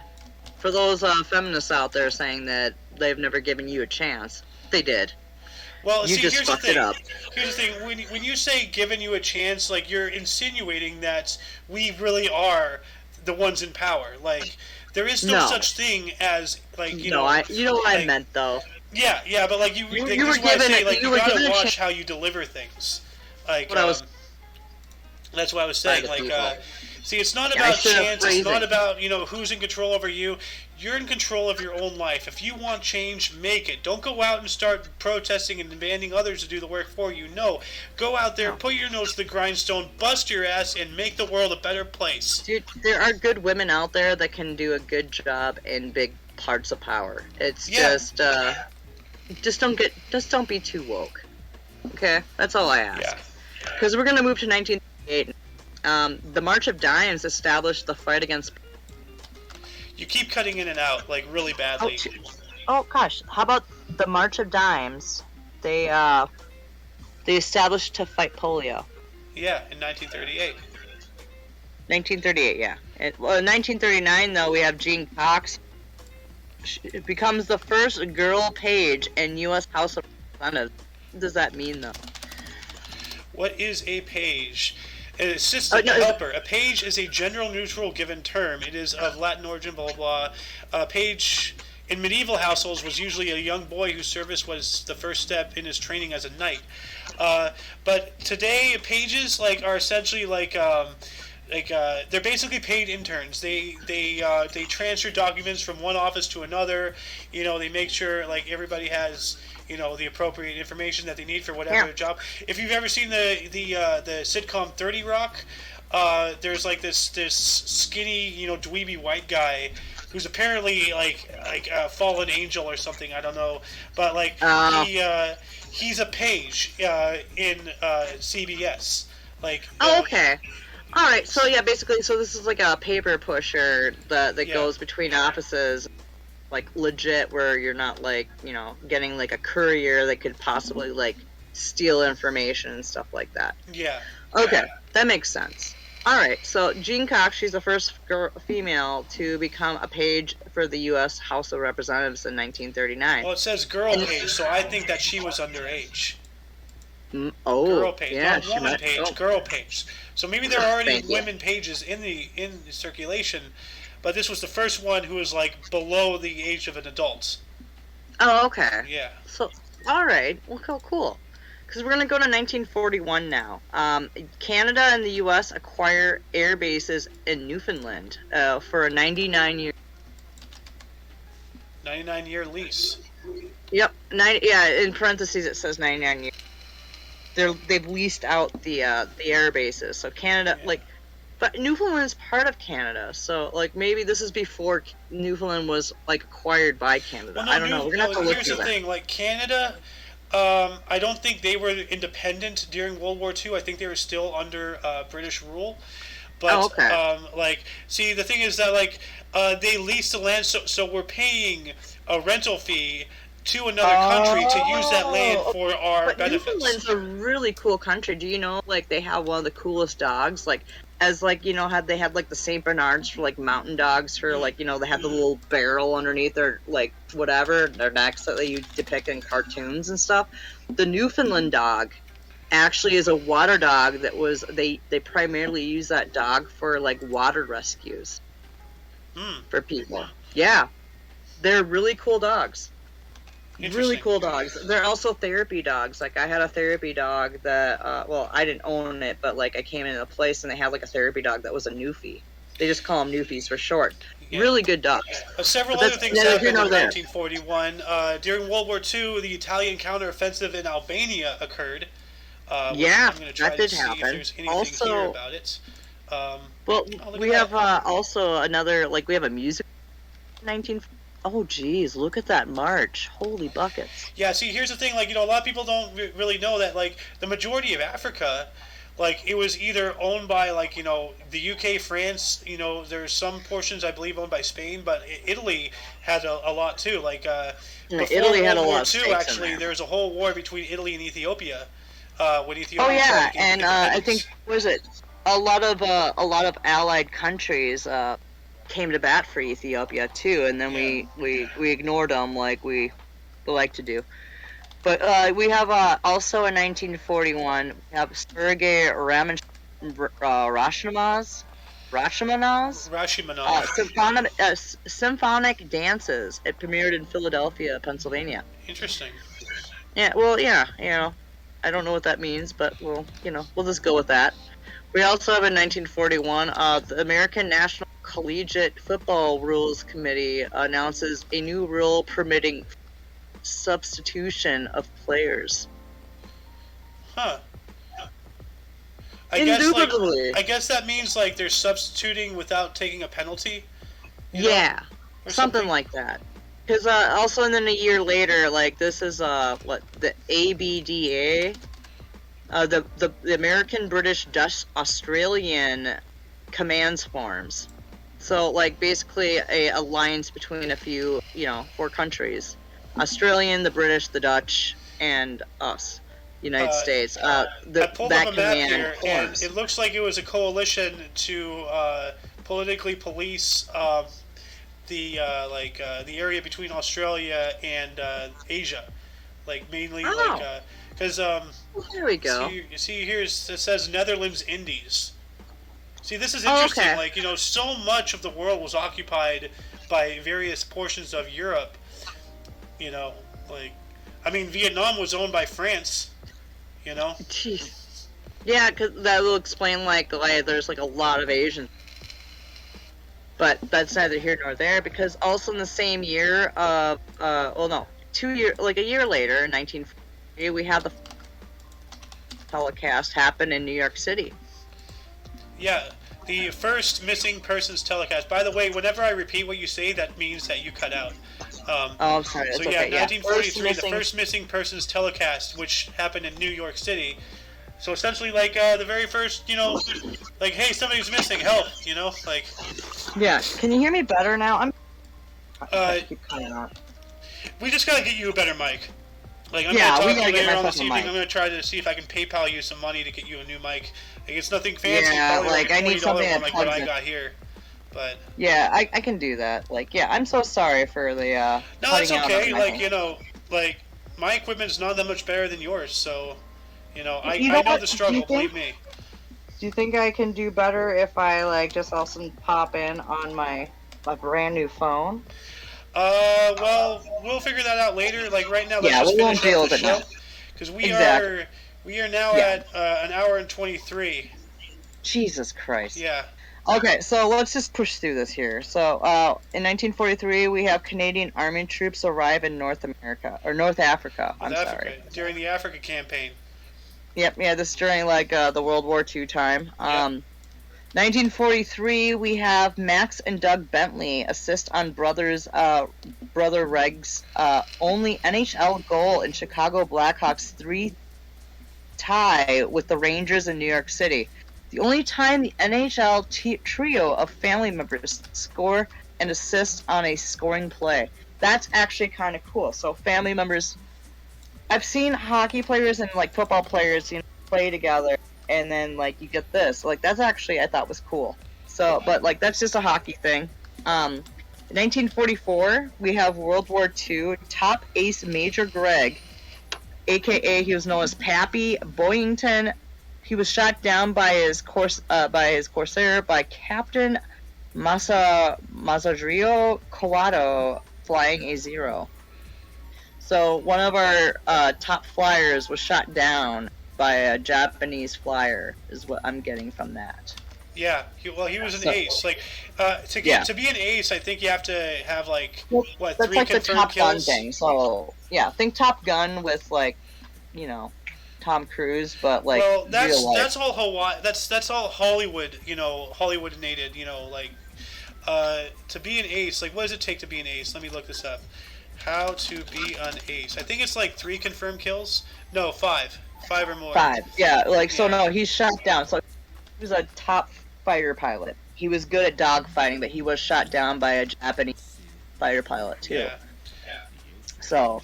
For those feminists out there saying that they've never given you a chance, they did. Well, you see, just here's the fucked thing. it up. Here's the thing. When you say giving you a chance, like, you're insinuating that we really are the ones in power. Like, there is no such thing as, like, you know what I meant, though. Yeah, but like you were given, like, you gotta watch how you deliver things. Like, that's what I was saying. Like, see, it's not about chance. It's not about, who's in control over you. You're in control of your own life. If you want change, make it. Don't go out and start protesting and demanding others to do the work for you. No. Go out there, put your nose to the grindstone, bust your ass, and make the world a better place. Dude, there are good women out there that can do a good job in big parts of power. It's just don't be too woke. Okay? That's all I ask. Yeah. Because we're going to move to 1938. The March of Dimes established the fight against... You keep cutting in and out, like, really badly. Oh gosh, how about the March of Dimes? They established to fight polio. Yeah, in 1938. 1938, yeah. In 1939, though, we have Jean Cox. She becomes the first girl page in U.S. House of Representatives. What does that mean, though? What is a page? An assistant, a helper. A page is a general neutral given term. It is of Latin origin, blah, blah, blah. A page in medieval households was usually a young boy whose service was the first step in his training as a knight. But today, pages are essentially they're basically paid interns. They transfer documents from one office to another. They make sure everybody has the appropriate information that they need for whatever job. If you've ever seen the sitcom 30 Rock, there's this skinny dweeby white guy who's apparently a fallen angel or something. I don't know, but he's a page in CBS. Okay. All right. So yeah, basically, this is like a paper pusher that goes between offices. Legit, where you're not getting a courier that could possibly steal information and stuff like that. Yeah. Okay, that makes sense. All right, so Jean Cox, she's the first female to become a page for the U.S. House of Representatives in 1939. Well, it says girl page, so I think that she was underage. Girl page, yeah, not woman page, girl page. So maybe there are already women pages in the circulation. But this was the first one who was below the age of an adult. Oh, okay. Yeah. So, all right. Well, cool. Because we're gonna go to 1941 now. Canada and the U.S. acquire air bases in Newfoundland for a 99-year. 99-year lease. Yep. In parentheses it says 99 years. They've leased out the air bases. So Canada, But Newfoundland's part of Canada, so maybe this is before Newfoundland was acquired by Canada. Well, no, I don't know. We're gonna have to look here's the thing: Canada, I don't think they were independent during World War II. I think they were still under British rule. But see, the thing is that they leased the land, so we're paying a rental fee to another country to use that land for our benefits. Newfoundland's a really cool country. Do you know they have one of the coolest dogs? Had they had the Saint Bernards for mountain dogs for they have the little barrel underneath their whatever their necks that you depict in cartoons and stuff. The Newfoundland dog actually is a water dog that was they primarily use that dog for like water rescues for people. Yeah, they're really cool dogs. Really cool dogs. They're also therapy dogs. Like I had a therapy dog that well, I didn't own it, but like I came into a place and they had like a therapy dog that was a Newfie. They just call them Newfies for short. Yeah. Really good dogs. Several other things happened in 1941. During World War II, the Italian counteroffensive in Albania occurred. Yeah, I'm going to try that to did see happen. If there's anything here about it. Well, we have also another, like we have a music 19. Oh, geez, look at that march. Holy buckets. Yeah, see, here's the thing. Like, a lot of people don't really know that, like, the majority of Africa, like, it was either owned by, like, the UK, France, there's some portions, I believe, owned by Spain, but Italy had a lot, too. Like, before Italy had World a War lot II, actually, there was a whole war between Italy and Ethiopia. When Ethiopia oh, yeah, and I think, was it, a lot of allied countries, came to bat for Ethiopia too, and then we ignored them like we like to do. But we have also in 1941 we have Sergei Rachmaninoff's symphonic dances. It premiered in Philadelphia, Pennsylvania. Interesting. Yeah, well, yeah, I don't know what that means, but we'll just go with that. We also have in 1941 the American National Collegiate Football Rules Committee announces a new rule permitting substitution of players. Huh. Indubitably. I guess that means like they're substituting without taking a penalty. Yeah, something like that. Because also, and then a year later, like this is the ABDA. The American, British, Dutch, Australian commands forms. So, like, basically a alliance between a few, 4 countries. Australian, the British, the Dutch, and us, United States. I pulled up a map here, and it looks like it was a coalition to politically police the area between Australia and Asia. Like, mainly, because there we go. See here it says Netherlands Indies. See, this is interesting. Okay. Like, so much of the world was occupied by various portions of Europe. Vietnam was owned by France. Jeez. Yeah, because that will explain like there's like a lot of Asians. But that's neither here nor there, because also in the same year, a year later, in 1940, we had the telecast happen in New York City. Yeah, the first missing persons telecast. By the way, whenever I repeat what you say, that means that you cut out. I'm sorry. So yeah, 1943, the first missing persons telecast, which happened in New York City. So essentially, like the very first, like, hey, somebody's missing, help, like. Yeah. Can you hear me better now? We just gotta get you a better mic. Like, I'm we gonna gotta later get on myself this a evening. mic. I'm gonna try to see if I can PayPal you some money to get you a new mic. Like, it's nothing fancy. Yeah, probably like I need something one, that like what I got here. But yeah, I can do that. Like, yeah, I'm so sorry for the. No, it's okay. Like, like my equipment's not that much better than yours, so I know the struggle. Believe me. Do you think I can do better if I like just also pop in on my brand new phone? Well, we'll figure that out later. Like right now, let's just finish up the show because we are now at an hour and 23. Jesus Christ. Yeah. Okay, so let's just push through this here. So, in 1943, we have Canadian Army troops arrive in North Africa. Sorry. During the Africa campaign. Yep, yeah, this is during, like, the World War II time. 1943, we have Max and Doug Bentley assist on Brother Reg's only NHL goal in Chicago Blackhawks 3 tie with the Rangers in New York City. The only time the NHL trio of family members score and assist on a scoring play. That's actually kind of cool. So family members, I've seen hockey players and like football players, play together, and then like you get this. Like that's actually I thought was cool. So, but like that's just a hockey thing. In 1944, we have World War II. Top ace Major Gregg aka he was known as Pappy Boyington. He was shot down by his corsair by Captain Masajiro Kawato flying a Zero. So one of our top flyers was shot down by a Japanese flyer, is what I'm getting from that. Yeah, he was an ace. Like, to be an ace, I think you have to have like that's 3 like the confirmed Top Gun kills. thing. So yeah, think Top Gun with like, Tom Cruise, but like that's real life. that's all Hawaii. That's all Hollywood. Hollywoodinated. Like, to be an ace. Like, what does it take to be an ace? Let me look this up. How to be an ace? I think it's like 3 confirmed kills. No, 5 or more. 5. Yeah, like so. No, he's shot down. So he was a top fighter pilot. He was good at dogfighting, but he was shot down by a Japanese fighter pilot too. Yeah. So,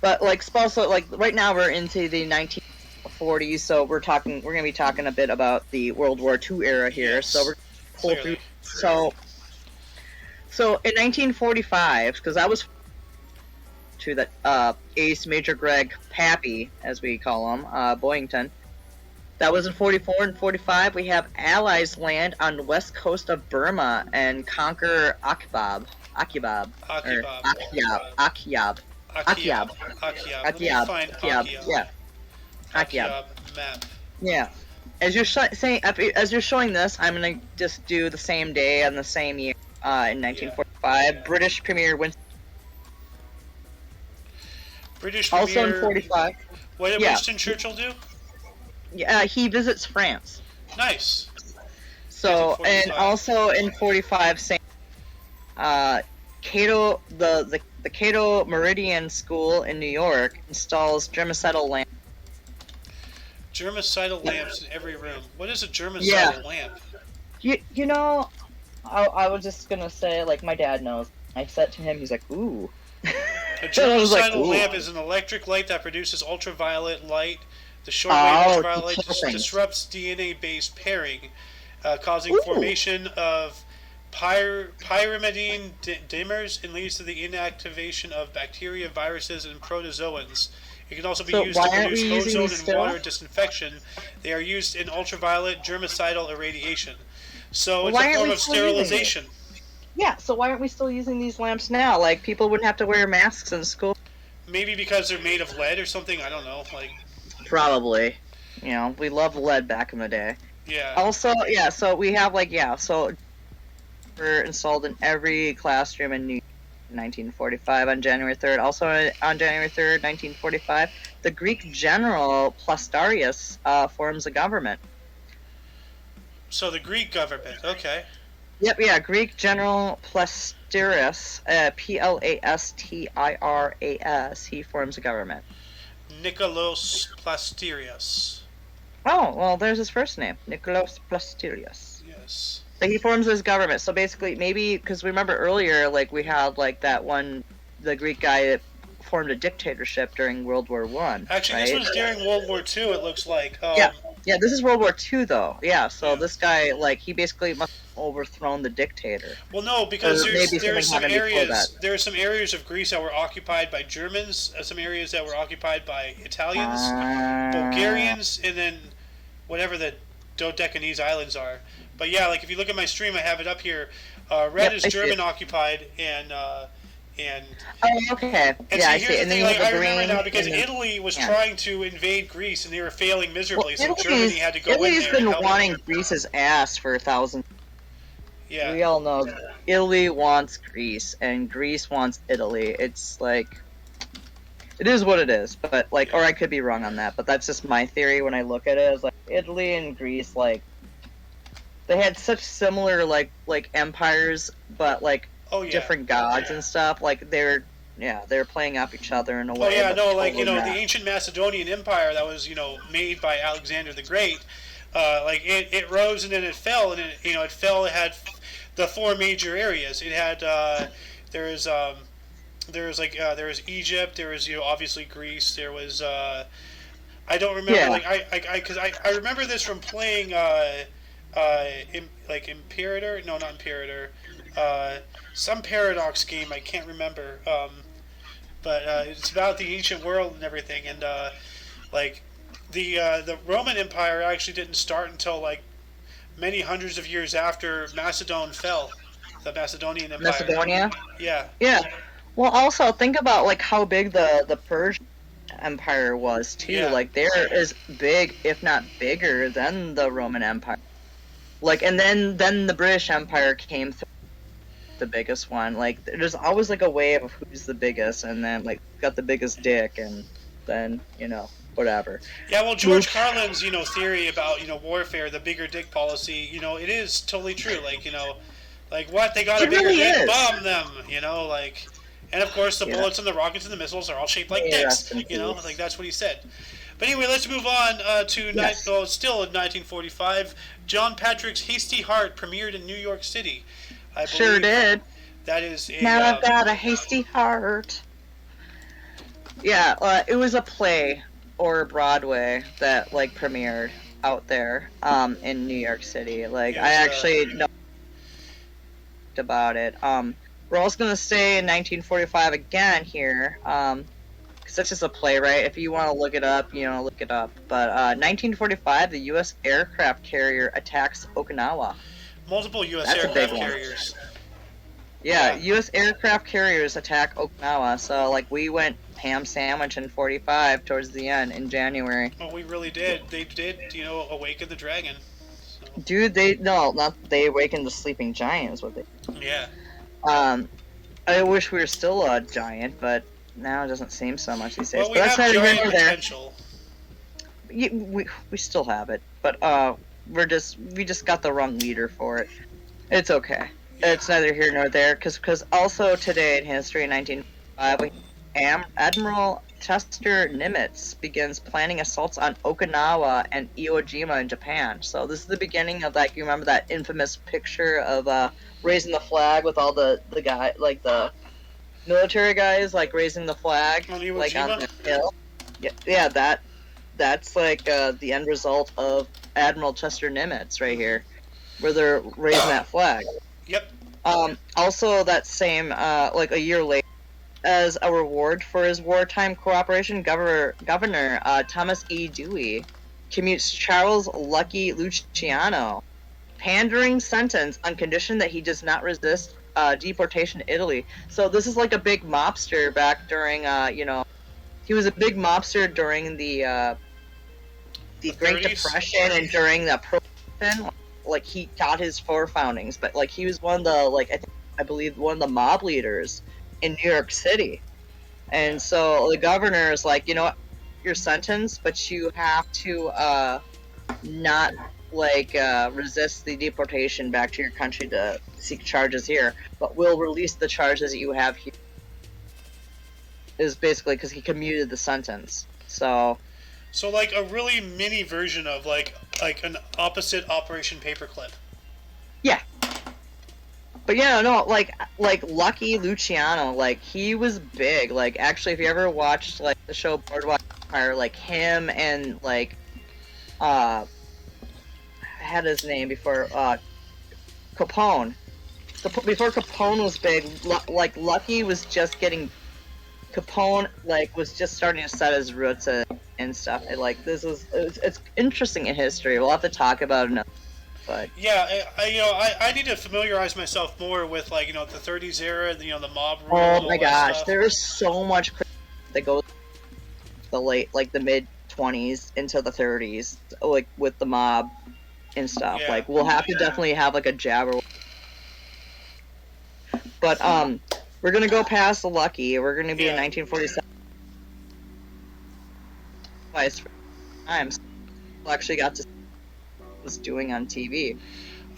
but like also like right now we're into the 1940s, so we're gonna be talking a bit about the World War II era here. Yes. So we're pull through. So in 1945, because I was to that Ace Major Greg Pappy, as we call him, Boyington. That was in 44 and 45. We have Allies land on the west coast of Burma and conquer Akiyab. Akiyab map. Yeah. As you're showing this, I'm gonna just do the same day and the same year. In 1945, yeah. British Premier Winston. Also in 45. What did Winston Churchill do? Yeah, he visits France. Nice. So, and also in 45, Cato, the Cato Meridian School in New York installs germicidal lamps. Germicidal lamps in every room. What is a germicidal lamp? You know, I was just gonna say, like, my dad knows. I said to him, he's like, ooh. A germicidal lamp is an electric light that produces ultraviolet light. The shortwave ultraviolet light disrupts DNA-based pairing, causing formation of pyrimidine dimers and leads to the inactivation of bacteria, viruses, and protozoans. It can also be used to produce ozone and water disinfection. They are used in ultraviolet germicidal irradiation. So it's a form of sterilization. Yeah, so why aren't we still using these lamps now? Like, people wouldn't have to wear masks in school. Maybe because they're made of lead or something. I don't know. Probably. We loved lead back in the day. Yeah. Also, so we have, so were installed in every classroom in New York in 1945 on January 3rd. Also on January 3rd, 1945, the Greek general Plastarius forms a government. So the Greek government, okay. Yep, Greek General Plastarius, Plastiras, he forms a government. Nikolaos Plastarius. Oh, well, there's his first name, Nikolaos Plastarius. Yes. So he forms his government. So basically, maybe, because remember earlier, we had, that one, the Greek guy that formed a dictatorship during World War I. Actually, right? This was during World War II, it looks like. Yeah, this is World War II, though. Yeah, so this guy, he basically must have overthrown the dictator. Well, no, because there's some areas. There are some areas of Greece that were occupied by Germans, some areas that were occupied by Italians, Bulgarians, and then whatever the Dodecanese Islands are. But yeah, if you look at my stream, I have it up here. Red is German occupied, and okay. And yeah, so I see. And then I remember now because Italy was trying to invade Greece and they were failing miserably, so Germany had to go in there. Italy's been wanting Greece's ass for thousands. Yeah. We all know Italy wants Greece and Greece wants Italy. It's it is what it is, but or I could be wrong on that, but that's just my theory when I look at it. Is Italy and Greece, they had such similar empires, but different gods and stuff. They're playing off each other in a way. Oh yeah, no, the ancient Macedonian Empire that was made by Alexander the Great. It rose and then it fell, and it fell. It had the 4 major areas. It had there was Egypt. There was obviously Greece. There was I don't remember because I remember this from playing Imperator. No, not Imperator. Some Paradox game, I can't remember. but it's about the ancient world and everything. And like the Roman Empire actually didn't start until like many hundreds of years after Macedon fell, the Macedonian Empire. Macedonia. Yeah, Yeah. Well, also think about like how big the Persian Empire was too. Yeah. Like they're as big, if not bigger, than the Roman Empire. Like, and then the British Empire came through, the biggest one. Like, there's always like a wave of who's the biggest, and then like got the biggest dick, and then whatever. Yeah, well, George Carlin's theory about warfare, the bigger dick policy, it is totally true. Like what they got It a bigger really dick, is. bomb them. Like, and of course the bullets and the rockets and the missiles are all shaped like dicks. rest in peace. Like that's what he said. But anyway, let's move on to Yes. still in 1945. John Patrick's Hasty Heart premiered in New York City. I Sure believe did. That is a. Now I've got a hasty heart. Yeah, it was a play or Broadway that like premiered out there in New York City. Like Yes, I actually know about it. We're also gonna stay in 1945 again here, because that's just a play, right? If you want to look it up, look it up. But 1945, the U.S. aircraft carrier attacks Okinawa. Multiple U.S. That's a big aircraft one. carriers. Yeah, Yeah. U.S. aircraft carriers attack Okinawa. So like we went ham sandwich in 45 towards the end in January. Well, we really did. They did, awaken the dragon. So, Dude, they awakened the sleeping giant is what they. yeah. I wish we were still a giant, but now it doesn't seem so much these days. Well, we But have that's neither here giant nor there. potential. We still have it, but we just got the wrong leader for it. It's okay. Yeah. It's neither here nor there, because also today in history in 1905, Admiral Chester Nimitz begins planning assaults on Okinawa and Iwo Jima in Japan. So this is the beginning of you remember that infamous picture of raising the flag with all the guy, like the military guys, like raising the flag On Iwo like Jima? on the hill. Yeah, that's like the end result of Admiral Chester Nimitz right here, where they're raising that flag. Yep. Also, that same like a year later, as a reward for his wartime cooperation, Governor Thomas E. Dewey commutes Charles Lucky Luciano, pandering sentence on condition that he does not resist deportation to Italy. So this is like a big mobster back during he was a big mobster during the Great 30s? Depression and during the Prohibition. Like he got his forefoundings, but like he was one of the I believe one of the mob leaders in New York City. And so the governor is like, your sentence, but you have to not resist the deportation back to your country to seek charges here, but we'll release the charges that you have here. Is basically because he commuted the sentence. So like a really mini version of like an opposite Operation Paperclip. yeah. But like Lucky Luciano, like he was big. Like actually, if you ever watched like the show Boardwalk Empire, like him and I had his name before Capone. Before Capone was big, like Lucky was just getting. Capone was just starting to set his roots and stuff. And it's interesting in history. We'll have to talk about it. But yeah, I need to familiarize myself more with the 30s era, the mob rule. oh and all my that gosh, stuff. there is so much that goes the mid 20s into the 30s, like with the mob and stuff. Yeah. Like we'll have to definitely have like a jabber. But we're gonna go past the Lucky. We're gonna be in 1947. Twice times. Actually got to see what was doing on TV.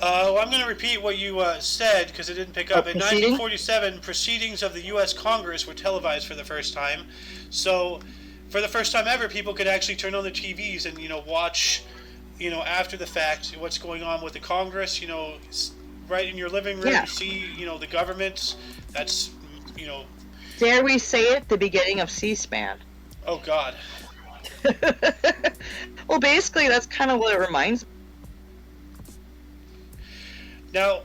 Well, I'm going to repeat what you said because it didn't pick up. In proceeding? 1947, proceedings of the U.S. Congress were televised for the first time. So, for the first time ever, people could actually turn on their TVs and watch, after the fact, what's going on with the Congress. Right in your living room, Yeah. see, the government. That's, Dare we say it? The beginning of C-SPAN. oh God. Well, basically, that's kind of what it reminds me. Now,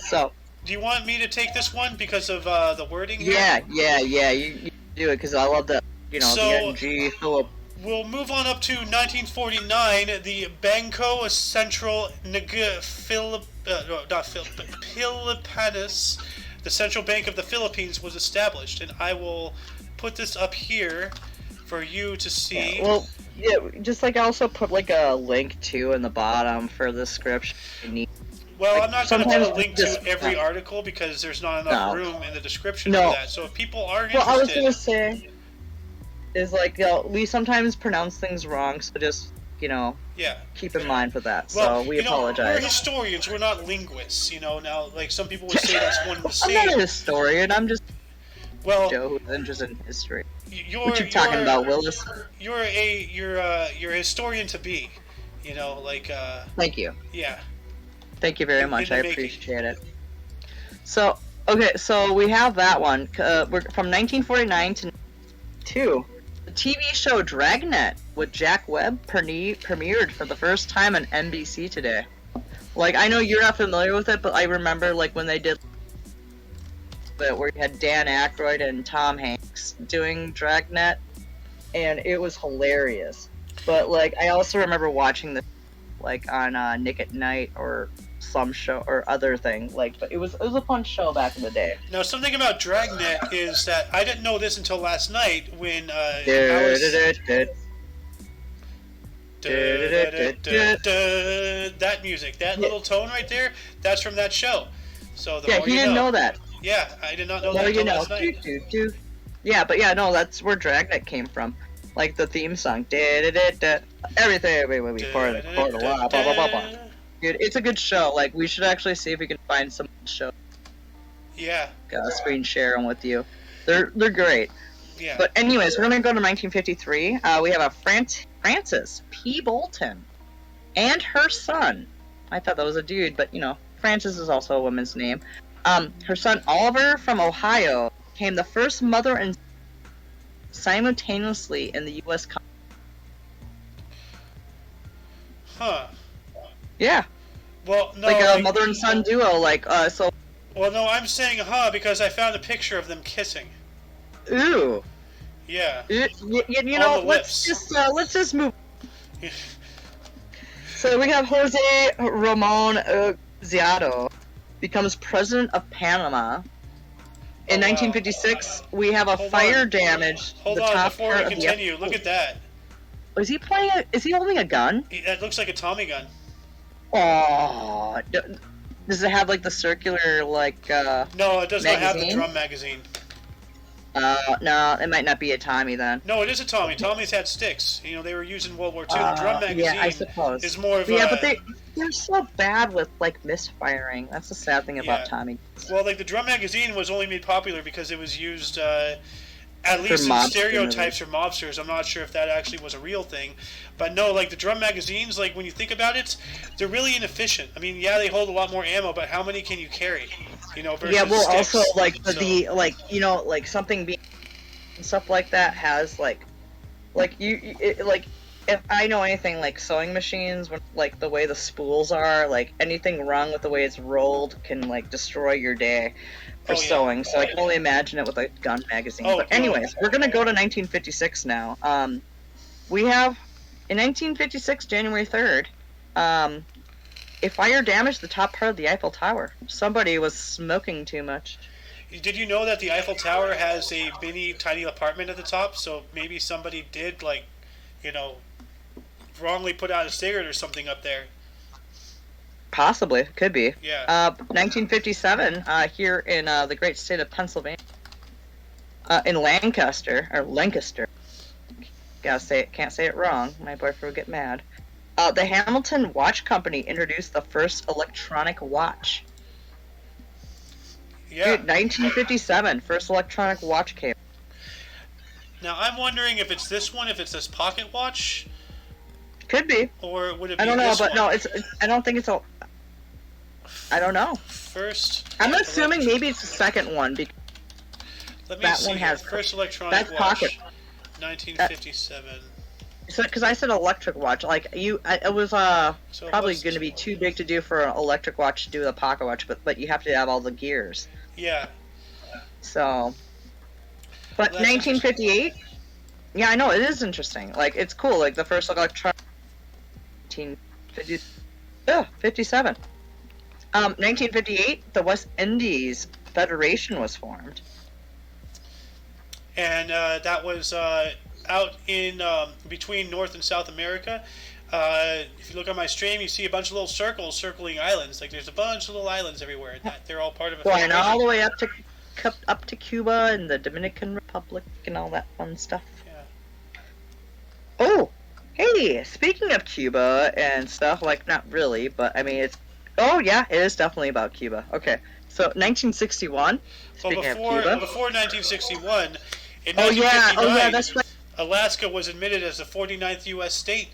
So, do you want me to take this one because of the wording here? yeah. Do it because I love the So- the NG Philip. We'll move on up to 1949. The Bangko Central Pilipinas, the Central Bank of the Philippines, was established, and I will put this up here for you to see. Well, yeah, just like I also put like a link too in the bottom for the description. Well, like, I'm not going to put a sometimes link just- to every article because there's not enough No. room in the description No. for that. So if people are Well, I was interested, gonna say is like we sometimes pronounce things wrong, so just yeah. keep in mind for that. Well, so we we're apologize. historians. We're not linguists. Now, like some people would say that's one and the I'm not a same. historian. I'm just Well, Joe who's interested in history. you're What you talking about, Willis? You're a historian to be. Thank you. Yeah. Thank you very In much. the I making. appreciate it. So, okay, so we have that one. We're from 1949 to 2. The TV show Dragnet with Jack Webb premiered for the first time on NBC today. Like, I know you're not familiar with it, but I remember like when they did where you had Dan Aykroyd and Tom Hanks doing Dragnet, and it was hilarious. But like, I also remember watching this like on Nick at Night or some show or other thing. Like, but it was a fun show back in the day. Now, something about Dragnet is that I didn't know this until last night when I was. That music, that little tone right there, that's from that show. So the Yeah, more he you didn't know know. that. Yeah, I did not know Well, that you until know, last night. Yeah, but yeah, no, that's where Dragnet came from. Like the theme song, everything before the quarter, blah blah blah blah. Dude, it's a good show. Like, we should actually see if we can find some show. Yeah, Screen share them with you. They're great. yeah. But anyways, we're gonna go to 1953. We have a Frances P. Bolton and her son. I thought that was a dude, but Frances is also a woman's name. Her son Oliver from Ohio became the first mother and simultaneously in the U.S. Huh. Yeah, Well, no. like a mother and son duo. So. Well, no, I'm saying because I found a picture of them kissing. Ooh. Yeah. Let's just move. So we have Jose Ramon Ziado becomes president of Panama. In 1956, we have a fire damage. Hold the on, top before part we of continue, look at that. Is he holding a gun? That looks like a Tommy gun. Oh, does it have like the circular like? No, it does not have the magazine? drum magazine. No, it might not be a Tommy then. No, it is a Tommy. Tommy's had sticks. They were used in World War II. The drum magazine Yeah, I suppose. is more of but they're so bad with like misfiring. That's the sad thing about Yeah. Tommy. Well, like the drum magazine was only made popular because it was used at least in mobster stereotypes for mobsters. I'm not sure if that actually was a real thing, but no, like the drum magazines, like when you think about it, they're really inefficient. I mean, yeah, they hold a lot more ammo, but how many can you carry? Versus Yeah, well, sticks. also like So- like something being and stuff like that has like if I know anything like sewing machines, when like the way the spools are, like anything wrong with the way it's rolled can like destroy your day for Oh, yeah. sewing. So I can only imagine it with a gun magazine. Oh, But anyways, we're gonna go to 1956 now. We have in 1956, January 3rd, a fire damaged the top part of the Eiffel Tower. Somebody was smoking too much. Did you know that the Eiffel Tower has a tiny apartment at the top? So maybe somebody did wrongly put out a cigarette or something up there. Possibly, could be. Yeah. 1957, here in the great state of Pennsylvania, in Lancaster. Can't say it wrong. My boyfriend would get mad. The Hamilton Watch Company introduced the first electronic watch. Yeah. Dude, 1957, first electronic watch came. Now I'm wondering if it's this one, if it's this pocket watch, Could be. or would it be I don't know, this but one? no, I don't think it's a. I don't know. First. I'm assuming maybe it's the second one because Let me that see one here. has- First electronic that's watch. pocket. 1957. because I said electric watch. Like it was So probably what's- going to be too big to do for an electric watch to do a pocket watch, but you have to have all the gears. Yeah. So But 1958. Yeah, I know it is interesting. Like it's cool. Like the first electronic 1957. 1958, the West Indies Federation was formed. And that was out in between North and South America. If you look on my stream, you see a bunch of little circles circling islands. Like there's a bunch of little islands everywhere. They're all part of a federation. All the way up to Cuba and the Dominican Republic and all that fun stuff. Yeah. Oh, hey! Speaking of Cuba and stuff, like not really, but I mean it's. Oh yeah, it is definitely about Cuba. Okay, so 1961. Speaking of Cuba. Before 1961, in 1959, that's right. Alaska was admitted as the 49th U.S. state.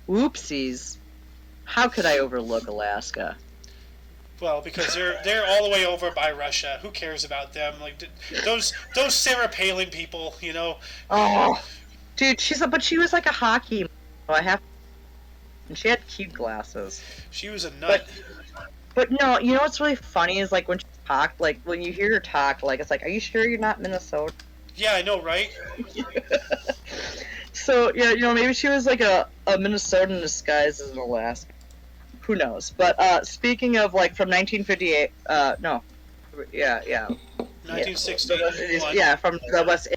Whoopsies! How could I overlook Alaska? Well, because they're all the way over by Russia. Who cares about them? Like those Sarah Palin people, you know. Oh, dude, she was like a hockey. And she had cute glasses. She was a nut. But no, you know what's really funny is like when she talked, like when you hear her talk, like it's like, are you sure you're not Minnesota? Yeah, I know, right? So yeah, you know, maybe she was like a Minnesotan disguised as an Alaska. Who knows? But speaking of like from 1958, no, yeah. 1961. Yeah, from the West.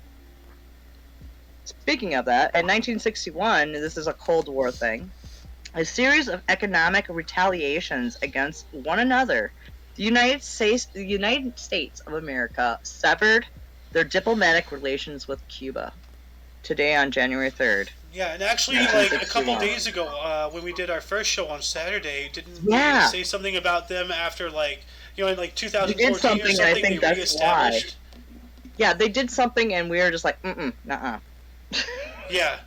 Speaking of that, in 1961, this is a Cold War thing. A series of economic retaliations against one another. The United States of America severed their diplomatic relations with Cuba. Today on January 3rd. Yeah, and actually, like a couple days ago, when we did our first show on Saturday, didn't we say something about them after, like, you know, in like 2014 or something, I think they that's reestablished? Why. Yeah, they did something, and we were just like, nuh-uh. Yeah.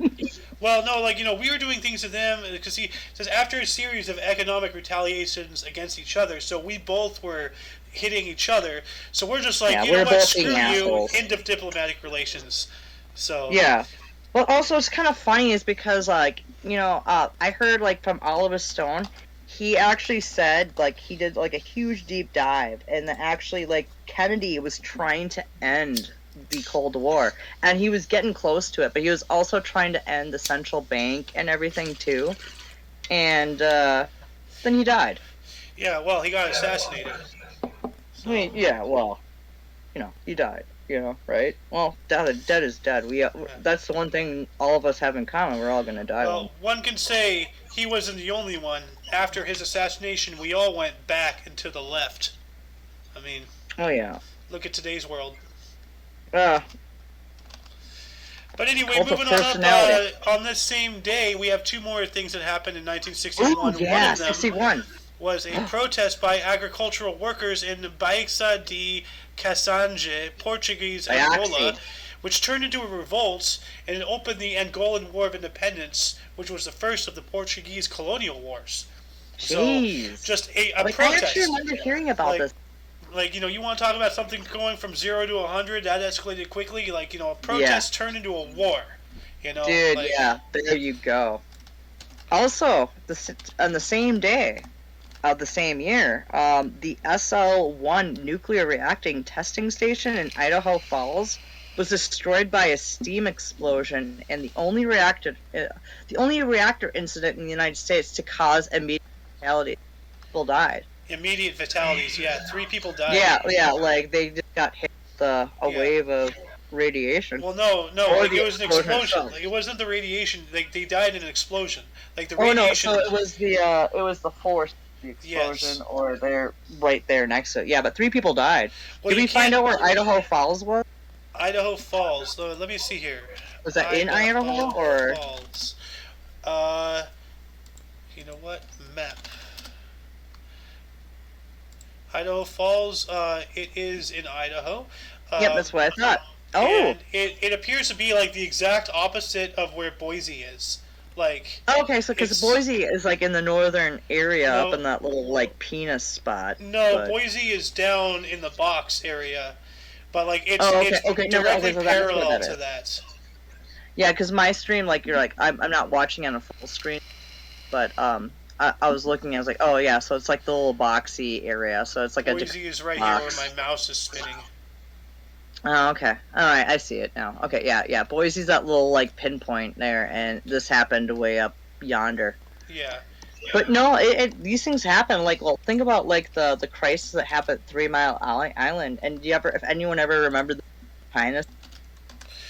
Well, no, like, you know, we were doing things to them, because it says after a series of economic retaliations against each other, so we both were hitting each other, so we're just like, you know what, screw you, end of diplomatic relations. So yeah. Well, also it's kind of funny is because like you know I heard like from Oliver Stone, he actually said like he did like a huge deep dive and that actually like Kennedy was trying to end the Cold War and he was getting close to it, but he was also trying to end the central bank and everything too, and then he died. Yeah, well, he got assassinated. So. I mean, yeah, well, you know, he died. You know, right? Well, dead is dead. That's the one thing all of us have in common. We're all gonna die. Well, one can say he wasn't the only one. After his assassination, we all went back and to the left. I mean, oh yeah. Look at today's world. But anyway, moving on up, on this same day, we have two more things that happened in 1961. Ooh, yeah, one of them 61. Was a protest by agricultural workers in Baixa de Cassange, Portuguese Angola, which turned into a revolt and it opened the Angolan War of Independence, which was the first of the Portuguese colonial wars. Jeez. So, just a protest. I actually remember hearing about this. Like, you know, you want to talk about something going from 0 to 100, that escalated quickly. Like, you know, a protest turned into a war. You know, dude, yeah, there you go. Also, on the same day of the same year, the SL-1 nuclear reacting testing station in Idaho Falls was destroyed by a steam explosion, and the only reactor incident in the United States to cause immediate fatality. People died. Immediate fatalities, yeah. 3 people died. Yeah, like they just got hit with a wave of radiation. Well, no, like it was an explosion. Like, it wasn't the radiation. Like they died in an explosion. Like the radiation. Oh no, so it was the force. The explosion, or they're right there next to it. Yeah, but 3 people died. Well, did we find out where Idaho Falls was? Idaho Falls. Let me see here. Was that in Idaho or? Falls. You know what? Map. Idaho Falls. It is in Idaho. Yep, that's what I thought. Oh. And it appears to be like the exact opposite of where Boise is. Like, okay, so because Boise is like in the northern area, up in that little like penis spot. No, Boise is down in the box area, but like it's directly parallel to that. Yeah, because my stream, like you're like I'm not watching on a full screen, but I was looking, I was like, oh yeah, so it's like the little boxy area, so it's like Boise is right here where my mouse is spinning. Oh, okay. All right, I see it now. Okay, yeah. Boise's that little like pinpoint there, and this happened way up yonder. Yeah. But no, these things happen. Like, well, think about like the crisis that happened at 3 Mile Island. And do you ever, if anyone ever remembered the Pinus,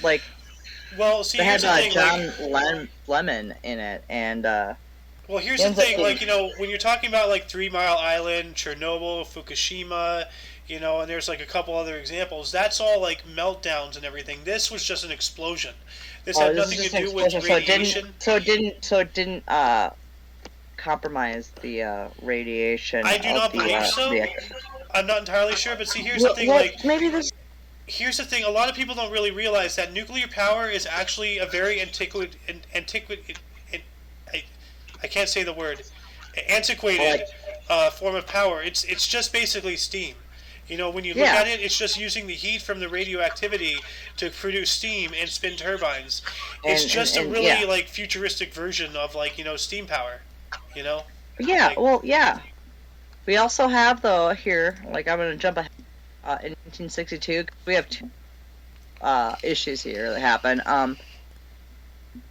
like Well, see, they here's had the thing, like, John Lemon in it, and well, here's he the ends up thing, getting, like, when you're talking about like 3 Mile Island, Chernobyl, Fukushima, and there's like a couple other examples. That's all like meltdowns and everything. This was just an explosion. This oh, had this is nothing just to an do with explosion. radiation. So it didn't compromise the radiation I do of not the believe so. the. I'm not entirely sure, but see, here's the thing, like, Maybe this. here's the thing. A lot of people don't really realize that nuclear power is actually a very I can't say the word, antiquated form of power. It's just basically steam. When you look at it, it's just using the heat from the radioactivity to produce steam and spin turbines. It's just a really like futuristic version of like steam power. Yeah, Like, well, yeah. We also have though here, like I'm gonna jump ahead. In 1962, we have two issues here that happen.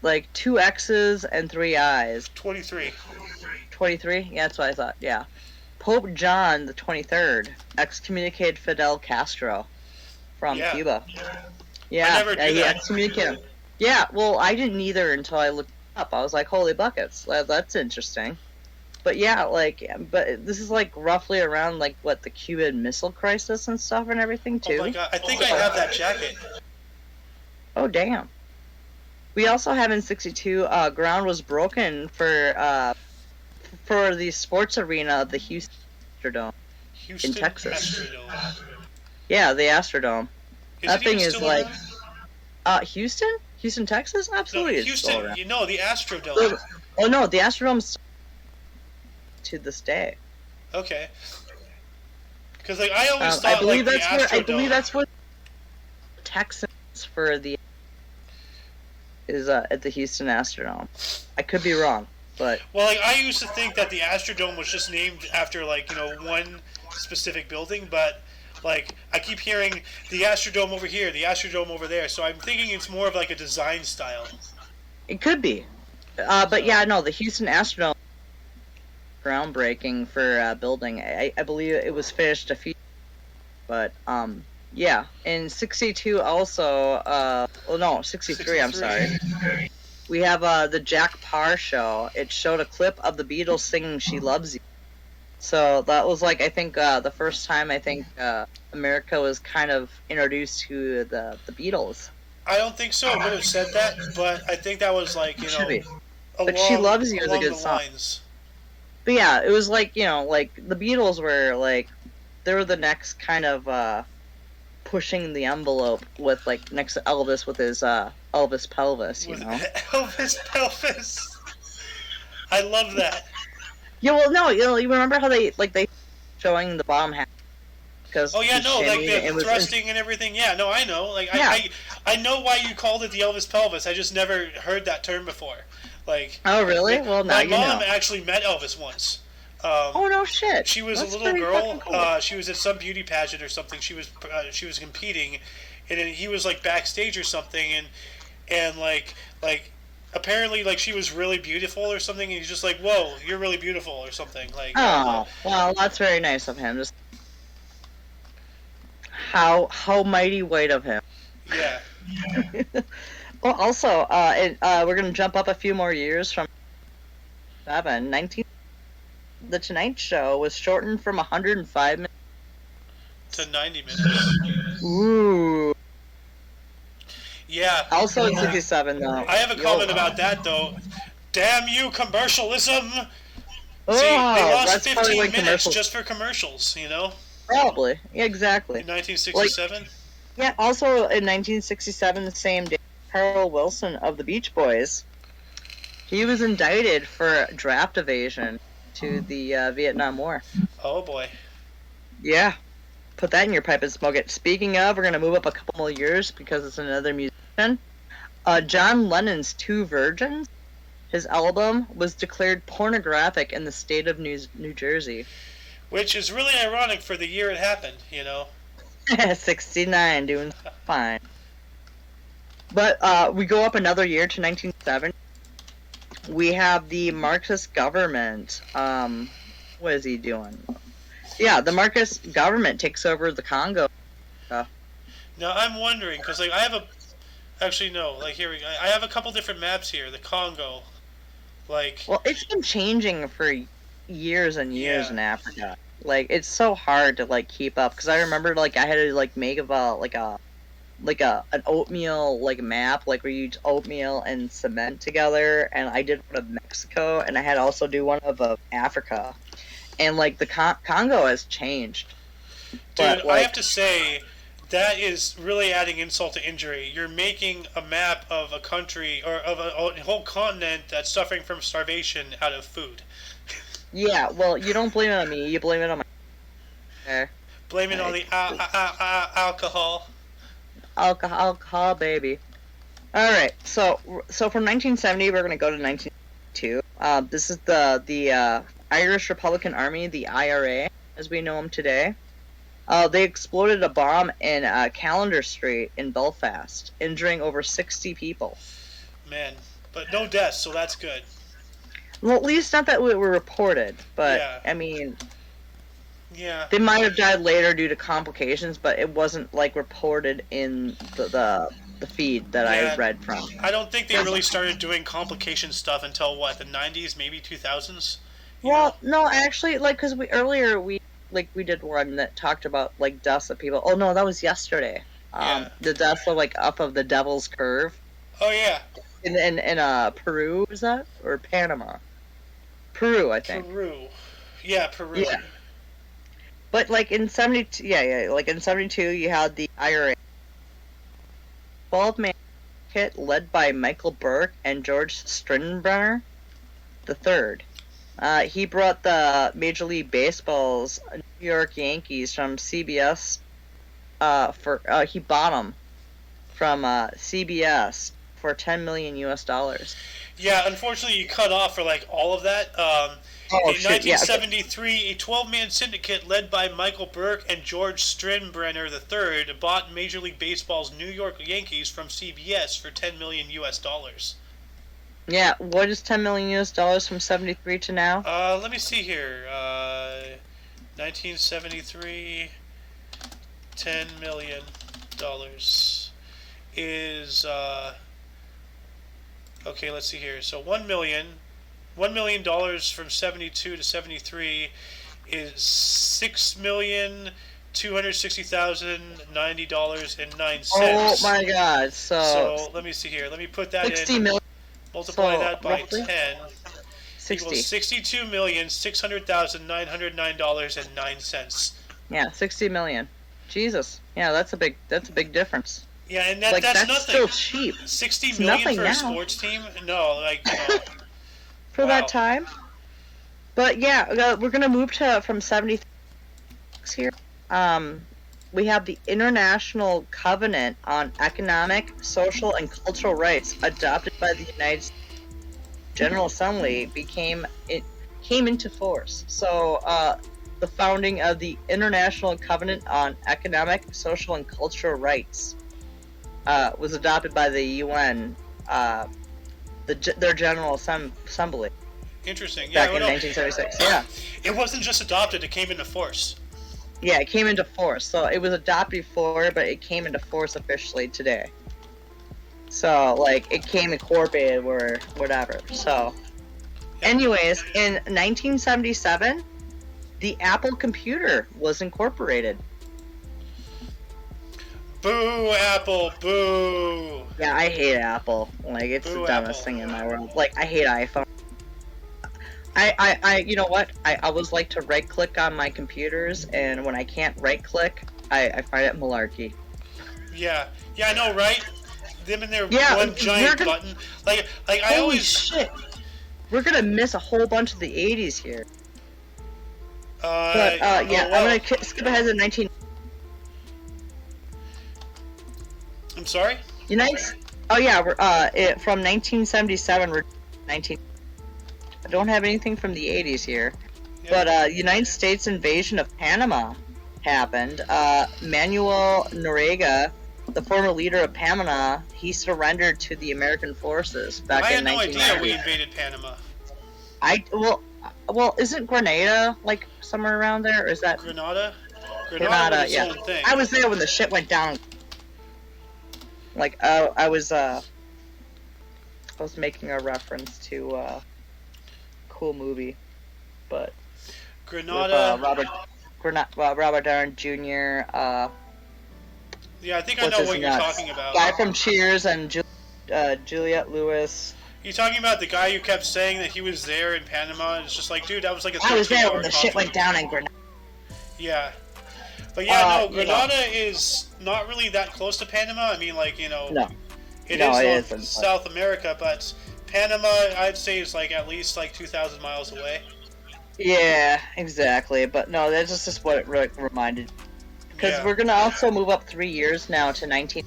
Like 2 X's and 3 I's. 23. 23? Yeah, that's what I thought. Yeah. Pope John the 23rd excommunicated Fidel Castro from Cuba. Yeah, I never knew he that. excommunicated him. Yeah, well, I didn't either until I looked up. I was like, holy buckets, that's interesting. But yeah, but this is like roughly around like what the Cuban Missile Crisis and stuff and everything too. Oh my god, I think I have that jacket. Oh damn. We also have in '62, ground was broken for the sports arena of the Houston Astrodome in Texas. Astrodome. Yeah, the Astrodome. That thing is like around? Houston, Texas. Absolutely, No, it's still around. Houston. The Astrodome. Oh no, the Astrodome's to this day. Okay. Because like I always thought I believe like that's the where Astrodome. I believe that's where Texans for the is at the Houston Astrodome. I could be wrong, but Well, like I used to think that the Astrodome was just named after like one specific building, but like I keep hearing the Astrodome over here, the Astrodome over there, so I'm thinking it's more of like a design style. it could be. But yeah, no, the Houston Astrodome groundbreaking for building. I believe it was finished a few, but yeah, in '62 also. 63. I'm sorry. We have the Jack Parr show. It showed a clip of the Beatles singing "She Loves You." So that was like I think the first time I think America was kind of introduced to the Beatles. I don't think so. It would have said that, but I think that was like Should be. along, "She Loves You" is a along good the song. lines. But yeah, it was like like the Beatles were like they were the next kind of pushing the envelope with like next to Elvis with his Elvis pelvis, With Elvis pelvis. I love that. Yeah, well, no, you remember how they showing the bottom half because Oh yeah, no, like the was thrusting and everything. Yeah, no, I know. Like Yeah. I know why you called it the Elvis pelvis. I just never heard that term before. Like Oh really? Well, now my you mom know. actually met Elvis once. Oh no shit. She was That's a little pretty girl. fucking cool. She was at some beauty pageant or something. She was competing, and then he was like backstage or something, and like apparently like she was really beautiful or something. And he's just like, "Whoa, you're really beautiful" or something. Like Oh well, that's very nice of him. Just how mighty white of him. yeah. Well, also, we're gonna jump up a few more years from 19. The Tonight Show was shortened from 105 minutes To 90 minutes. Ooh. Yeah. Also in '67 though. I have a comment about that though. Damn you, commercialism! Oh, See, they lost that's probably 15 when minutes commercials. just for commercials, Probably. Yeah, exactly. in 1967. Yeah, also in 1967, the same day, Carl Wilson of the Beach Boys, he was indicted for draft evasion to the Vietnam War. Oh boy. Yeah. Put that in your pipe and smoke it. Speaking of, we're going to move up a couple more years because it's another musician. John Lennon's Two Virgins, his album, was declared pornographic in the state of New Jersey. Which is really ironic for the year it happened, 69, doing fine. But we go up another year to 1970. We have the Marxist government. What is he doing? Yeah, the Marxist government takes over the Congo. Now I'm wondering because like I have a actually no like here I have a couple different maps here. The Congo, like Well, it's been changing for years and years yeah in Africa. Like it's so hard to like keep up because I remember like I had to like make an oatmeal like map like where you use oatmeal and cement together, and I did one of Mexico, and I had to also do one of Africa, and like the Congo has changed. dude But I like have to say that is really adding insult to injury. You're making a map of a country or of a whole continent that's suffering from starvation out of food. yeah, well you don't blame it on me, you blame it on my Blame it on the alcohol. alcohol baby. All right, so from 1970 we're gonna go to 1992. This is the Irish Republican Army, the IRA, as we know them today. They exploded a bomb in Callender Street in Belfast, injuring over 60 people. Man, but no deaths, so that's good. Well, at least not that we were reported, but Yeah. I mean, Yeah. they might have died later due to complications, but it wasn't like reported in the feed that Yeah. I read from. I don't think they really started doing complication stuff until what, the 90s, maybe 2000s? Well, no, actually, like, because we did one that talked about like deaths of people. Oh no, that was yesterday. Yeah. The deaths of like up of the Devil's Curve Oh, yeah. in Peru, is that, or Panama? Peru, I think. Peru. Yeah, Peru. Yeah. But like in 72, like in 72, you had the IRA 12-man kit led by Michael Burke and George Steinbrenner III. He brought the Major League Baseball's New York Yankees from CBS. He bought them from CBS for $10 million US. Yeah, unfortunately, you cut off for like all of that. In shit, yeah, 1973, a 12-man syndicate led by Michael Burke and George Steinbrenner III bought Major League Baseball's New York Yankees from CBS for $10 million US. Yeah, what is $10 million US from 73 to now? Let me see here. 1973, $10 million is okay. Let's see here. So $1 million from 72 to 73 is $6,260,090.09. Oh my God! So let me see here. Let me put that 60 in. million. Multiply that by roughly 10. 60. Equals $62,600,909.09. Yeah, 60 million. Jesus. Yeah, that's a big difference. Yeah, and Like that's that's nothing. still cheap 60 It's million nothing for now. a sports team? No, like for wow. that time. But yeah, we're gonna move from 76 here. We have the International Covenant on Economic, Social, and Cultural Rights, adopted by the United States General Assembly, came into force. So the founding of the International Covenant on Economic, Social, and Cultural Rights was adopted by the UN, their General Assembly. Interesting. Back Yeah, in 1976. Yeah. it wasn't just adopted; it came into force. Yeah, it came into force. So it was adopted before, but it came into force officially today. So, like, it came incorporated or whatever. So, anyways, in 1977, the Apple computer was incorporated. Boo, Apple! Boo! Yeah, I hate Apple. Like, it's Boo, the dumbest Apple. thing in my world. Like, I hate iPhone. You know what? I always like to right-click on my computers, and when I can't right-click, I find it malarkey. Yeah, I know, right? Them and their Yeah, one giant button. Like I Holy always. shit! We're gonna miss a whole bunch of the 80s here. But well. I'm gonna skip ahead to 19. I'm sorry. Oh yeah, we're from 1977. We're 19. I don't have anything from the 80s here, Yeah. but United States invasion of Panama happened. Manuel Noriega the former leader of Panama, he surrendered to the American forces back I in had no idea 1990. we invaded Panama. Well, isn't Grenada like somewhere around there, or is that Grenada? Grenada? was its Yeah, own thing. I was there when the shit went down. Like, I was making a reference to cool movie, but Grenada. with, Robert Downey Jr. Yeah, I think I know what you're talking about. Guy from Cheers and Juliette Lewis. You talking about the guy who kept saying that he was there in Panama? And it's just like, dude, that was like a 13-hour I was there when the shit conflict. went down in Grenada. Yeah. But yeah, no, you Grenada is not really that close to Panama. I mean, like, you know, No. it No, it is isn't, South America, but Panama, I'd say, is like at least like 2,000 miles away. Yeah, exactly. But no, that's just what it reminded. Because Yeah. we're gonna also move up 3 years now to 19.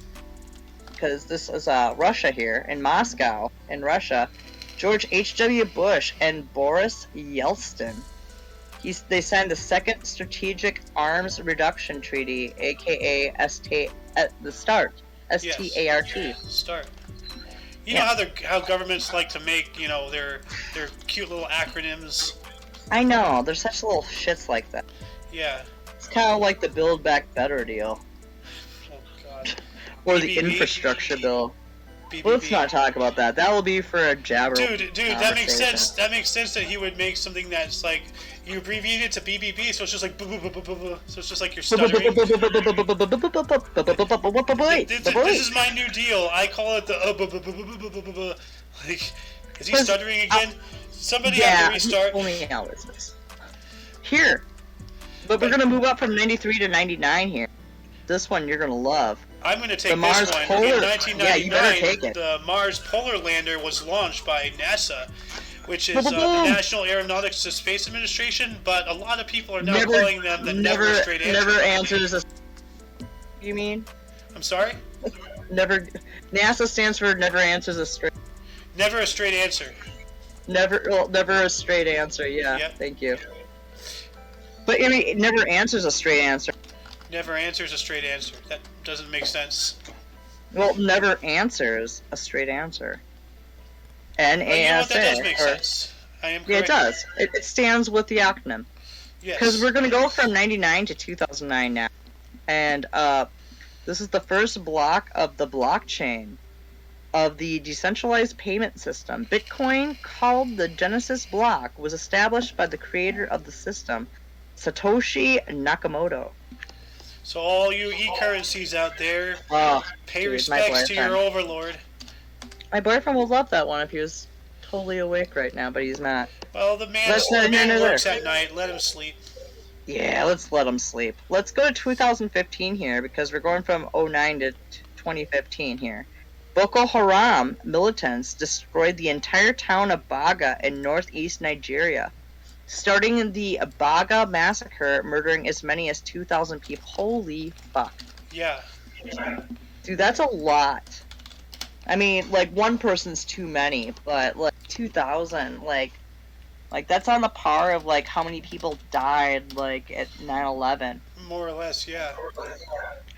Because this is Russia here in Moscow, in Russia. George H.W. Bush and Boris Yeltsin. They signed the Second Strategic Arms Reduction Treaty, aka the START. S-T-A-R-T. Start. You know how governments like to make, you know, their cute little acronyms. I know, they're such little shits like that. Yeah. It's kind of like the Build Back Better deal. Oh God. Or the BBB? infrastructure bill. BBB. Well, let's not talk about that. That will be for a jabber. Dude, that makes sense. That makes sense that he would make something that's like, you abbreviate it to BBB, so it's just like so it's just like you're stuttering. This is my new deal. I call it the like. Is he stuttering again? Somebody have to restart. Only Alice's. Here, but we're gonna move up from 93 to 99 here. This one you're gonna love. I'm going to take The Mars this one. Polar. In 1999, Yeah, you better take it. the Mars Polar Lander was launched by NASA, which is the National Aeronautics and Space Administration, but a lot of people are now calling them the Never Straight Answer. Never answers a... You mean? I'm sorry? Never... NASA stands for Never Answers a Straight... Never a straight answer. Never a straight answer, yeah. Yep. Thank you. But, I mean, it never answers a straight answer. Never answers a straight answer. That doesn't make sense. Well, never answers a straight answer. NASA. You know what? That does make sense. I am correct. Yeah, it does. It stands with the acronym. Yes. Because we're going to go from 99 to 2009 now. And this is the first block of the blockchain of the decentralized payment system. Bitcoin, called the Genesis block, was established by the creator of the system, Satoshi Nakamoto. So all you e-currencies out there, pay respects to your overlord. My boyfriend will love that one if he was totally awake right now, but he's not. Well, the man works at night. Let him sleep. Yeah, let's let him sleep. Let's go to 2015 here, because we're going from 09 to 2015 here. Boko Haram militants destroyed the entire town of Baga in northeast Nigeria, starting the Baga massacre, murdering as many as 2,000 people. Holy fuck. Yeah. Dude, that's a lot. I mean, like, one person's too many, but, like, 2,000, like, that's on the par of, like, how many people died, like, at 9/11. More or less, yeah.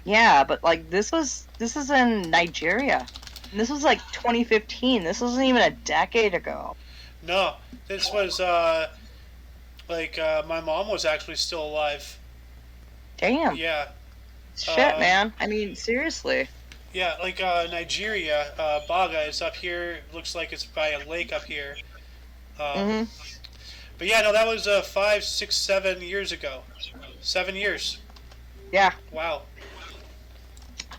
Yeah, but, like, this is in Nigeria. And this was, like, 2015. This wasn't even a decade ago. No, this was, my mom was actually still alive. Damn. Yeah. Shit, man. I mean, seriously. Yeah, like, Nigeria, Baga is up here. Looks like it's by a lake up here. But yeah, no, that was 5, 6, 7 years ago. 7 years. Yeah. Wow.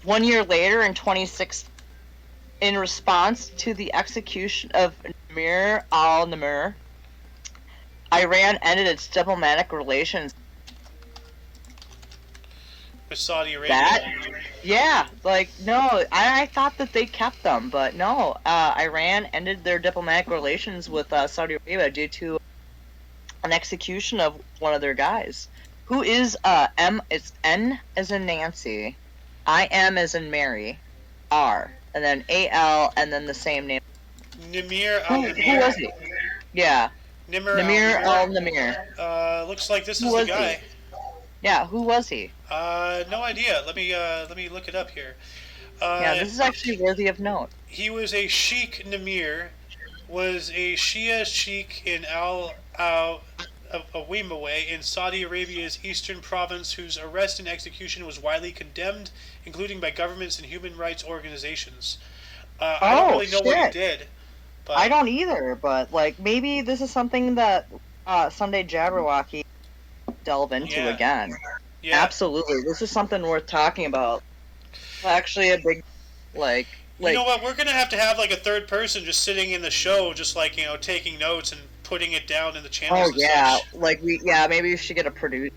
1 year later, in 2016, in response to the execution of Namir al-Nimr, Iran ended its diplomatic relations With Saudi Arabia. Yeah, like, no, I thought that they kept them, but no, Iran ended their diplomatic relations with Saudi Arabia due to an execution of one of their guys, who is it's N as in Nancy, I-M as in Mary, R, and then A-L, and then the same name. Namir al-Nimr. Who was he? Yeah. Namir al-Nimr. Looks like this is the guy. Yeah, who was he? No idea. Let me look it up here. Yeah, this is actually worthy of note. He was a Sheikh Namir, was a Shia Sheikh in Awimaway in Saudi Arabia's eastern province, whose arrest and execution was widely condemned, including by governments and human rights organizations. I don't really know what he did. But I don't either, but like maybe this is something that Sunday Jabberwocky delve into again. Yeah. Absolutely, this is something worth talking about. Actually, a big you know what? We're gonna have to have like a third person just sitting in the show, just like taking notes and putting it down in the channels. Oh yeah, such. Maybe we should get a producer.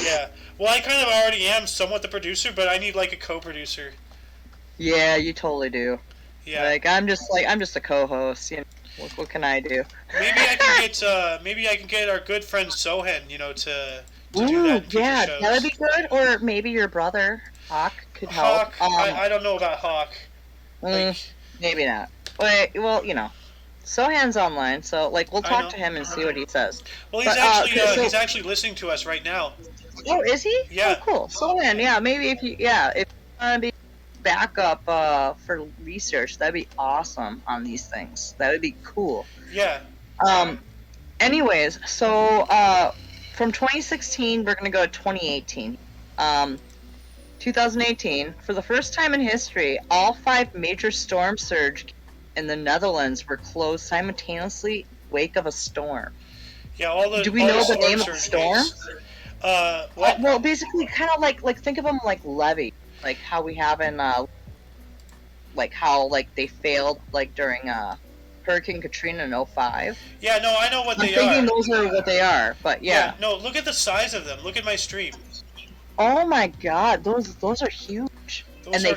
Yeah, well, I kind of already am somewhat the producer, but I need like a co-producer. Yeah, you totally do. Yeah, I'm just a co-host. What can I do? Maybe I can get our good friend Sohen, to do that. Yeah, that would be good. Or maybe your brother Hawk could help. I don't know about Hawk. Maybe not. Well, Sohan's online, so we'll talk to him and see what he says. Well, he's actually listening to us right now. Oh, is he? Yeah. Oh, cool. Sohan, yeah, maybe if you want to be backup for research, that'd be awesome on these things. That would be cool. Yeah. Anyways, so from 2016, we're gonna go to 2018. 2018, for the first time in history, all 5 major storm surge in the Netherlands were closed simultaneously in the wake of a storm. Yeah, do we know the name of the storm? What? Well, basically, kind of like think of them like levee, like how we have in how they failed during Hurricane Katrina in 2005. Yeah, no, I know what they are. I'm thinking those are what they are, but yeah. No, look at the size of them. Look at my stream. Oh my God, those are huge. And they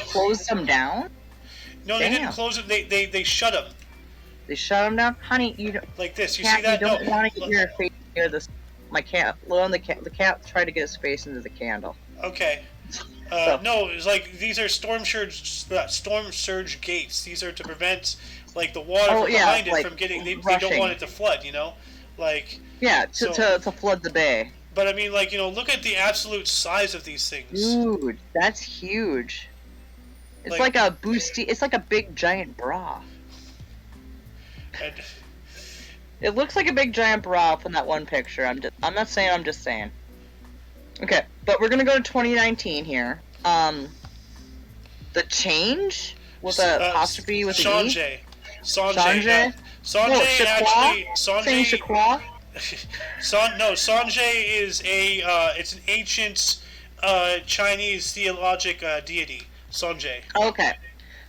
closed them down? No, they didn't close them. They shut them. They shut them down, honey. You don't like this. You see that? You don't want to get your face near this. My cat. The cat tried to get his face into the candle. Okay. No, it's like these are storm surge gates. These are to prevent the water from behind it from getting. They don't want it to flood. To flood the bay. But I mean, look at the absolute size of these things. Dude, that's huge. It's like a boosty. It's like a big giant bra. It looks like a big giant bra from that one picture. I'm not saying. I'm just saying. Okay, but we're gonna go to 2019 here. The change with an apostrophe with an E. Sanjay. Sanjay. Sanjay is it's an ancient Chinese theologic deity. Sanjay. Okay.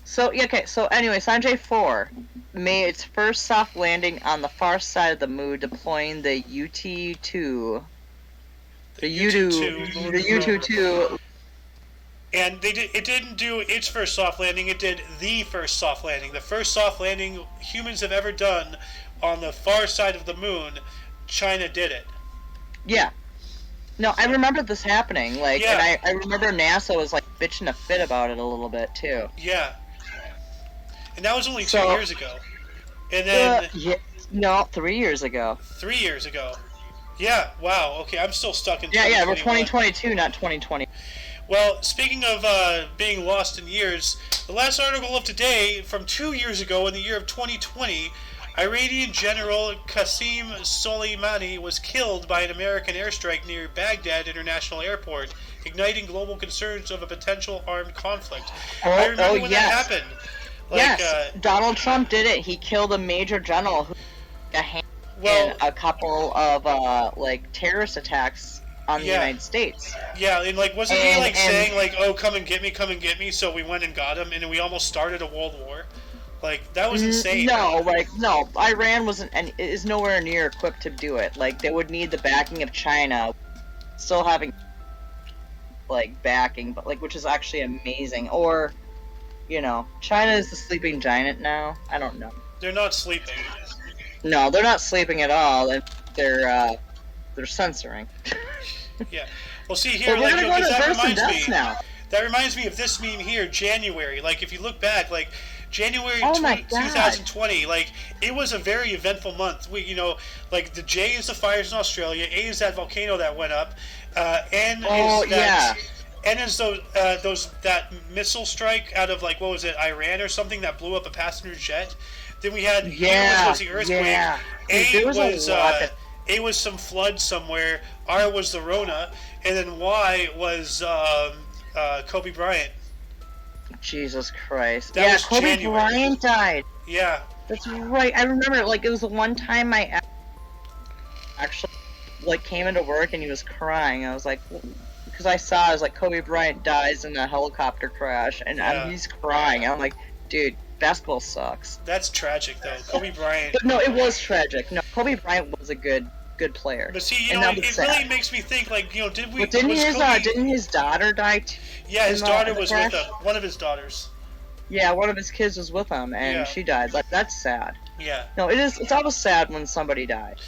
So anyway, Sanjay 4 made its first soft landing on the far side of the moon, deploying the UT-2. The U-2. And it didn't do its first soft landing, it did the first soft landing. The first soft landing humans have ever done on the far side of the moon. China did it. Yeah. No, I remember this happening. And I remember NASA was bitching a fit about it a little bit too. Yeah. And that was only 2 years ago. And then 3 years ago. 3 years ago. Yeah. Wow. Okay, I'm still stuck in. Yeah. We're 2022, not 2020. Well, speaking of being lost in years, the last article of today from 2 years ago in the year of 2020. Iranian General Qasem Soleimani was killed by an American airstrike near Baghdad International Airport, igniting global concerns of a potential armed conflict. I remember when that happened. Donald Trump did it. He killed a major general who got in a couple of terrorist attacks on the United States. Yeah, and wasn't he saying "Oh, come and get me," so we went and got him, and we almost started a world war. That was insane. No, Iran is nowhere near equipped to do it. They would need the backing of China, still having backing, but which is actually amazing. Or, China is the sleeping giant now. I don't know. They're not sleeping. No, they're not sleeping at all. They're censoring. Yeah. Well, see here, that reminds me of this meme here, January. If you look back, January 2020, it was a very eventful month. We, the J is the fires in Australia, A is that volcano that went up, N is that And there's that missile strike out of like what was it, Iran or something that blew up a passenger jet. Then we had was the earthquake. Yeah. Dude, A there was was a lot A was some flood somewhere. R was the Rona, and then Y was Kobe Bryant. Jesus Christ. That was Kobe January. Bryant died. Yeah. That's right. I remember, like, it was the one time I actually, like, came into work and he was crying. I was like, because I was like, Kobe Bryant dies in a helicopter crash, and he's crying. I'm like, dude, basketball sucks. That's tragic, though. Kobe Bryant. But no, it was tragic. No, Kobe Bryant was a good player. But see, it really makes me think, like, But didn't his daughter die too? Yeah, his daughter was with him. One of his daughters. Yeah, one of his kids was with him, and she died. Like, that's sad. Yeah. No, it is. It's always sad when somebody dies.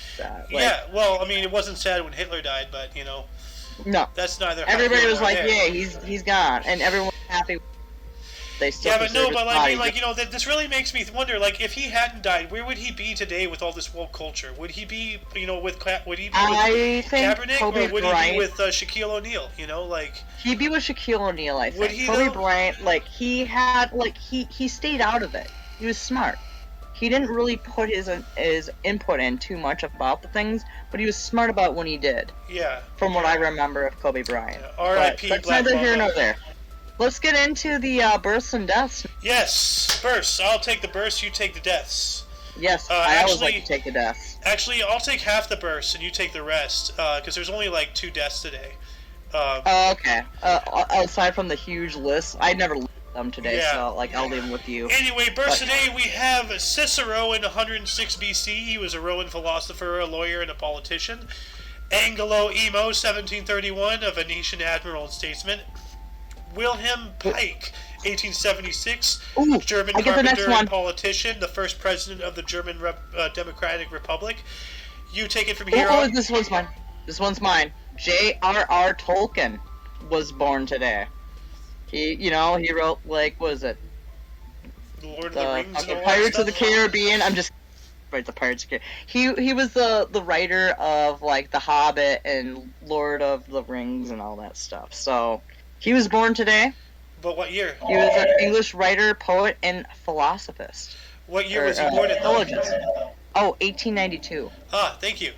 Yeah, well, I mean, it wasn't sad when Hitler died, but, No. That's neither. Everybody was like, yeah, he's gone, and everyone was happy. They still this really makes me wonder, like, if he hadn't died, where would he be today with all this woke culture? Would he be, with Kaepernick, or would he be with Shaquille O'Neal? He'd be with Shaquille O'Neal, I think. Kobe Bryant, like, he stayed out of it. He was smart. He didn't really put his input in too much about the things, but he was smart about when he did. Yeah. From what I remember of Kobe Bryant. R.I.P. That's neither here nor there. Let's get into the births and deaths. Yes, births. I'll take the births, you take the deaths. Yes, I always like to take the deaths. Actually, I'll take half the births and you take the rest, because there's only like 2 deaths today. Okay. Aside from the huge list, I never looked at them today, so I'll leave them with you. Anyway, births today we have Cicero in 106 BC. He was a Roman philosopher, a lawyer, and a politician. Angelo Emo, 1731, a Venetian admiral and statesman. Wilhelm Pike, 1876, German carpenter and politician, the first president of the German Democratic Republic. You take it from here on. This one's mine. This one's mine. J.R.R. Tolkien was born today. He wrote, like, what is it? Lord of the Rings and all Pirates of the Caribbean. I'm just... Right, the Pirates of the Caribbean. He was the writer of, like, The Hobbit and Lord of the Rings and all that stuff, so... He was born today. But what year? He was an English writer, poet, and philosophist. What year was he born in? Intelligence. 1892. Ah, thank you.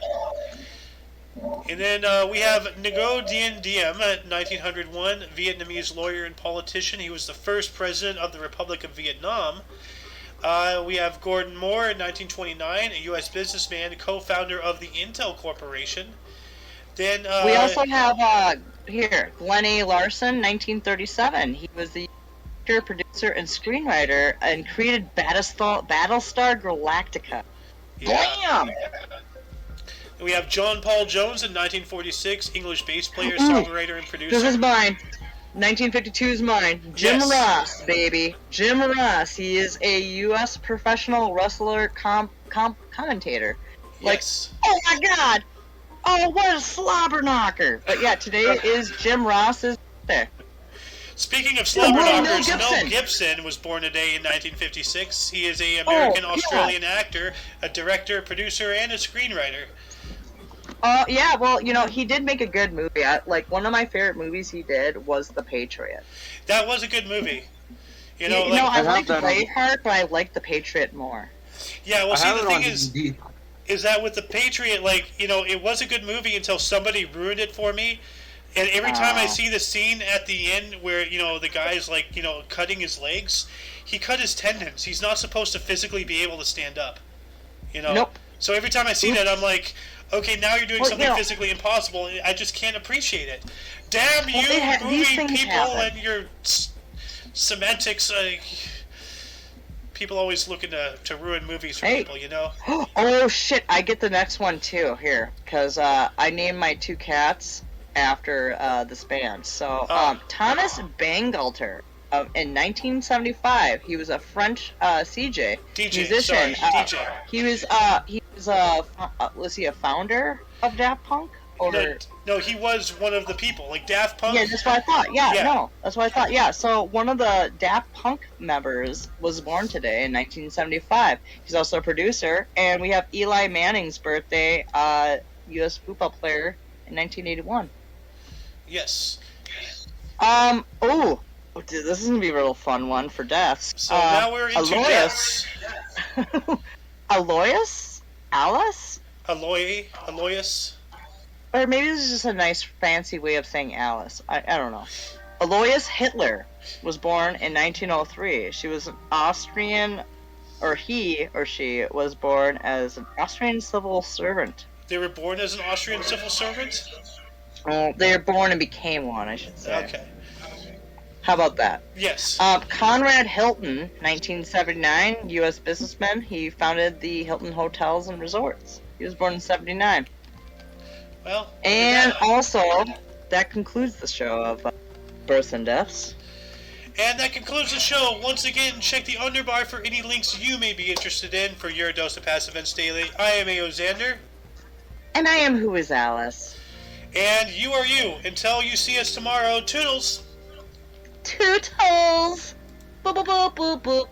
And then we have Ngo Dien Diem, 1901, Vietnamese lawyer and politician. He was the first president of the Republic of Vietnam. We have Gordon Moore, 1929, a U.S. businessman, co-founder of the Intel Corporation. Then we also have Glenn A. Larson, 1937. He was the actor, producer, and screenwriter, and created Battlestar Galactica. Yeah. Damn! We have John Paul Jones in 1946, English bass player, songwriter, and producer. This is mine. 1952 is mine. Jim Ross, baby. Jim Ross. He is a U.S. professional wrestler commentator. Yes. Oh my God! Oh, what a slobber knocker! But yeah, today is Jim Ross's birthday. Speaking of slobber knockers, Mel Gibson was born today in 1956. He is an American-Australian actor, a director, producer, and a screenwriter. Yeah, well, he did make a good movie. One of my favorite movies he did was The Patriot. That was a good movie. I liked Braveheart, but I liked The Patriot more. Yeah, well, see, the thing is that with The Patriot, it was a good movie until somebody ruined it for me. And every time I see the scene at the end where, the guy's, cutting his legs, he cut his tendons. He's not supposed to physically be able to stand up. Nope. So every time I see that, I'm like, okay, now you're doing something physically impossible. I just can't appreciate it. Damn you, movie people, and your semantics. People always looking to ruin movies for people, Oh, shit, I get the next one, too, here. Because I named my 2 cats after this band. So, Thomas Bangalter, in 1975, he was a French musician. DJ. He was he a founder of Daft Punk? No, he was one of the people, like Daft Punk. Yeah, that's what I thought. That's what I thought. Yeah, so one of the Daft Punk members was born today in 1975. He's also a producer, and we have Eli Manning's birthday, U.S. football player, in 1981. Yes. Oh, dude, this is gonna be a real fun one for deaths. So now we're into deaths. Aloysius? Alice? Aloysius? Or maybe this is just a nice fancy way of saying Alice. I don't know. Alois Hitler was born in 1903. She was an Austrian, or he or she was born as an Austrian civil servant. They were born as an Austrian civil servant? Well, they were born and became one, I should say. Okay. How about that? Yes. Conrad Hilton, 1979, U.S. businessman. He founded the Hilton Hotels and Resorts. He was born in 79. Well, and also, that concludes the show of births and deaths. And that concludes the show. Once again, check the underbar for any links you may be interested in for your dose of past events daily. I am A.O. Xander. And I am Who is Alice. And you are you. Until you see us tomorrow, toodles! Toodles! Boop, boop, boop, boop, boop.